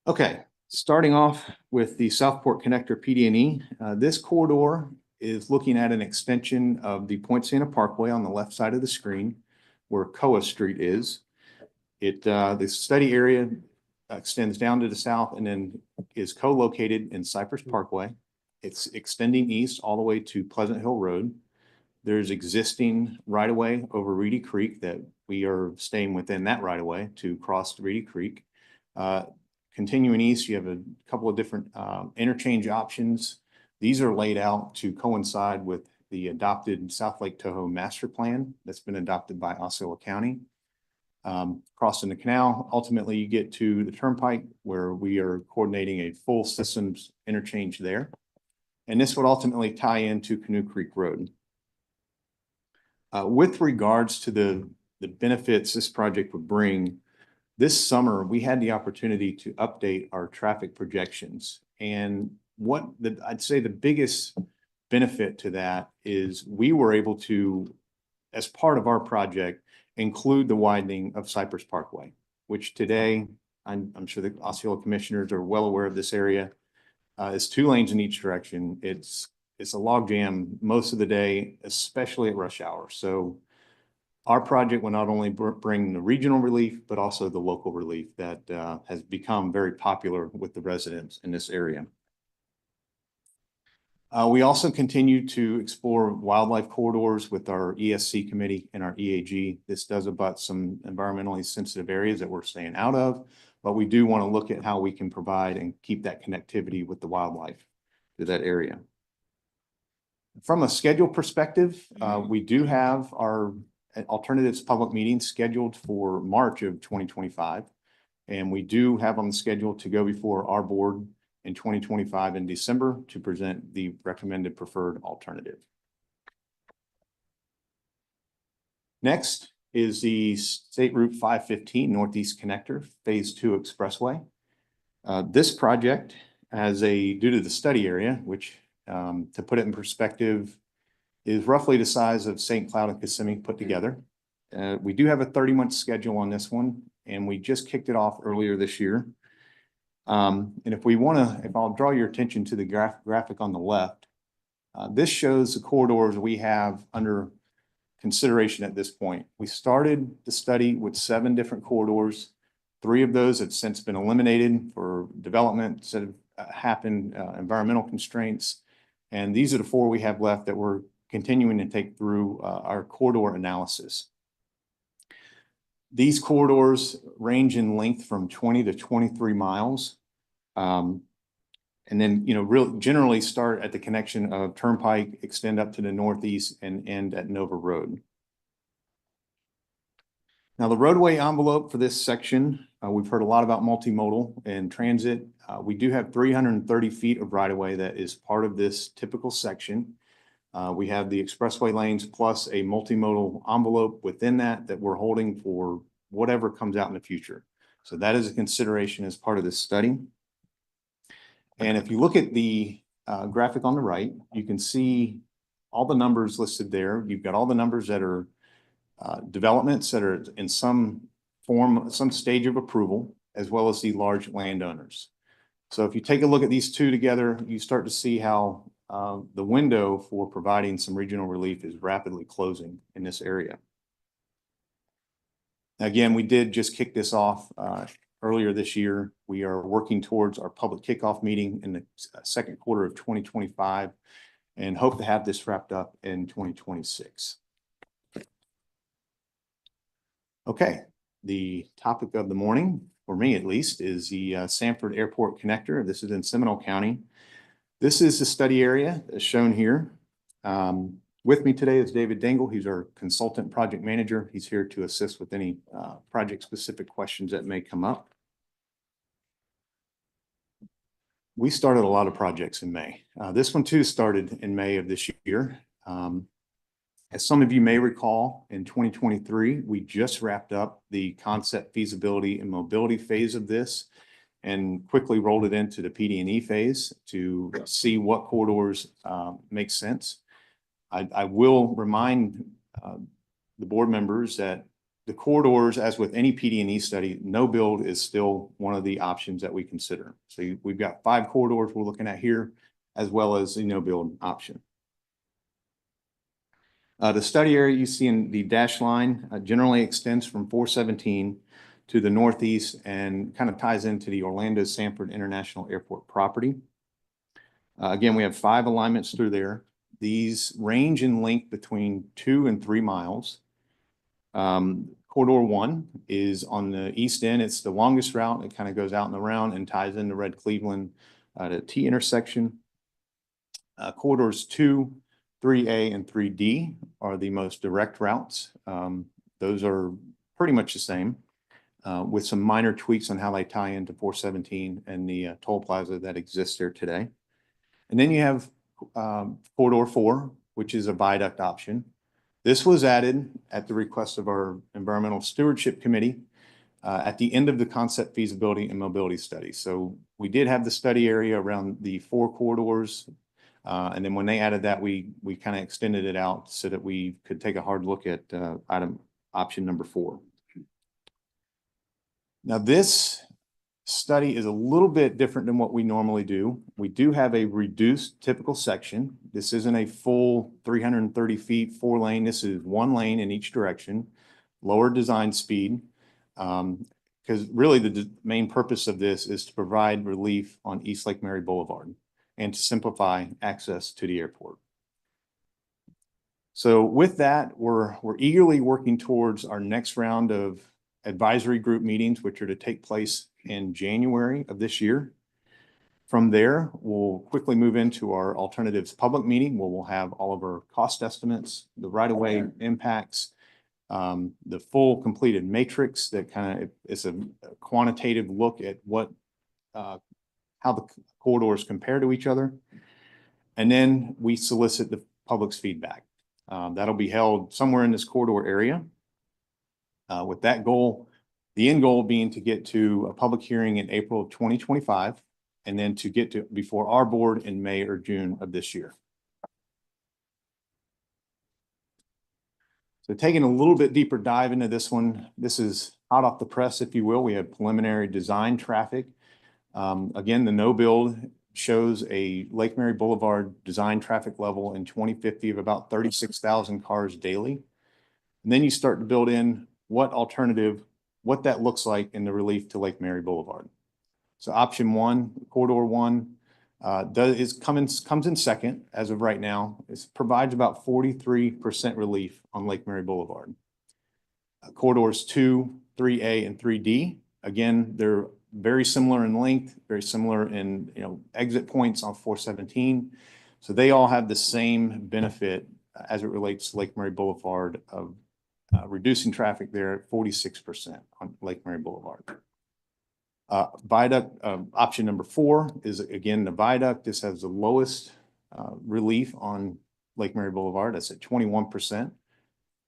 Okay, starting off with the Southport Connector PD&E, this corridor is looking at an extension of the Point Santa Parkway on the left side of the screen, where Coa Street is. The study area extends down to the south and then is co-located in Cypress Parkway. It's extending east all the way to Pleasant Hill Road. There's existing right-of-way over Reedy Creek that we are staying within that right-of-way to cross Reedy Creek. Continuing east, you have a couple of different interchange options. These are laid out to coincide with the adopted South Lake Tahoe Master Plan that's been adopted by Osceola County. Crossing the canal, ultimately you get to the turnpike where we are coordinating a full systems interchange there. And this would ultimately tie into Canoe Creek Road. With regards to the benefits this project would bring, this summer we had the opportunity to update our traffic projections. And I'd say the biggest benefit to that is we were able to, as part of our project, include the widening of Cypress Parkway, which today, I'm sure the Osceola commissioners are well aware of this area. It's 2 lanes in each direction. It's a log jam most of the day, especially at rush hour. So our project will not only bring the regional relief, but also the local relief that has become very popular with the residents in this area. We also continue to explore wildlife corridors with our ESC committee and our EAG. This does abut some environmentally sensitive areas that we're staying out of, but we do want to look at how we can provide and keep that connectivity with the wildlife to that area. From a schedule perspective, we do have our alternatives public meeting scheduled for March of 2025. And we do have on the schedule to go before our board in 2025 in December to present the recommended preferred alternative. Next is the State Route 515 Northeast Connector Phase 2 Expressway. This project has due to the study area, which to put it in perspective, is roughly the size of St. Cloud and Kissimmee put together. We do have a 30-month schedule on this one, and we just kicked it off earlier this year. And if I'll draw your attention to the graphic on the left, this shows the corridors we have under consideration at this point. We started the study with 7 different corridors. 3 of those have since been eliminated for development that have happened, environmental constraints. And these are the 4 we have left that we're continuing to take through our corridor analysis. These corridors range in length from 20 to 23 miles. And then, generally start at the connection of Turnpike, extend up to the northeast and end at Nova Road. Now, the roadway envelope for this section, we've heard a lot about multimodal and transit. We do have 330 feet of right-of-way that is part of this typical section. We have the expressway lanes plus a multimodal envelope within that we're holding for whatever comes out in the future. So that is a consideration as part of this study. And if you look at the graphic on the right, you can see all the numbers listed there. You've got all the numbers that are developments that are in some form, some stage of approval, as well as the large landowners. So if you take a look at these 2 together, you start to see how the window for providing some regional relief is rapidly closing in this area. Again, we did just kick this off earlier this year. We are working towards our public kickoff meeting in the second quarter of 2025 and hope to have this wrapped up in 2026. Okay, the topic of the morning, for me at least, is the Sanford Airport Connector. This is in Seminole County. This is the study area as shown here. With me today is David Dingle. He's our consultant project manager. He's here to assist with any project-specific questions that may come up. We started a lot of projects in May. This one too started in May of this year. As some of you may recall, in 2023, we just wrapped up the concept, feasibility, and mobility phase of this and quickly rolled it into the PD&E phase to see what corridors make sense. I will remind the board members that the corridors, as with any PD&E study, no build is still one of the options that we consider. So we've got 5 corridors we're looking at here, as well as the no build option. The study area you see in the dashed line generally extends from 417 to the northeast and kind of ties into the Orlando Sanford International Airport property. Again, we have 5 alignments through there. These range in length between 2 and 3 miles. Corridor 1 is on the east end. It's the longest route. It kind of goes out and around and ties into Red Cleveland at a T intersection. Corridors 2, 3A, and 3D are the most direct routes. Those are pretty much the same, with some minor tweaks on how they tie into 417 and the toll plaza that exists there today. And then you have Corridor 4, which is a viaduct option. This was added at the request of our Environmental Stewardship Committee at the end of the concept feasibility and mobility study. So we did have the study area around the 4 corridors. And then when they added that, we kind of extended it out so that we could take a hard look at option number 4. Now this study is a little bit different than what we normally do. We do have a reduced typical section. This isn't a full 330 feet, 4 lane. This is 1 lane in each direction, lower design speed. Because really the main purpose of this is to provide relief on East Lake Mary Boulevard and to simplify access to the airport. So with that, we're eagerly working towards our next round of advisory group meetings, which are to take place in January of this year. From there, we'll quickly move into our alternatives public meeting, where we'll have all of our cost estimates, the right-of-way impacts, the full completed matrix that kind of is a quantitative look at what how the corridors compare to each other. And then we solicit the public's feedback. That'll be held somewhere in this corridor area. With that goal, the end goal being to get to a public hearing in April of 2025, and then to get to before our board in May or June of this year. So taking a little bit deeper dive into this one, this is hot off the press, if you will. We have preliminary design traffic. Again, the no build shows a Lake Mary Boulevard design traffic level in 2050 of about 36,000 cars daily. And then you start to build in what that looks like in the relief to Lake Mary Boulevard. So option 1, corridor 1, comes in second as of right now. It provides about 43% relief on Lake Mary Boulevard. Corridors 2, 3A, and 3D, again, they're very similar in length, very similar in exit points on 417. So they all have the same benefit as it relates to Lake Mary Boulevard of reducing traffic there at 46% on Lake Mary Boulevard. Viaduct option number 4 is again the viaduct. This has the lowest relief on Lake Mary Boulevard. That's at 21%.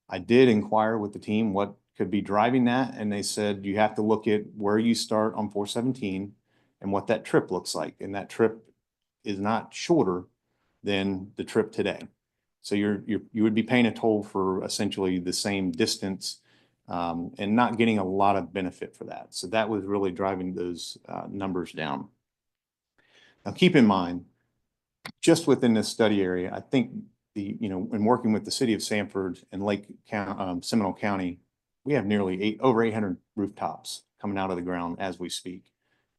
I did inquire with the team what could be driving that, and they said you have to look at where you start on 417 and what that trip looks like. And that trip is not shorter than the trip today. So you would be paying a toll for essentially the same distance and not getting a lot of benefit for that. So that was really driving those numbers down. Now keep in mind, just within this study area, I think in working with the city of Sanford and Seminole County, we have nearly over 800 rooftops coming out of the ground as we speak.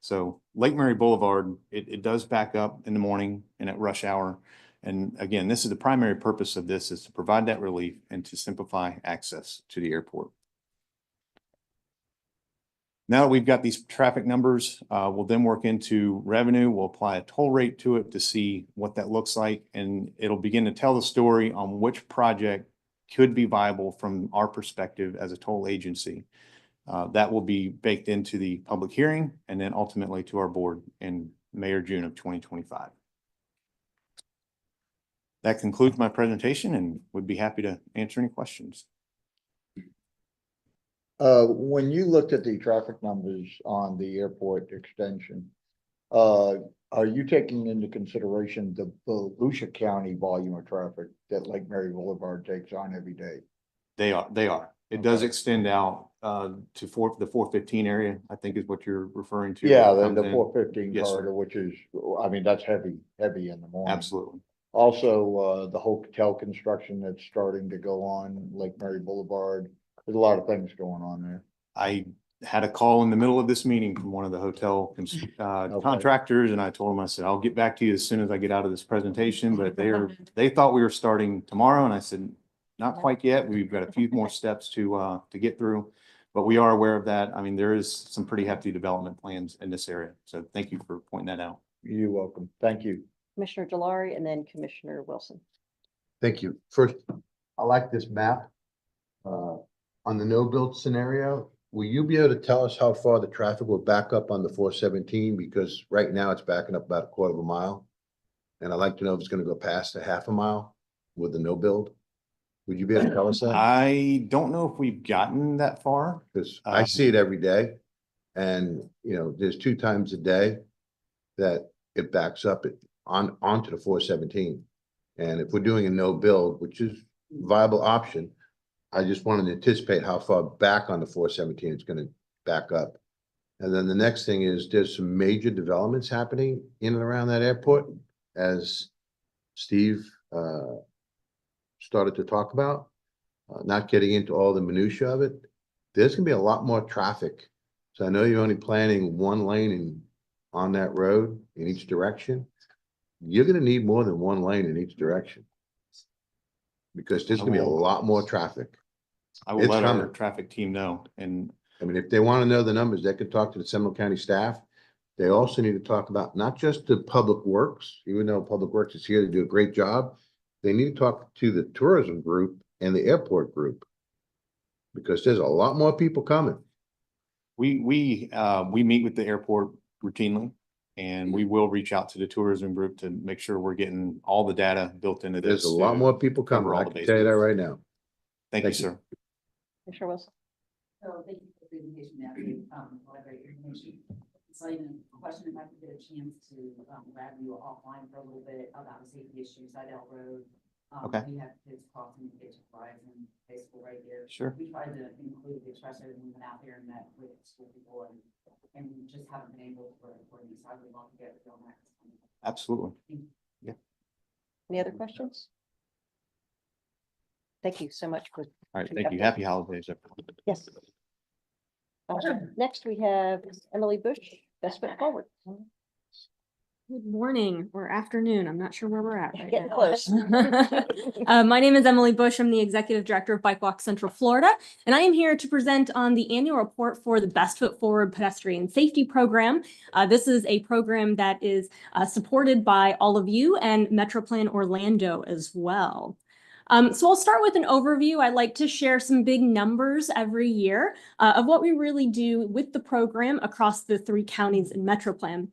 So Lake Mary Boulevard, it does back up in the morning and at rush hour. And again, this is the primary purpose of this, is to provide that relief and to simplify access to the airport. Now that we've got these traffic numbers, we'll then work into revenue. We'll apply a toll rate to it to see what that looks like. And it'll begin to tell the story on which project could be viable from our perspective as a toll agency. That will be baked into the public hearing and then ultimately to our board in May or June of 2025. That concludes my presentation and would be happy to answer any questions. When you looked at the traffic numbers on the airport extension, are you taking into consideration the Volusia County volume of traffic that Lake Mary Boulevard takes on every day? They are. It does extend out to the 415 area, I think is what you're referring to. Yeah, the 415 corridor, which is, I mean, that's heavy in the morning. Absolutely. Also, the hotel construction that's starting to go on Lake Mary Boulevard. There's a lot of things going on there. I had a call in the middle of this meeting from one of the hotel contractors, and I told him, I said, I'll get back to you as soon as I get out of this presentation, but they thought we were starting tomorrow, and I said, not quite yet. We've got a few more steps to get through, but we are aware of that. I mean, there is some pretty hefty development plans in this area, so thank you for pointing that out. You're welcome. Thank you. Commissioner Delory and then Commissioner Wilson. Thank you. First, I like this map. On the no build scenario, will you be able to tell us how far the traffic will back up on the 417? Because right now it's backing up about a quarter of a mile. And I'd like to know if it's gonna go past a half a mile with the no build. Would you be able to tell us that? I don't know if we've gotten that far. Because I see it every day. And, you know, there's 2 times a day that it backs up onto the 417. And if we're doing a no build, which is a viable option, I just wanted to anticipate how far back on the 417 it's going to back up. And then the next thing is there's some major developments happening in and around that airport, as Steve started to talk about, not getting into all the minutia of it. There's going to be a lot more traffic. So I know you're only planning 1 lane on that road in each direction. You're going to need more than 1 lane in each direction, because there's going to be a lot more traffic. I will let our traffic team know. And I mean, if they want to know the numbers, they could talk to the Seminole County staff. They also need to talk about not just the public works, even though Public Works is here to do a great job. They need to talk to the tourism group and the airport group, because there's a lot more people coming. we meet with the airport routinely, and we will reach out to the tourism group to make sure we're getting all the data built into this. There's a lot more people coming. I can tell you that right now. Thank you, sir. Commissioner Wilson. So thank you for the presentation, Natalie. A lot of great information. So even a question, if I could get a chance to grab you offline for a little bit about the safety issues at L Road. Okay. We have kids crossing the Gates of Horizon High School right here. Sure. We tried to include the express everything, went out there and met with school people and we just haven't been able to coordinate. So I would love to get with you on that. Absolutely. Thank you. Any other questions? Thank you so much for. All right. Thank you. Happy holidays, everyone. Yes. Next, we have Emily Bush, Best Foot Forward. Good morning or afternoon. I'm not sure where we're at right Getting now. close. My name is Emily Bush. I'm the Executive Director of Bike Walk Central Florida, and I am here to present on the annual report for the Best Foot Forward Pedestrian Safety Program. This is a program that is supported by all of you and MetroPlan Orlando as well. So I'll start with an overview. I like to share some big numbers every year of what we really do with the program across the 3 counties in MetroPlan.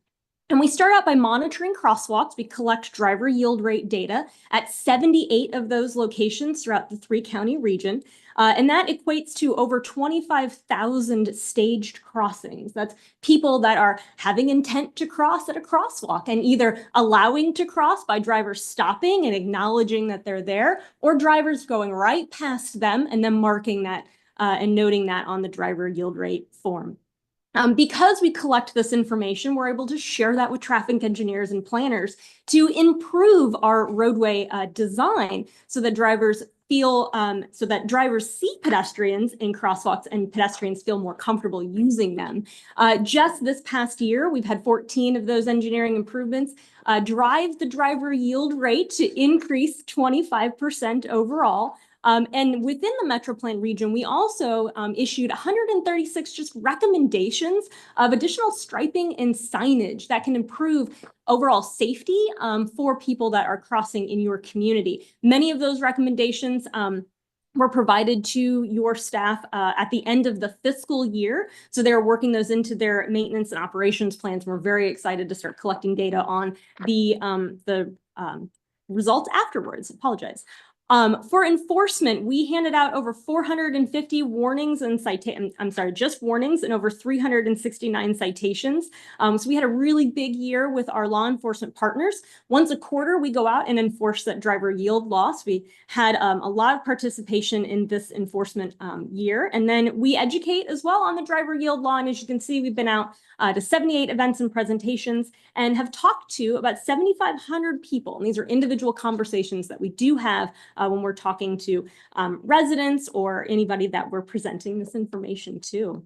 And we start out by monitoring crosswalks. We collect driver yield rate data at 78 of those locations throughout the 3-county region. And that equates to over 25,000 staged crossings. That's people that are having intent to cross at a crosswalk and either allowing to cross by drivers stopping and acknowledging that they're there, or drivers going right past them and then marking that and noting that on the driver yield rate form. Because we collect this information, we're able to share that with traffic engineers and planners to improve our roadway design so that drivers see pedestrians in crosswalks and pedestrians feel more comfortable using them. Just this past year, we've had 14 of those engineering improvements drive the driver yield rate to increase 25% overall. And within the MetroPlan region, we also issued 136 just recommendations of additional striping and signage that can improve overall safety for people that are crossing in your community. Many of those recommendations were provided to your staff at the end of the fiscal year. So they're working those into their maintenance and operations plans. We're very excited to start collecting data on the results afterwards. Apologize. For enforcement, we handed out over 450 warnings and just warnings and over 369 citations. So we had a really big year with our law enforcement partners. Once a quarter, we go out and enforce that driver yield loss. We had a lot of participation in this enforcement year. And then we educate as well on the driver yield law. And as you can see, we've been out to 78 events and presentations and have talked to about 7,500 people. And these are individual conversations that we do have when we're talking to residents or anybody that we're presenting this information to.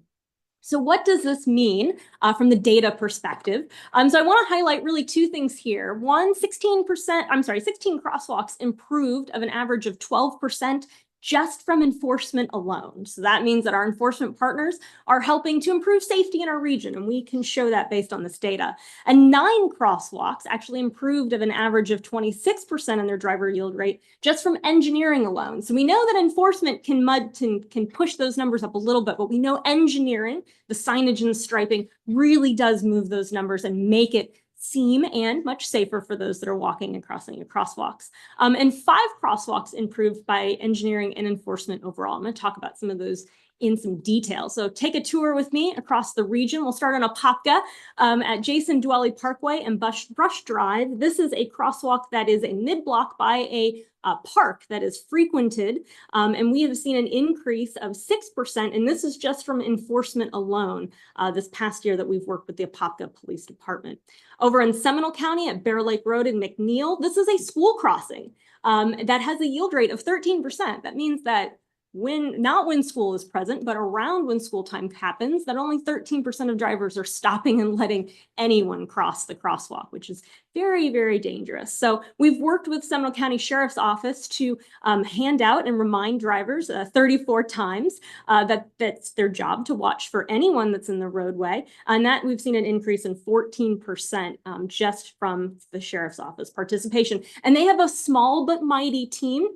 So what does this mean from the data perspective? So I want to highlight really two things here. One, 16 crosswalks improved of an average of 12% just from enforcement alone. So that means that our enforcement partners are helping to improve safety in our region, and we can show that based on this data. And 9 crosswalks actually improved of an average of 26% in their driver yield rate just from engineering alone. So we know that enforcement can push those numbers up a little bit, but we know engineering, the signage and the striping, really does move those numbers and make it seem and much safer for those that are walking and crossing your crosswalks. And 5 crosswalks improved by engineering and enforcement overall. I'm going to talk about some of those in some detail. So take a tour with me across the region. We'll start on Apopka at Jason Dwelly Parkway and Brush Drive. This is a crosswalk that is a mid-block by a park that is frequented, and we have seen an increase of 6%, and this is just from enforcement alone this past year that we've worked with the Apopka Police Department. Over in Seminole County at Bear Lake Road in McNeil, this is a school crossing that has a yield rate of 13%. That means that not when school is present, but around when school time happens, that only 13% of drivers are stopping and letting anyone cross the crosswalk, which is very, very dangerous. So we've worked with Seminole County Sheriff's Office to hand out and remind drivers 34 times that that's their job to watch for anyone that's in the roadway. And that we've seen an increase in 14% just from the Sheriff's Office participation. And they have a small but mighty team.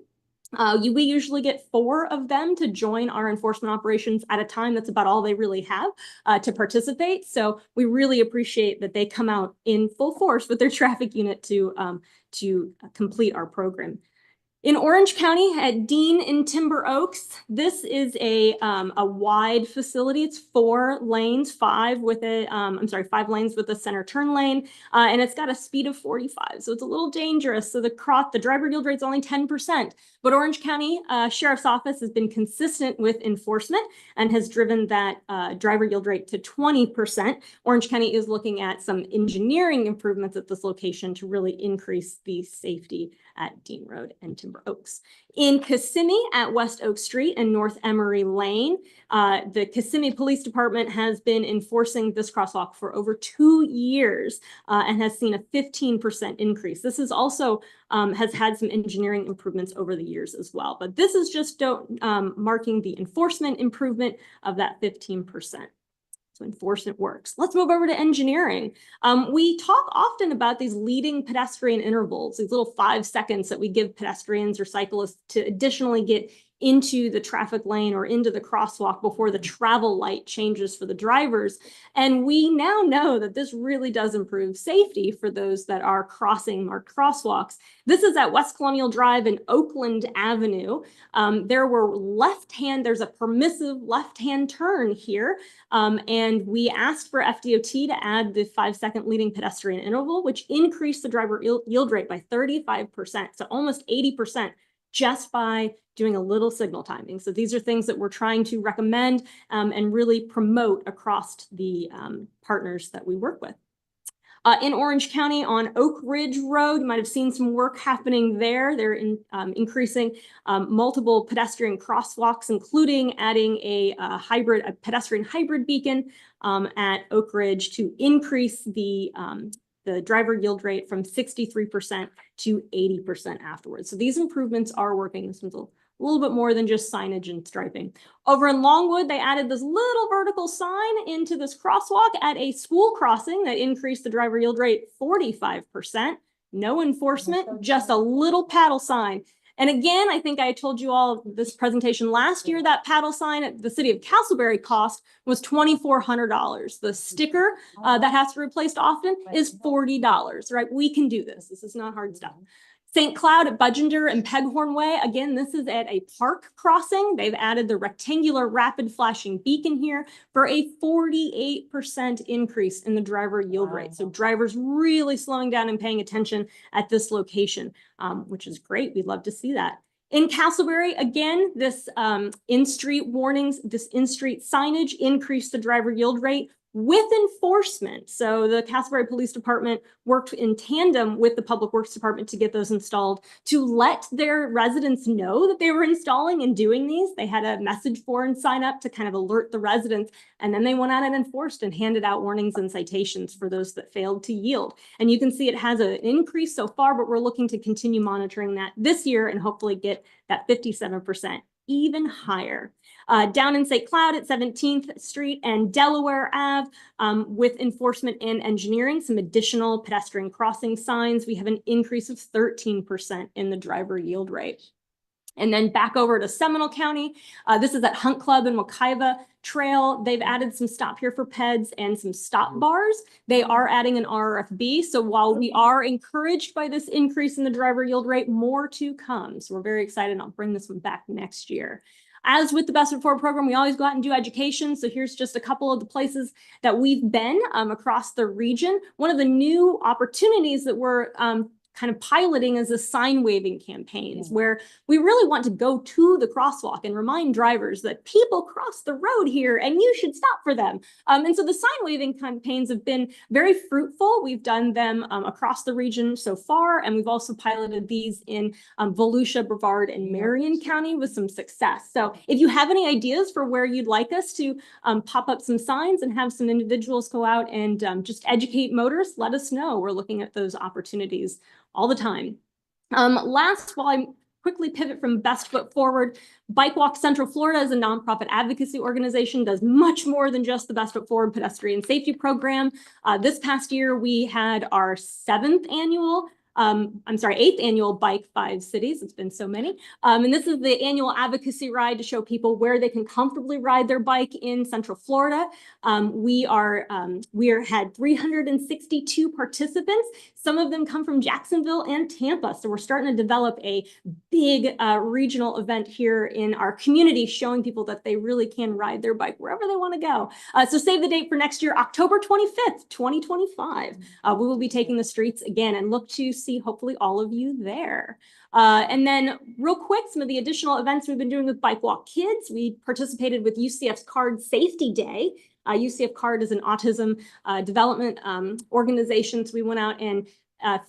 We usually get 4 of them to join our enforcement operations at a time. That's about all they really have to participate. So we really appreciate that they come out in full force with their traffic unit to complete our program. In Orange County at Dean in Timber Oaks, this is a wide facility. It's 4 lanes, 5 with a, 5 lanes with a center turn lane, and it's got a speed of 45. So it's a little dangerous. So the driver yield rate's only 10%, but Orange County Sheriff's Office has been consistent with enforcement and has driven that driver yield rate to 20%. Orange County is looking at some engineering improvements at this location to really increase the safety at Dean Road and Timber Oaks. In Kissimmee at West Oak Street and North Emery Lane, the Kissimmee Police Department has been enforcing this crosswalk for over 2 years and has seen a 15% increase. This is also has had some engineering improvements over the years as well, but this is just marking the enforcement improvement of that 15%. So enforcement works. Let's move over to engineering. We talk often about these leading pedestrian intervals, these little 5 seconds that we give pedestrians or cyclists to additionally get into the traffic lane or into the crosswalk before the travel light changes for the drivers. And we now know that this really does improve safety for those that are crossing marked crosswalks. This is at West Colonial Drive and Oakland Avenue. There's a permissive left-hand turn here. And we asked for FDOT to add the 5-second leading pedestrian interval, which increased the driver yield rate by 35%, so almost 80%, just by doing a little signal timing. So these are things that we're trying to recommend and really promote across the partners that we work with. In Orange County on Oak Ridge Road, you might have seen some work happening there. They're increasing multiple pedestrian crosswalks, including adding a pedestrian hybrid beacon at Oak Ridge to increase the driver yield rate from 63% to 80% afterwards. So these improvements are working. This one's a little bit more than just signage and striping. Over in Longwood, they added this little vertical sign into this crosswalk at a school crossing that increased the driver yield rate 45%. No enforcement, just a little paddle sign. And again, I think I told you all this presentation last year, that paddle sign at the city of Castleberry cost was $2,400. The sticker that has to be replaced often is $40, right? We can do this. This is not hard stuff. St. Cloud at Budgender and Peghorn Way. Again, this is at a park crossing. They've added the rectangular rapid flashing beacon here for a 48% increase in the driver yield rate. So drivers really slowing down and paying attention at this location, which is great. We'd love to see that. In Castleberry, again, this in-street warnings, this in-street signage increased the driver yield rate with enforcement. So the Castleberry Police Department worked in tandem with the Public Works Department to get those installed, to let their residents know that they were installing and doing these. They had a message board and sign up to kind of alert the residents, and then they went out and enforced and handed out warnings and citations for those that failed to yield. And you can see it has an increase so far, but we're looking to continue monitoring that this year and hopefully get that 57% even higher. Down in St. Cloud at 17th Street and Delaware Ave, with enforcement and engineering, some additional pedestrian crossing signs, we have an increase of 13% in the driver yield rate. And then back over to Seminole County. This is at Hunt Club and Wakaiva Trail. They've added some stop here for peds and some stop bars. They are adding an RFB. So while we are encouraged by this increase in the driver yield rate, more to come. So we're very excited, and I'll bring this one back next year. As with the Best Foot Forward program, we always go out and do education. So here's just a couple of the places that we've been across the region. One of the new opportunities that we're kind of piloting is the sign waving campaigns, where we really want to go to the crosswalk and remind drivers that people cross the road here and you should stop for them. And so the sign waving campaigns have been very fruitful. We've done them across the region so far, and we've also piloted these in Volusia, Brevard, and Marion County with some success. So if you have any ideas for where you'd like us to pop up some signs and have some individuals go out and just educate motorists, let us know. We're looking at those opportunities all the time. Last, while I quickly pivot from Best Foot Forward, Bike Walk Central Florida is a nonprofit advocacy organization, does much more than just the Best Foot Forward pedestrian safety program. This past year, we had our 8th annual Bike 5 Cities. It's been so many. And this is the annual advocacy ride to show people where they can comfortably ride their bike in Central Florida. We had 362 participants. Some of them come from Jacksonville and Tampa. So we're starting to develop a big regional event here in our community, showing people that they really can ride their bike wherever they want to go. So save the date for next year, October 25th, 2025. We will be taking the streets again and look to see hopefully all of you there. And then real quick, some of the additional events we've been doing with Bike Walk Kids. We participated with UCF's CARD Safety Day. UCF CARD is an autism development organization. So we went out and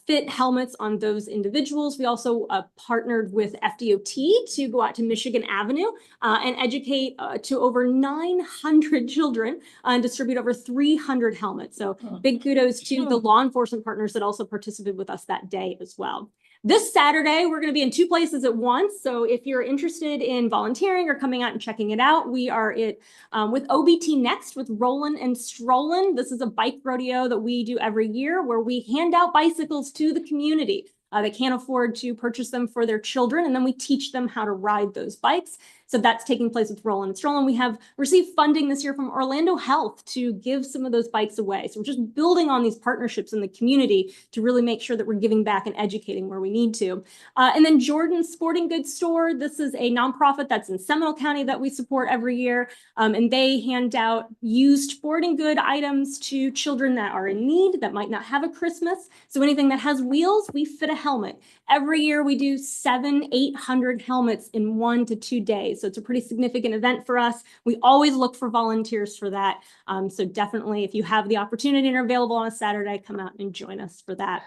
fit helmets on those individuals. We also partnered with FDOT to go out to Michigan Avenue and educate to over 900 children and distribute over 300 helmets. So big kudos to the law enforcement partners that also participated with us that day as well. This Saturday, we're going to be in 2 places at once. So if you're interested in volunteering or coming out and checking it out, we are with OBT Next with Rollin' and Strollin'. This is a bike rodeo that we do every year where we hand out bicycles to the community. They can't afford to purchase them for their children, and then we teach them how to ride those bikes. So that's taking place with Rollin' and Strollin'. We have received funding this year from Orlando Health to give some of those bikes away. So we're just building on these partnerships in the community to really make sure that we're giving back and educating where we need to. And then Jordan's Sporting Goods Store. This is a nonprofit that's in Seminole County that we support every year. And they hand out used sporting good items to children that are in need, that might not have a Christmas. So anything that has wheels, we fit a helmet. Every year we do 700-800 helmets in 1 to 2 days. So it's a pretty significant event for us. We always look for volunteers for that. So definitely, if you have the opportunity and are available on a Saturday, come out and join us for that.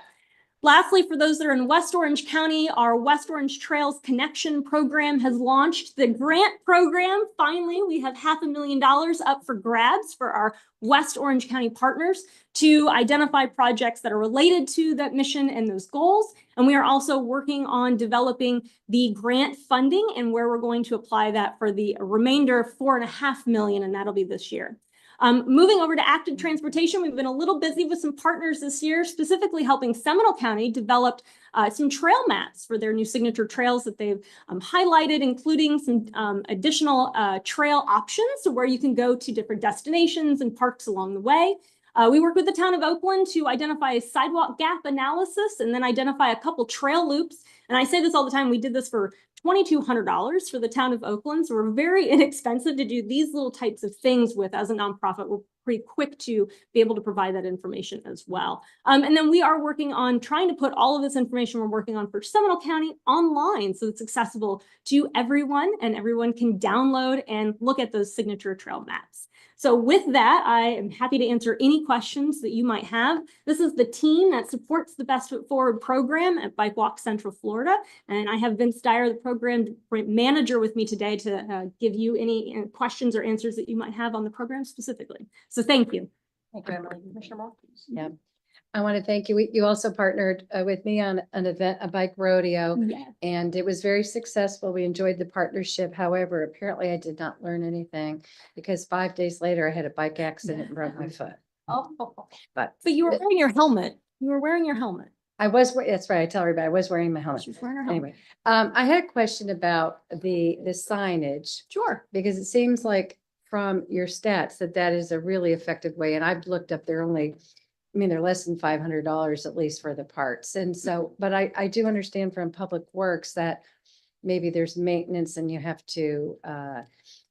Lastly, for those that are in West Orange County, our West Orange Trails Connection program has launched the grant program. Finally, we have $500,000 up for grabs for our West Orange County partners to identify projects that are related to that mission and those goals. And we are also working on developing the grant funding and where we're going to apply that for the remainder $4.5 million, and that'll be this year. Moving over to active transportation, we've been a little busy with some partners this year, specifically helping Seminole County develop some trail maps for their new signature trails that they've highlighted, including some additional trail options where you can go to different destinations and parks along the way. We work with the town of Oakland to identify a sidewalk gap analysis and then identify a couple trail loops. And I say this all the time, we did this for $2,200 for the town of Oakland. So we're very inexpensive to do these little types of things with as a nonprofit. We're pretty quick to be able to provide that information as well. And then we are working on trying to put all of this information we're working on for Seminole County online so it's accessible to everyone and everyone can download and look at those signature trail maps. So with that, I am happy to answer any questions that you might have. This is the team that supports the Best Foot Forward program at Bike Walk Central Florida. And I have Vince Dyer, the program manager, with me today to give you any questions or answers that you might have on the program specifically. So thank you. Thank you, Emily. Commissioner Moore? Yeah. I want to thank you. You also partnered with me on an event, a bike rodeo, Yeah. and it was very successful. We enjoyed the partnership. However, apparently I did not learn anything because 5 days later I had a bike accident and broke my foot. But you were wearing your helmet. You were wearing your helmet. I was, that's right. I tell everybody I was wearing my helmet. She was wearing her helmet. Anyway, I had a question about the signage. Sure. Because it seems like from your stats that is a really effective way. And I've looked up, they're less than $500 at least for the parts. And so, but I do understand from Public Works that maybe there's maintenance and you have to,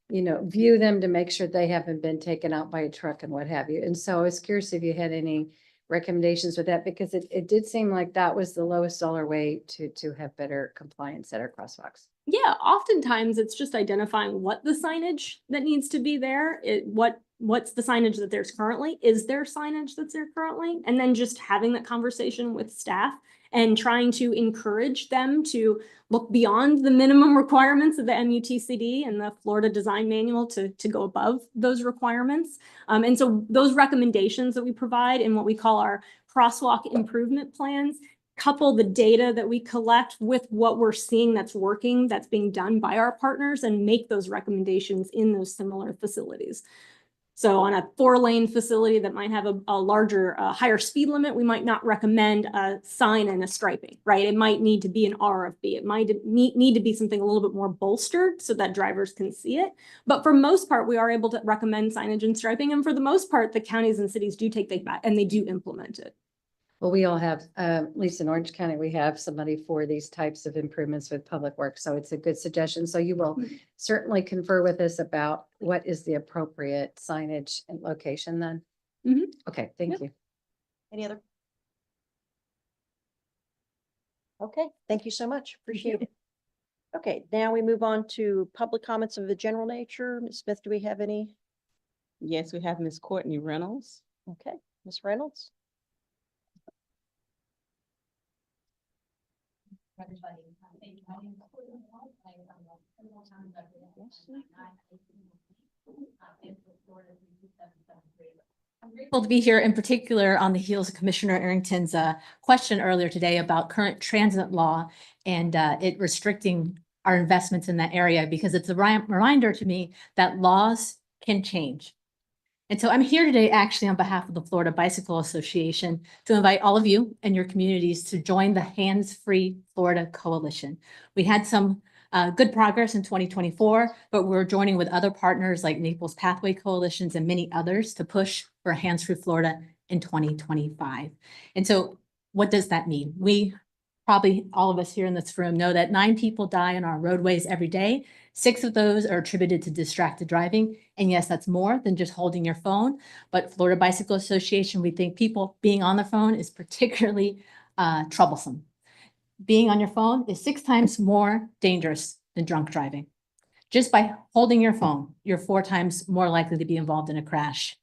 view them to make sure they haven't been taken out by a truck and what have you. And so I was curious if you had any recommendations with that, because it did seem like that was the lowest dollar way to have better compliance at our crosswalks. Yeah, oftentimes it's just identifying what the signage that needs to be there, what's the signage that there's currently, is there signage that's there currently, and then just having that conversation with staff and trying to encourage them to look beyond the minimum requirements of the MUTCD and the Florida Design Manual to go above those requirements. And so those recommendations that we provide in what we call our crosswalk improvement plans couple the data that we collect with what we're seeing that's working, that's being done by our partners, and make those recommendations in those similar facilities. So on a 4-lane facility that might have a larger, higher speed limit, we might not recommend a sign and a striping, right? It might need to be an RFB. It might need to be something a little bit more bolstered so that drivers can see it. But for most part, we are able to recommend signage and striping. And for the most part, the counties and cities do take that back and they do implement it. Well, we all have, at least in Orange County, we have somebody for these types of improvements with Public Works. So it's a good suggestion. So you will certainly confer with us about what is the appropriate signage and location then. Mhm. Okay, thank you. Any other? Okay, thank you so much. Appreciate it. Okay, now we move on to public comments of the general nature. Ms. Smith, do we have any? Yes, we have Ms. Courtney Reynolds. Okay, Ms. Reynolds? I'm grateful to be here, in particular on the heels of Commissioner Arrington's question earlier today about current transit law and it restricting our investments in that area, because it's a reminder to me that laws can change. And so I'm here today actually on behalf of the Florida Bicycle Association to invite all of you and your communities to join the Hands-Free Florida Coalition. We had some good progress in 2024, but we're joining with other partners like Naples Pathway Coalitions and many others to push for Hands-Free Florida in 2025. And so what does that mean? We probably, all of us here in this room, know that 9 people die on our roadways every day. 6 of those are attributed to distracted driving. And yes, that's more than just holding your phone. But Florida Bicycle Association, we think people being on their phone is particularly troublesome. Being on your phone is 6 times more dangerous than drunk driving. Just by holding your phone, you're 4 times more likely to be involved in a crash.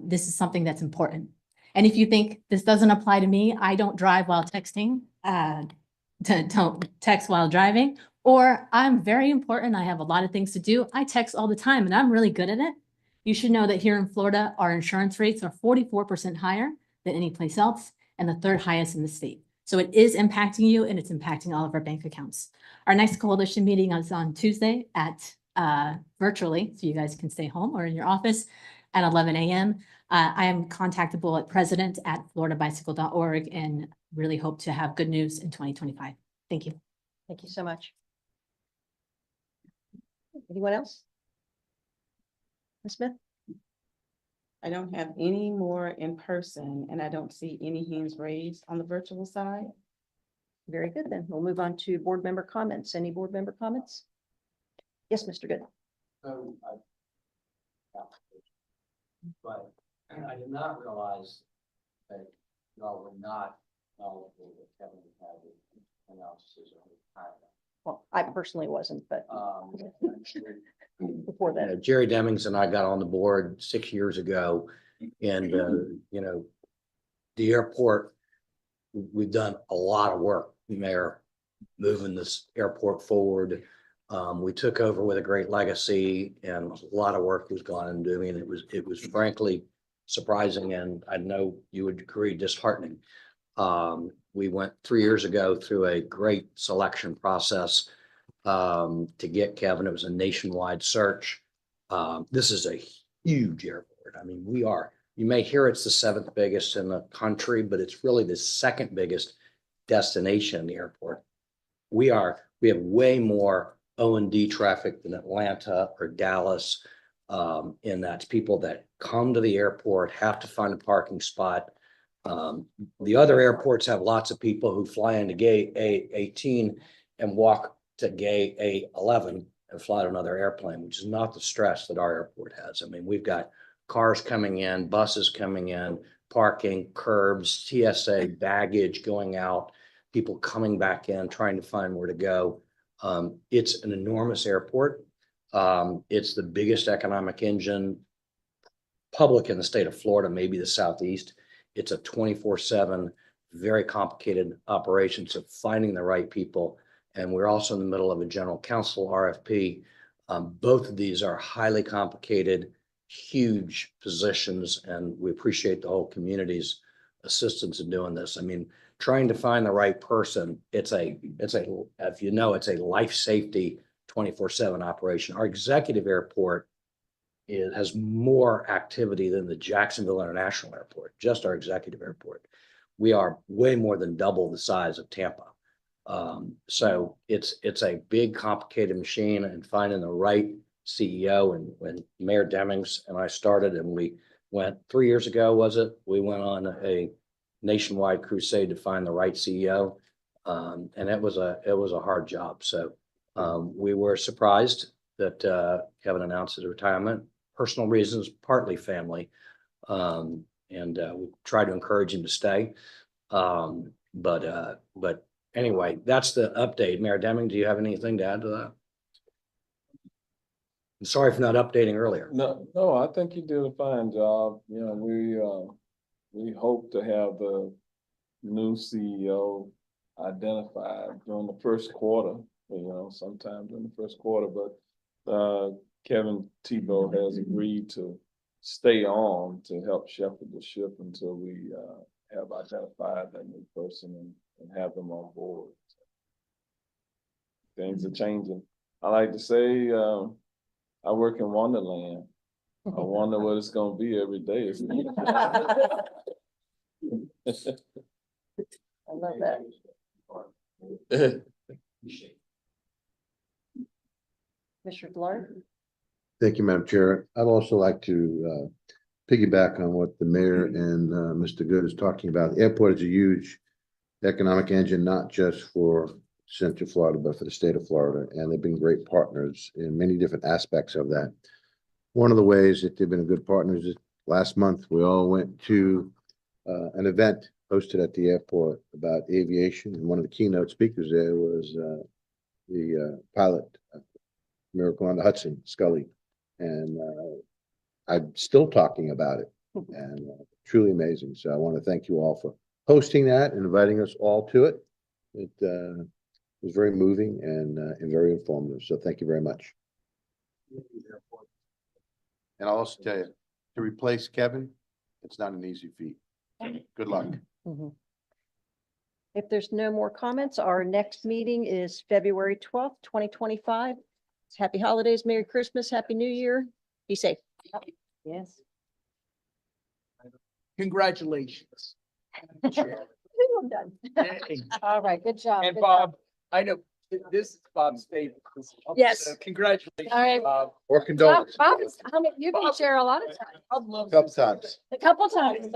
This is something that's important. And if you think this doesn't apply to me, I don't drive while texting, don't text while driving, or I'm very important, I have a lot of things to do, I text all the time and I'm really good at it. You should know that here in Florida, our insurance rates are 44% higher than any place else and the 3rd highest in the state. So it is impacting you and it's impacting all of our bank accounts. Our next coalition meeting is on Tuesday at virtually, so you guys can stay home or in your office at 11 a.m. I am contactable at president@floridabicycle.org and really hope to have good news in 2025. Thank you. Thank you so much. Anyone else? Ms. Smith? I don't have any more in person and I don't see any hands raised on the virtual side. Very good, then. We'll move on to board member comments. Any board member comments? Yes, Mr. Good. But I did not realize that y'all were not knowledgeable that Kevin had analysis of the pilot. Well, I personally wasn't, but. before that? Jerry Demings and I got on the board 6 years ago, and, you know, the airport, we've done a lot of work, Mayor, moving this airport forward. We took over with a great legacy, and a lot of work was gone into doing, and it was frankly surprising, and I know you would agree, disheartening. We went 3 years ago through a great selection process to get Kevin. It was a nationwide search. This is a huge airport. I mean, you may hear it's the 7th biggest in the country, but it's really the 2nd biggest destination in the airport. We have way more O&D traffic than Atlanta or Dallas. And that's people that come to the airport, have to find a parking spot. The other airports have lots of people who fly into gate A18 and walk to gate A11 and fly to another airplane, which is not the stress that our airport has. I mean, we've got cars coming in, buses coming in, parking, curbs, TSA, baggage going out, people coming back in, trying to find where to go. It's an enormous airport. It's the biggest economic engine public in the state of Florida, maybe the Southeast. It's a 24/7, very complicated operation. So finding the right people. And we're also in the middle of a general counsel RFP. Both of these are highly complicated, huge positions, and we appreciate the whole community's assistance in doing this. I mean, trying to find the right person, it's a, if you know, it's a life safety 24/7 operation. Our executive airport has more activity than the Jacksonville International Airport, just our executive airport. We are way more than double the size of Tampa. So it's a big, complicated machine, and finding the right CEO. And when Mayor Demings and I started, and we went 3 years ago, we went on a nationwide crusade to find the right CEO. And it was a hard job. So we were surprised that Kevin announced his retirement, personal reasons, partly family. And we tried to encourage him to stay. But anyway, that's the update. Mayor Deming, do you have anything to add to that? I'm sorry for not updating earlier. No, I think you did a fine job. You know, we hope to have the new CEO identified during the first quarter, you know, sometime during the first quarter, but Kevin Tebow has agreed to stay on to help shepherd the ship until we have identified that new person and have them on board. Things are changing. I like to say, I work in Wonderland. I wonder what it's gonna be every day. I love that. Mr. Clark? Thank you, Madam Chair. I'd also like to piggyback on what the mayor and Mr. Good is talking about. The airport is a huge economic engine, not just for Central Florida, but for the state of Florida. And they've been great partners in many different aspects of that. One of the ways that they've been a good partners is last month, we all went to an event hosted at the airport about aviation. And one of the keynote speakers there was the pilot, Miracle on the Hudson, Scully. And I'm still talking about it, and truly amazing. So I want to thank you all for hosting that and inviting us all to it. It was very moving and very informative. So thank you very much. And I'll also tell you, to replace Kevin, it's not an easy feat. Good luck. Mhm. If there's no more comments, our next meeting is February 12th, 2025. Happy holidays, Merry Christmas, Happy New Year. Be safe. Yes. Congratulations. I'm done. All right, good job. And good Bob, job. I know this is Bob's favorite. Yes. So congratulations. All right. Bob. Or condolences. Bob, you've been chair a lot of times. Bob loves Couple times. A couple times.